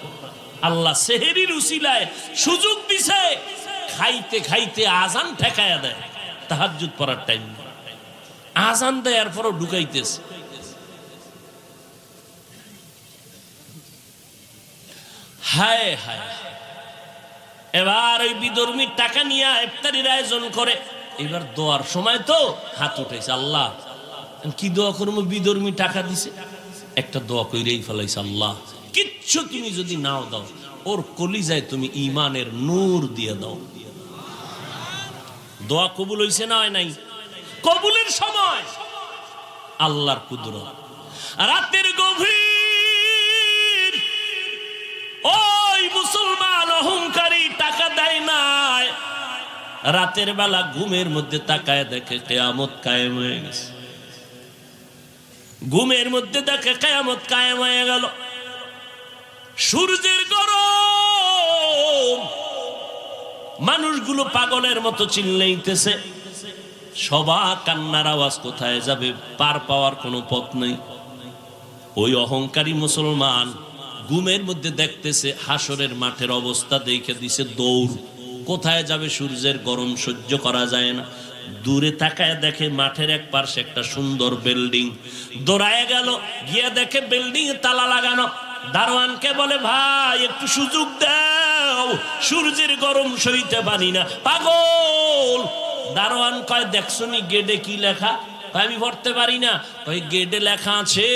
আল্লাহ সেহরির উসিলায় সুযোগ দিছে, খাইতে খাইতে আজান ঠেকায়া দেয়, তাহাজ্জুদ পড়ার টাইম। আজান দেয় এরপরও ঢুকাইতেছে। হায় হায়। এবার ওই বিধর্মীর টাকা নিয়ে ইফতারির আয়োজন করে। এবার দোয়ার সময় তো হাত উঠেছে, আল্লাহ কি দোয়া করবো, বিধর্মী টাকা দিছে, একটা দোয়া কইরেই ফেলাইছে, আল্লাহ কিচ্ছু তুমি যদি নাও দাও, ওর কলিজায় তুমি ঈমানের নূর দিয়ে দাও। দোয়া কবুল হইছে না হয় নাই? কবুলের সময় আল্লাহর কুদরত। রাতের গভীর, ওই মুসলমান অহংকারী টাকা দেয় নাই, রাতের বেলা ঘুমের মধ্যে তাকায় দেখে কিয়ামত কায়েম হয়ে গেছে। ঘুমের মধ্যে দেখে কিয়ামত কায়েম হয়ে গেল। সূর্যের গরম, মানুষগুলো পাগলের মতো চিল্লাইতেছে, সবার কান্নার আওয়াজ কোথায় যাবে, পার পাওয়ার কোনো পথ নেই। ওই অহংকারী মুসলমান ঘুমের মধ্যে দেখতেছে হাসরের মাঠের অবস্থা, দেখে দিছে দৌড়, কোথায় যাবে, সূর্যের গরম সহ্য করা যায় না। দূরে তাকায় দেখে মাঠের এক পাশে একটা সুন্দর বিল্ডিং, দৌড়ায় গেল, গিয়ে দেখে বিল্ডিং এ তালা লাগানো। দারোয়ানকে বলে, ভাই একটু সুযোগ দাও, সূর্যের গরম সইতে পারি না। পাগল। দারোয়ান কয়, দেখছনি গেটে কি লেখা? আমি পড়তে পারি না। ওই গেটে লেখা আছে,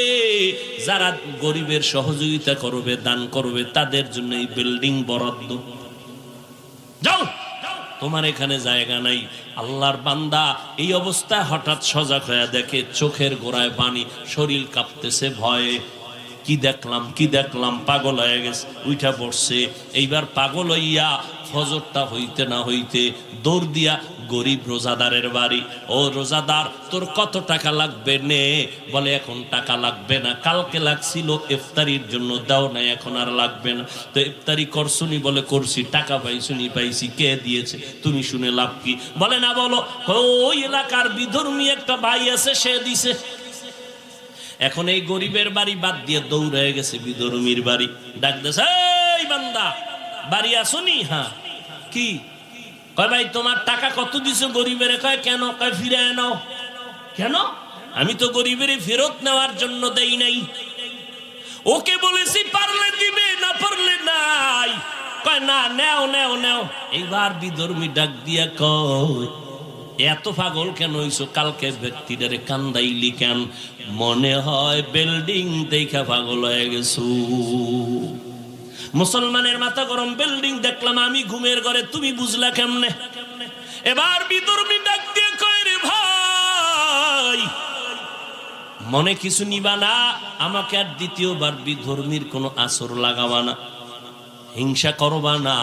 যারা গরিবের সহযোগিতা করবে, দান করবে, তাদের জন্য এই বিল্ডিং বরাদ্দ। যাও, তোমার এখানে জায়গা নাই। আল্লাহর বান্দা এই অবস্থায় হঠাৎ সজাগ হয়ে দেখে চোখের গোড়ায় পানি, শরীর কাঁপতেছে ভয়ে। কি দেখলাম, কি দেখলাম, পাগল হয়ে গেছে, উঠা পড়ছে। এইবার পাগল হইয়া ফজরটা হইতে না হইতে দৌড় দিয়া গরিব রোজাদারের বাড়ি। ও রোজাদার, তোর কত টাকা লাগবে নে? বলে, এখন টাকা লাগবে না, কালকে লাগছিল ইফতারির জন্য, দাও না, এখন আর লাগবে না। তো ইফতারি করছুনি? বলে করছি। টাকা পাইছুনি? পাইছি। কে দিয়েছে? তুমি শুনে লাভ কি? বলে না। বলো। ওই এলাকার বিধর্মী একটা ভাই আছে, সে দিছে। এখন এই গরিবের বাড়ি বাদ দিয়ে দৌড় হয়ে গেছে বিধর্মীর বাড়ি। ডাক দেছে, এই বান্দা, বাড়ি আসুনি? হ্যাঁ। কি? কয়, ভাই তোমার টাকা কত দিছো গরিবের? কয়, কেন? কয়, ফিরে নাও। কেন? আমি তো গরিবের ফেরত নেওয়ার জন্য দেই নাই, ওকে বলেছি পারলে দিবে, না পারলে নাই। কয়, না, নেও নেও নেও। এইবার বিধর্মী ডাক দিয়া কয়, এত পাগল কেন হইছো? কালকে ব্যক্তিটারে কান্দাইলি কেন? মনে হয় বিল্ডিং দেখা পাগল হয়ে গেছো। মুসলমানের মাথা গরম। বিল্ডিং দেখলাম আমি ঘুমের ঘরে, তুমি বুঝলা কেমনে? এবার বিধর্মী ডাক দিয়ে কয়, রে ভাই, মনে কিছু নিবা না, আমাকে আর দ্বিতীয়বার বিধর্মীর কোনো আসর লাগাবা না, হিংসা করবা না,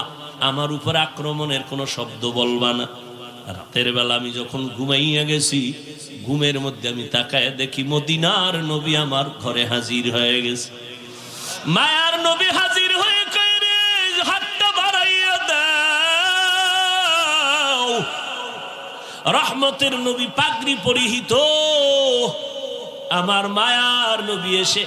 আমার উপর আক্রমণের কোনো শব্দ বলবা না। রাতের বেলা আমি যখন ঘুমাইয়া গেছি, ঘুমের মধ্যে আমি তাকায় দেখি মদিনার নবী আমার ঘরে হাজির হয়ে গেছে। মায়ার নবী হাজির হয়ে কয়, রে হাতটা বাড়াইয়া দাও। রহমতের নবী পাগড়ি পরিহিত, আমার মায়ার নবী এসে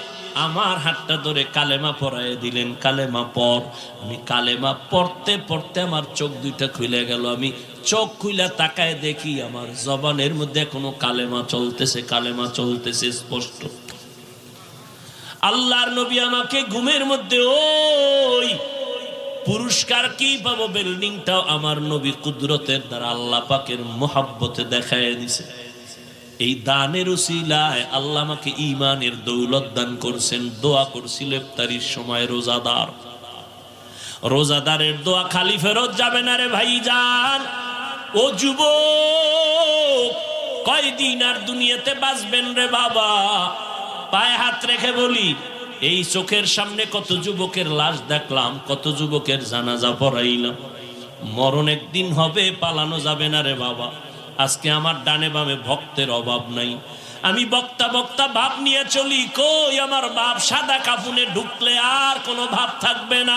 আমার হাতটা ধরে কালেমা পড়ায় দিলেন। কালেমা পড়। আমি কালেমা পড়তে পড়তে আমার চোখ দুইটা খুলে গেল। আমি চোখ খুলে তাকায় দেখি আমার জবানের মধ্যে কোনো কালেমা চলতেছে, কালেমা চলতেছে স্পষ্ট। আল্লাহর নবী আমাকে ঘুমের মধ্যে, ওই পুরস্কার কি পাবো, বিল্ডিংটাও আমার নবী কুদরতের দ্বারা আল্লাহ পাকের মোহাব্বতে দেখায় দিছে। এই দানের উসিলায় আল্লাহ আমাকে ঈমানের দৌলত দান করছেন। দোয়া করছিল ইফতারির সময় রোজাদার, রোজাদারের দোয়া খালি ফেরত যাবে না রে ভাইজান। ও যুবক, কয়দিন আর দুনিয়াতে বাঁচবেন রে বাবা? পায়ে হাত রেখে বলি, এই চোখের সামনে কত যুবকের লাশ দেখলাম, কত যুবকের জানাজা পড়াইলাম। মরণ একদিন হবে, পালানো যাবে না রে বাবা। আজকে আমার ডানে বামে ভক্তের অভাব নাই। আমি বক্তা বক্তা ভাব নিয়ে চলি, কই আমার বাপ সাদা কাফনে ঢুকলে আর কোনো ভাব থাকবে না।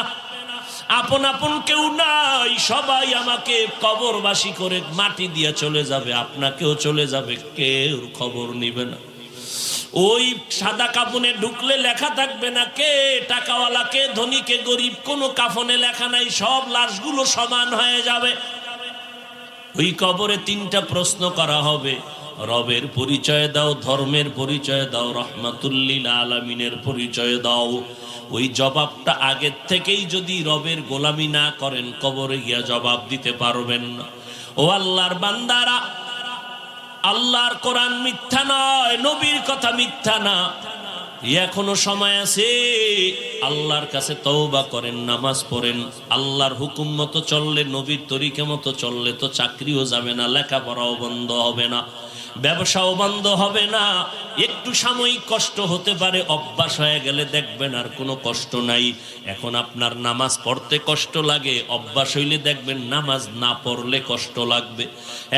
আপন আপন কেউ নাই, সবাই আমাকে কবরবাসী করে মাটি দিয়ে চলে যাবে, আপনাকেও চলে যাবে, কেউ খবর নিবে না। ওই সাদা কাফনে ঢুকলে লেখা থাকবে না কে টাকাওয়ালা কে ধনী কে গরিব, কোনো কাফনে লেখা নাই, সব লাশগুলো সমান হয়ে যাবে। ওই কবরে তিনটা প্রশ্ন করা হবে, রবের পরিচয় দাও, ধর্মের পরিচয় দাও, রহমাতুল্লিল আলামিনের পরিচয় দাও। ওই জবাবটা আগের থেকেই যদি রবের গোলামি না করেন, কবরে গিয়া জবাব দিতে পারবেন না। ও আল্লাহর বান্দারা, আল্লাহর কোরআন মিথ্যা নয়, নবীর কথা মিথ্যা না। এখনো সময় আছে, আল্লাহর কাছে তওবা করেন, নামাজ পড়েন। আল্লাহর হুকুম মতো চললে, নবীর তরিকা মতো চললে তো চাকরিও যাবে না, লেখাপড়াও বন্ধ হবে না, ব্যবসাও বন্ধ হবে না। একটু সাময়িক কষ্ট হতে পারে, অভ্যাস হয়ে গেলে দেখবেন আর কোনো কষ্ট নাই। এখন আপনার নামাজ পড়তে কষ্ট লাগে, অভ্যাস হইলে দেখবেন নামাজ না পড়লে কষ্ট লাগবে।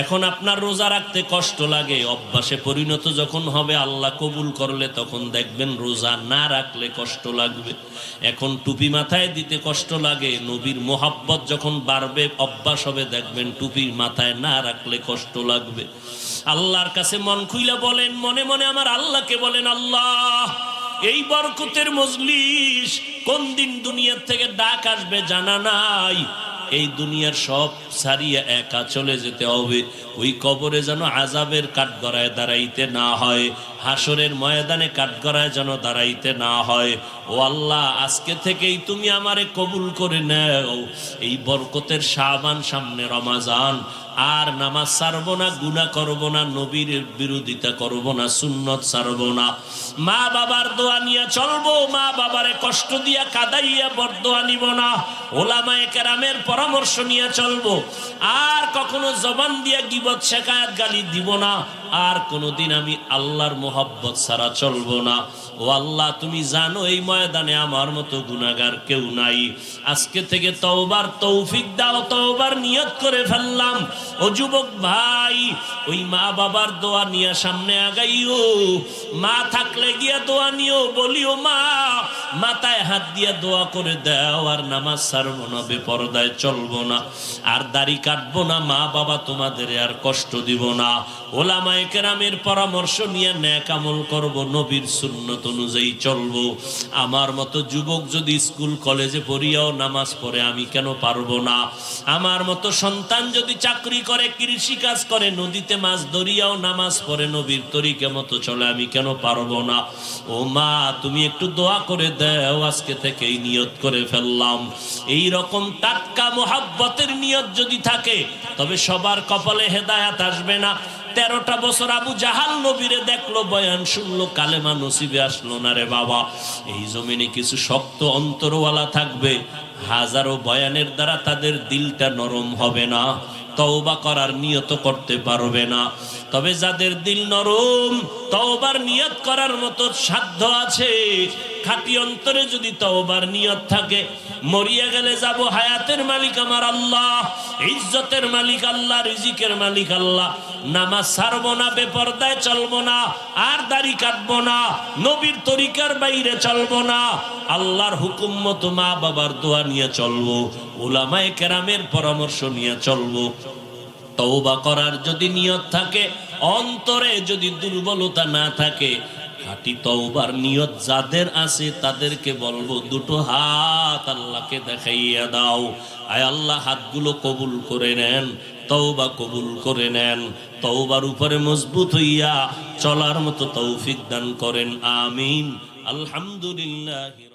এখন আপনার রোজা রাখতে কষ্ট লাগে, অভ্যাসে পরিণত যখন হবে, আল্লাহ কবুল করলে তখন দেখবেন রোজা না রাখলে কষ্ট লাগবে। এখন টুপি মাথায় দিতে কষ্ট লাগে, নবীর মোহাব্বত যখন বাড়বে, অভ্যাস হবে, দেখবেন টুপি মাথায় না রাখলে কষ্ট লাগবে। আল্লাহর কাছে মন খুইলা বলেন, মনে মনে আমার আল্লাহকে বলেন, আল্লাহ এই বরকতের মজলিস কোন দিন দুনিয়ার থেকে ডাক আসবে জানা নাই, এই দুনিয়ার সব ছাড়িয়ে একা চলে যেতে হবে। ওই কবরে যেন আযাবের কাঠগড়ায় দাঁড়াইতে না হয়, হাসরের ময়দানে কাঠগড়ায় যেন দাঁড়াইতে না হয়। ও আল্লাহ, আজকে থেকেই তুমি আমারে কবুল করে নাও। এই বরকতের শাবান, সামনে রমাজান, আর নামাজ ছাড়বো না, গুনাহ করবো না, নবীর বিরোধিতা করবো না, সুন্নত ছাড়বো না। মা বাবার দোয়া নিয়ে চলবো, মা বাবারে কষ্ট দিয়া কাদাইয়া বরদোয়া নিব না। ওলামায়ে কেরামের পরামর্শ নিয়ে চলবো। আর কখনো জবান দিয়া গীবত শেকায়াত গালি দিব না। আর কোনোদিন আমি আল্লাহর মোহাব্বত ছাড়া চলবো না। ও আল্লাহ, তুমি জানো এই ময়দানে আমার মতো গুনাহগার কেউ নাই। আজকে থেকে তওবার তৌফিক দাও, তওবার নিয়ত করে ফেললাম। ও যুবক ভাই, ওই মা বাবার দোয়া নিয়ে সামনে আগাইও। মা থাকলে গিয়া দোয়া নিও, বলিও মা, মাথায় হাত দিয়ে দোয়া করে দাও। আর নামাজ ছাড়বো না, বেপরদায় চলবো না, আর দাড়ি কাটবো না, মা বাবা তোমাদের আর কষ্ট দিব না। ওলামায়ে কেরামের পরামর্শ নিয়ে নেক আমল করব, নবীর সুন্নত অনুযায়ী চলবো। আমার মতো যুবক যদি স্কুল কলেজে পড়িয়াও নামাজ পড়ে, আমি কেন পারবো না? আমার মতো সন্তান যদি চাকরি করে, কৃষি কাজ করে, নদীতে মাছ ধরিয়াও নামাজ পড়ে, নবীর তরিকা মতো চলে, আমি কেন পারবো না? ও মা, তুমি একটু দোয়া করে দাও। আজকে থেকেই নিয়ত করে ফেললাম। এই রকম টাটকা মোহাব্বতের নিয়ত যদি থাকে, তবে সবার কপালে হেদায়াত আসবে না। 13টা বছর আবু জাহাল নবীরে দেখলো, বয়ান শুনলো, কালেমা নসিবে আসলো না রে বাবা। এই জমিনে কিছু শক্ত অন্তরওয়ালা থাকবে, হাজারো বয়ানের দ্বারা তাদের দিলটা নরম হবে না, তওবা করার নিয়ত করতে পারবে না। তবে যাদের দিল নরম, তওবার নিয়ত করার মতো সাধ্য আছে, খাঁটি অন্তরে যদি তওবার নিয়ত থাকে, মরিয়া গেলে যাব, হায়াতের মালিক আমার আল্লাহ, ইজ্জতের মালিক আল্লাহ, রিজিকের মালিক আল্লাহ। নামাজ ছাড়বো না, বেপরদায় চলবো না, আর দাড়ি কাটবো না, নবীর তরিকার বাইরে চলবো না, আল্লাহর হুকুম মতো মা বাবার দোয়া নিয়ে চলবো, উলামায়ে কেরামের পরামর্শ নিয়ে চলবো। তওবা করার যদি নিয়ত থাকে, অন্তরে যদি দুর্বলতা না থাকে, খাঁটি তওবার নিয়ত যাদের আছে তাদেরকে বলবো, দুটো হাত আল্লাহকে দেখাইয়া দাও। আয় আল্লাহ, হাতগুলো কবুল করে নেন, তওবা কবুল করে নেন, তওবার উপরে মজবুত হইয়া চলার মতো তৌফিক দান করেন। আমিন। আলহামদুলিল্লাহ।